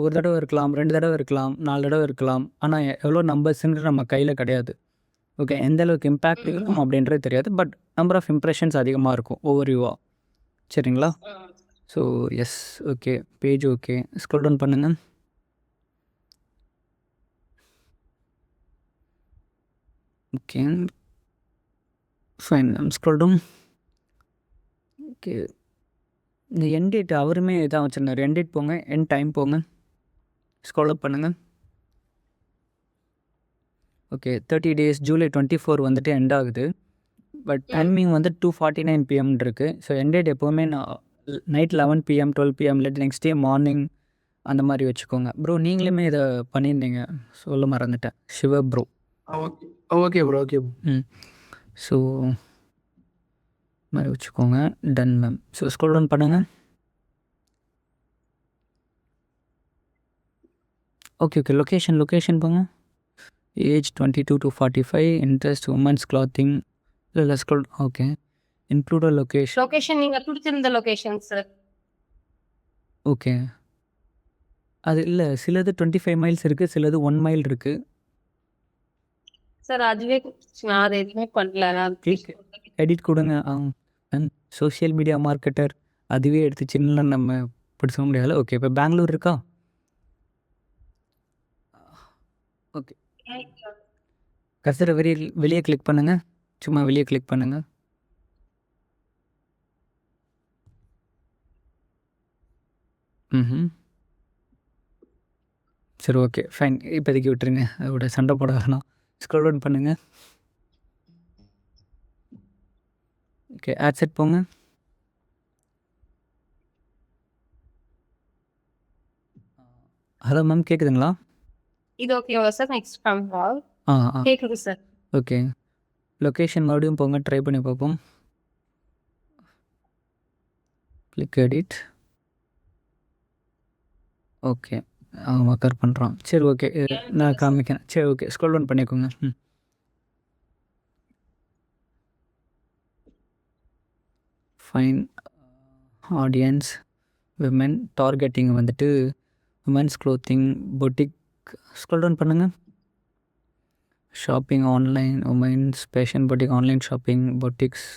ஒரு தடவை இருக்கலாம், 2 தடவை இருக்கலாம், 4 தடவை இருக்கலாம். ஆனால் எவ்வளோ நம்பர்ஸுங்கிறது நம்ம கையில் கிடையாது. ஓகே. எந்த அளவுக்கு இம்பேக்ட் இருக்கும் அப்படின்றது தெரியாது. பட் நம்பர் ஆஃப் இம்ப்ரெஷன்ஸ் அதிகமாக இருக்கும் ஓவர்வியூவாக. சரிங்களா? So yes okay. Page okay. Scroll down பண்ணுங்க. Okay. Fine. Scroll down. Okay. இந்த எண்ட் டேட் அவருமே இதான் வச்சுருந்தாரு. எண்ட் டேட் போங்க. எண்ட் டைம் போங்க. ஸ்க்ரோல் அப் பண்ணுங்க. ஓகே. 30 days ஜூலை 24 வந்துட்டு எண்ட் ஆகுது. பட் டைமிங் வந்து 2:49 PM இருக்கு. ஸோ எண்ட் டேட் எப்போவுமே நான் நைட் 11 PM 12 PM இல்லாட்டி நெக்ஸ்ட் டே மார்னிங் அந்த மாதிரி வச்சுக்கோங்க. ப்ரோ நீங்களுமே இதை பண்ணியிருந்தீங்க, சொல்ல மறந்துட்டேன். Siva bro. Okay okay bro okay. So மாதிரி வச்சுக்கோங்க. Done ma'am. So scroll down பண்ணுங்க. Okay okay. லொக்கேஷன் போங்க. Age 22 to 45. Interest women's clothing. இல்லை scroll okay. Include location. Location நீங்க கொடுத்திருந்த லொகேஷன் சார். ஓகே. அது இல்லை, சிலது 25 மைல்ஸ் இருக்குது, சிலது 1 மைல் இருக்குது. சார் அதுவே நான் அதை எதுவுமே பண்ணல. கிளிக் எடிட் கொடுங்க. சோஷியல் மீடியா மார்க்கெட்டர் அதுவே எடுத்து சின்ன நம்ம பிடிச்ச முடியாது. ஓகே. இப்போ பெங்களூர் இருக்கா? ஓகே. கர்சரை வெளியே கிளிக் பண்ணுங்கள். சும்மா வெளியே கிளிக் பண்ணுங்கள். சரி ஓகே ஃபைன். இப்போதைக்கு விட்டுருங்க, அதோட சண்டை போட வேணாம். ஸ்க்ரோல் டவுன் பண்ணுங்கள். ஓகே. ஆட் செட் போங்க. ஹலோ மேம், கேட்குதுங்களா? இது ஓகேவா சார்? நெக்ஸ்ட் பண்ணுவோம். ஆ கேட்குது சார். ஓகே. லொக்கேஷன் மறுபடியும் போங்க, ட்ரை பண்ணி பார்ப்போம். Click edit. ஓகே. ஒர்க்கர் பண்ணுறான். சரி ஓகே. நான் காமிக்கிறேன். சரி ஓகே. ஸ்க்ரோல் டவுன் பண்ணிக்கோங்க. ஃபைன். ஆடியன்ஸ் விமன் டார்கெட்டிங் வந்துட்டு women's clothing boutique. Scroll down பண்ணுங்கள். Shopping online women's fashion boutique online shopping boutiques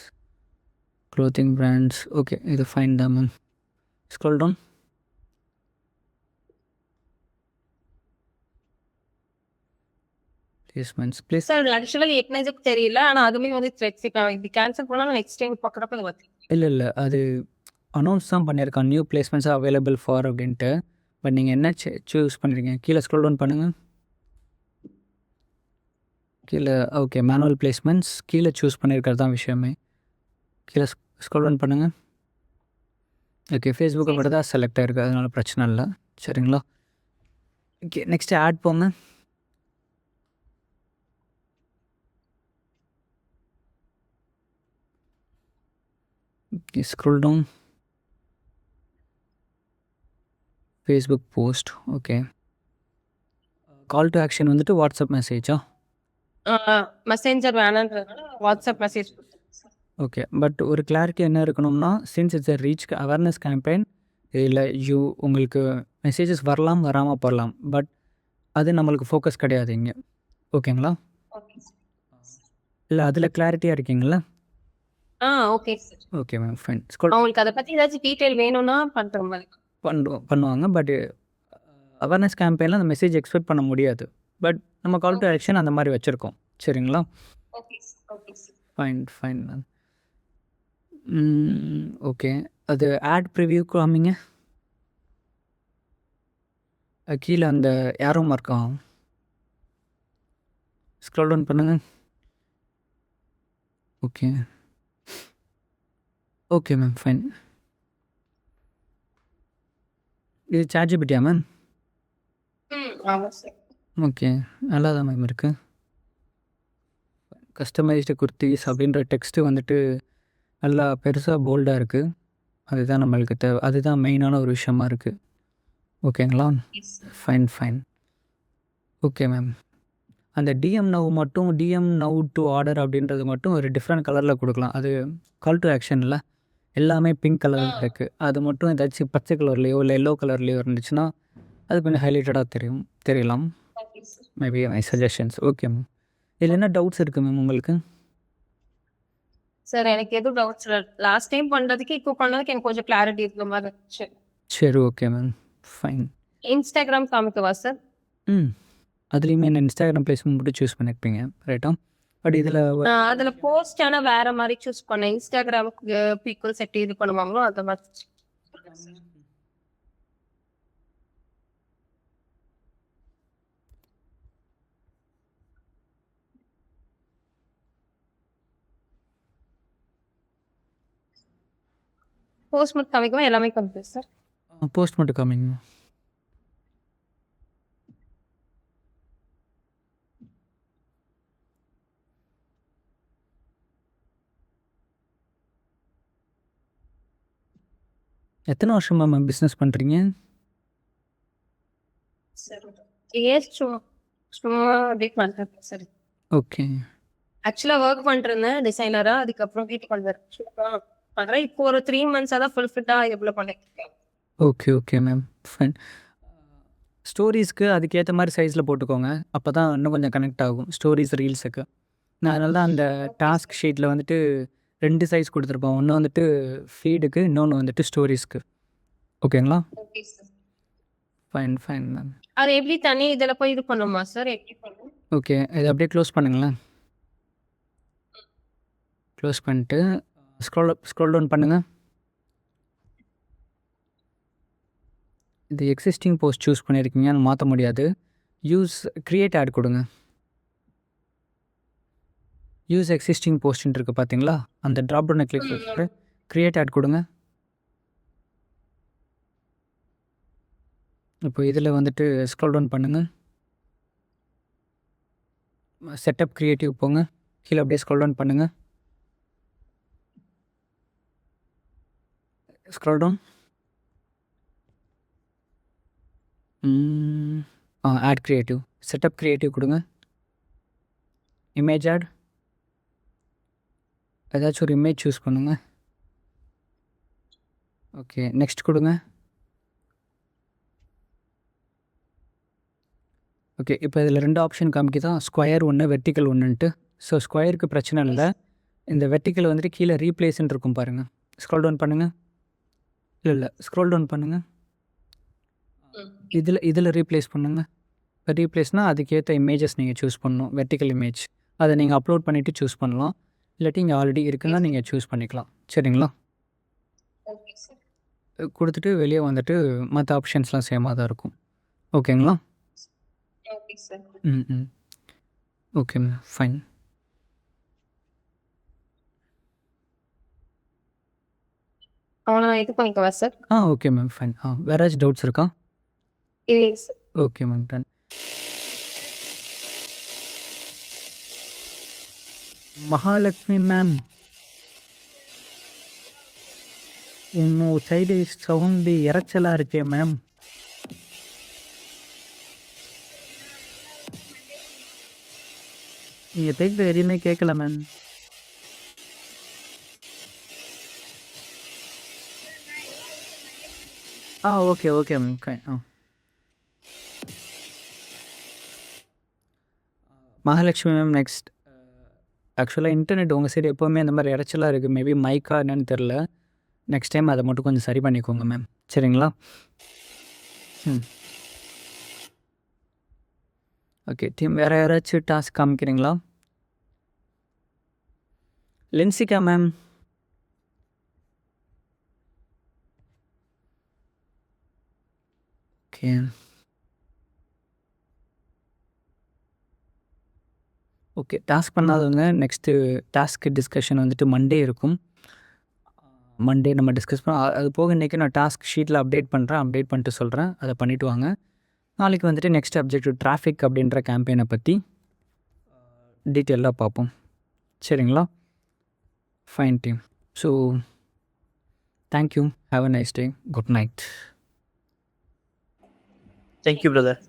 clothing brands. Okay, இது ஃபைன் தான் ma'am. Scroll down. Placements please. Sir ஆக்சுவலாக எனக்கு தெரியல. ஆனால் அதுவுமே வந்து இது கேன்சல் பண்ணால் நெக்ஸ்ட் டைம் பார்க்குறப்ப அது வருது. இல்லை அது அனௌன்ஸ் தான் பண்ணியிருக்கான், நியூ பிளேஸ்மெண்ட்ஸ் அவைலபிள் ஃபார் அப்படின்ட்டு. பட் நீங்கள் என்ன சூஸ் பண்ணுறீங்க? கீழே ஸ்க்ரோல் டவுன் பண்ணுங்கள். கீழே ஓகே மேனுவல் பிளேஸ்மெண்ட்ஸ் கீழே சூஸ் பண்ணியிருக்கிறது தான் விஷயமே. கீழே ஸ்க்ரோல் டவுன் பண்ணுங்கள். ஓகே, ஃபேஸ்புக்கை மட்டும் தான் செலக்ட் ஆகிருக்கு, அதனால பிரச்சனை இல்லை. சரிங்களா? ஓகே, நெக்ஸ்ட்டு ஆட் போங்க. Okay, scroll down. Facebook post. Okay. Call to action வந்துட்டு வாட்ஸ்அப் மெசேஜா? மெசேஞ்சர் வேணான்றதுனால வாட்ஸ்அப் மெசேஜ் கொடுத்துருக்கேன் சார். ஓகே. பட் ஒரு கிளாரிட்டி என்ன இருக்கணும்னா, since it's a reach awareness campaign, இதில் உங்களுக்கு மெசேஜஸ் வரலாம் வராமல் போகலாம். பட் அது நம்மளுக்கு ஃபோக்கஸ் கிடையாது இங்கே. ஓகேங்களா? Okay sir. இல்லை அதில் கிளாரிட்டியாக இருக்கீங்களா? Okay sir. Okay ma'am, fine. School அவங்களுக்கு அதை பற்றி ஏதாச்சும் டீட்டெயில் வேணும்னா பண்ணுற மாதிரி. பண்ணுவாங்க. பட் அவேர்னஸ் கேம்பெயினில் அந்த மெசேஜ் எக்ஸ்பெக்ட் பண்ண முடியாது. பட் நம்ம கால் டு ஆக்ஷன் அந்த மாதிரி வச்சுருக்கோம். சரிங்களா? Okay sir. Okay sir. Fine ma'am. Okay. அது ஆட் ப்ரிவ்யூ காமிங்க. கீழே அந்த ஏரோ மார்க்கா ஸ்க்ரோல் டவுன் பண்ணுங்கள். Okay ma'am, fine. இது சார்ஜபிலிட்டியா மேம்? ஆமாம் சார். ஓகே, நல்லா தான் மேம் இருக்குது. கஸ்டமைஸ்டு குர்த்திஸ் அப்படின்ற டெக்ஸ்ட்டு வந்துட்டு நல்லா பெருசாக போல்டாக இருக்குது. அதுதான் நம்மளுக்கு தேவை, அதுதான் மெயினான ஒரு விஷயமா இருக்குது. ஓகேங்களா? ஃபைன். Okay ma'am. அந்த டிஎம் நவ் டு ஆர்டர் அப்படின்றது மட்டும் ஒரு டிஃப்ரெண்ட் கலரில் கொடுக்கலாம். அது கால் டு ஆக்ஷனில் எல்லாமே பிங்க் கலரில் இருக்குது. அது மட்டும் ஏதாச்சும் பச்சை கலர்லேயோ இல்லை எல்லோ கலர்லேயோ இருந்துச்சுன்னா அது கொஞ்சம் ஹைலைட்டடாக தெரியலாம். Okay sir. Maybe my suggestions. Okay ma'am. இதில் என்ன டவுட்ஸ் இருக்குது மேம் உங்களுக்கு? சார் எனக்கு எதுவும் டவுட்ஸ் இல்லை. லாஸ்ட் டைம் பண்ணுறதுக்கு இப்போ பண்ணதுக்கு எனக்கு கொஞ்சம் கிளாரிட்டி இருக்கிற மாதிரி இருந்துச்சு. சரி, ஓகே மேம். ஃபைன். இன்ஸ்டாகிராம் காமிக்கவா சார்? ம். அதுலேயுமே என்ன இன்ஸ்டாகிராம் பிளேஸ்மெண்ட் மட்டும் சூஸ் பண்ணியிருப்பீங்க, ரைட்டா? பட் இதில் நான் அதில் போஸ்ட் ஆனால் வேற மாதிரி சூஸ் பண்ணேன். இன்ஸ்டாகிராமுக்கு பீப்புள் செட் இது பண்ணுவாங்களோ அந்த மாதிரி. போஸ்ட் மட்டும் காமிக்கவா எல்லாமே காமிப்பேன் சார்? போஸ்ட் மட்டும் காமிங்க. எத்தனை வருஷமா மேம் பிஸ்னஸ் பண்ணுறீங்க? சார் ஏன் சும்மா சும்மா அப்படியே பண்ணுறேன் சார். ஓகே. ஆக்சுவலாக ஒர்க் பண்ணிருந்தேன் டிசைனராக. அதுக்கப்புறம் வீட்டுக்கு பண்ணுறேன். இப்போ ஒரு 3 months தான் ஃபுல்ஃபில்லாக எவ்வளோ பண்ணிருக்கேன். Okay, okay ma'am. ஃபைன். ஸ்டோரீஸ்க்கு அதுக்கேற்ற மாதிரி சைஸில் போட்டுக்கோங்க. அப்போ தான் இன்னும் கொஞ்சம் கனெக்ட் ஆகும் ஸ்டோரிஸ், ரீல்ஸுக்கு. நான் அதனால தான் அந்த டாஸ்க் ஷீட்டில் வந்துட்டு 2 சைஸ் கொடுத்துருப்போம். ஒன்று வந்துட்டு ஃபீடுக்கு, இன்னொன்று வந்துட்டு ஸ்டோரிஸ்க்கு. ஓகேங்களா? Okay sir. Fine, fine ma'am. அது எப்படி தனி இதில் போய் இது பண்ணுமா சார்? எப்படி பண்ணும்? ஓகே, இதை அப்படியே க்ளோஸ் பண்ணுங்களேன். க்ளோஸ் பண்ணிட்டு ஸ்க்ரோல் டவுன் பண்ணுங்கள். இது எக்ஸிஸ்டிங் போஸ்ட் சூஸ் பண்ணியிருக்கீங்க, அதை மாற்ற முடியாது. கிரியேட் ஆட் கொடுங்க. யூஸ் எக்ஸிஸ்டிங் போஸ்ட்ன்னு இருக்குது பார்த்தீங்களா? அந்த ட்ராப் டவுனை கிளிக் பண்ணிட்டு கிரியேட் ஆட் கொடுங்க. இப்போ இதில் வந்துட்டு ஸ்க்ரோல் டவுன் பண்ணுங்கள். செட்டப் கிரியேட்டிவ் போங்க. கீழே அப்படியே ஸ்க்ரோல் டவுன் பண்ணுங்கள். Scroll down. Ad creative. Setup creative கொடுங்க. Image ad. ஏதாச்சும் ஒரு இமேஜ் சூஸ் பண்ணுங்க. ஓகே, நெக்ஸ்ட் கொடுங்க. ஓகே, இப்போ இதில் 2 ஆப்ஷன் காமிக்குதா? ஸ்கொயர் ஒன்று, வெர்டிக்கல் ஒன்றுன்ட்டு. ஸோ ஸ்கொயருக்கு பிரச்சனை இல்லை. இந்த வெர்டிக்கல் வந்துட்டு கீழே ரீப்ளேஸ்ன்னு இருக்கும் பாருங்கள். ஸ்க்ரோல் டவுன் பண்ணுங்கள். இல்லை ஸ்க்ரோல் டவுன் பண்ணுங்கள். இதில் ரீப்ளேஸ் பண்ணுங்கள். இப்போ ரீப்ளேஸ்னால் அதுக்கேற்ற இமேஜஸ் நீங்கள் சூஸ் பண்ணணும். வெர்டிக்கல் இமேஜ் அதை நீங்கள் அப்லோட் பண்ணிவிட்டு சூஸ் பண்ணலாம். இல்லாட்டி இங்கே ஆல்ரெடி இருக்குன்னா நீங்கள் சூஸ் பண்ணிக்கலாம். சரிங்களா? Okay sir. கொடுத்துட்டு வெளியே வந்துட்டு மற்ற ஆப்ஷன்ஸ்லாம் சேமாக தான் இருக்கும். ஓகேங்களா? Okay sir. ம். Okay ma'am, fine. அவனை இது பண்ணிக்கவா சார்? Okay ma'am, fine. வேறு ஏதாச்சும் டவுட்ஸ் இருக்கா? இல்லை sir. Okay ma'am, done. Mahalakshmi ma'am, உங்கள் சைடு சவுண்டு இறைச்சலாக இருக்கே மேம். நீங்கள் பேசுகிற எதுவுமே கேட்கல ma'am. Okay, okay ma'am, fine. Mahalakshmi ma'am, next. ஆக்சுவலாக இன்டர்நெட் உங்கள் சைடு எப்போவுமே அந்த மாதிரி இறைச்சலாக இருக்குது. மேபி மைக்கா என்னன்னு தெரில. நெக்ஸ்ட் டைம் அதை மட்டும் கொஞ்சம் சரி பண்ணிக்கோங்க மேம். சரிங்களா? ஓகே டீம், வேறு யாராச்சும் டாஸ்க் காமிக்கிறீங்களா? Lensika ma'am. Okay. Okay, task பண்ணாதவங்க நெக்ஸ்ட்டு டாஸ்க் டிஸ்கஷன் வந்துட்டு மண்டே இருக்கும். மண்டே நம்ம டிஸ்கஸ் அது போக இன்றைக்கி நான் டாஸ்க் ஷீட்டில் அப்டேட் பண்ணிட்டு சொல்கிறேன். அதை பண்ணிவிட்டு வாங்க. நாளைக்கு வந்துட்டு நெக்ஸ்ட் அப்ஜெக்டிவ் டிராஃபிக் அப்படின்ற கேம்பெயினை பற்றி டீட்டெயிலாக பார்ப்போம். சரிங்களா? Fine team. So thank you. Have a nice day. Good night. Thank you brother.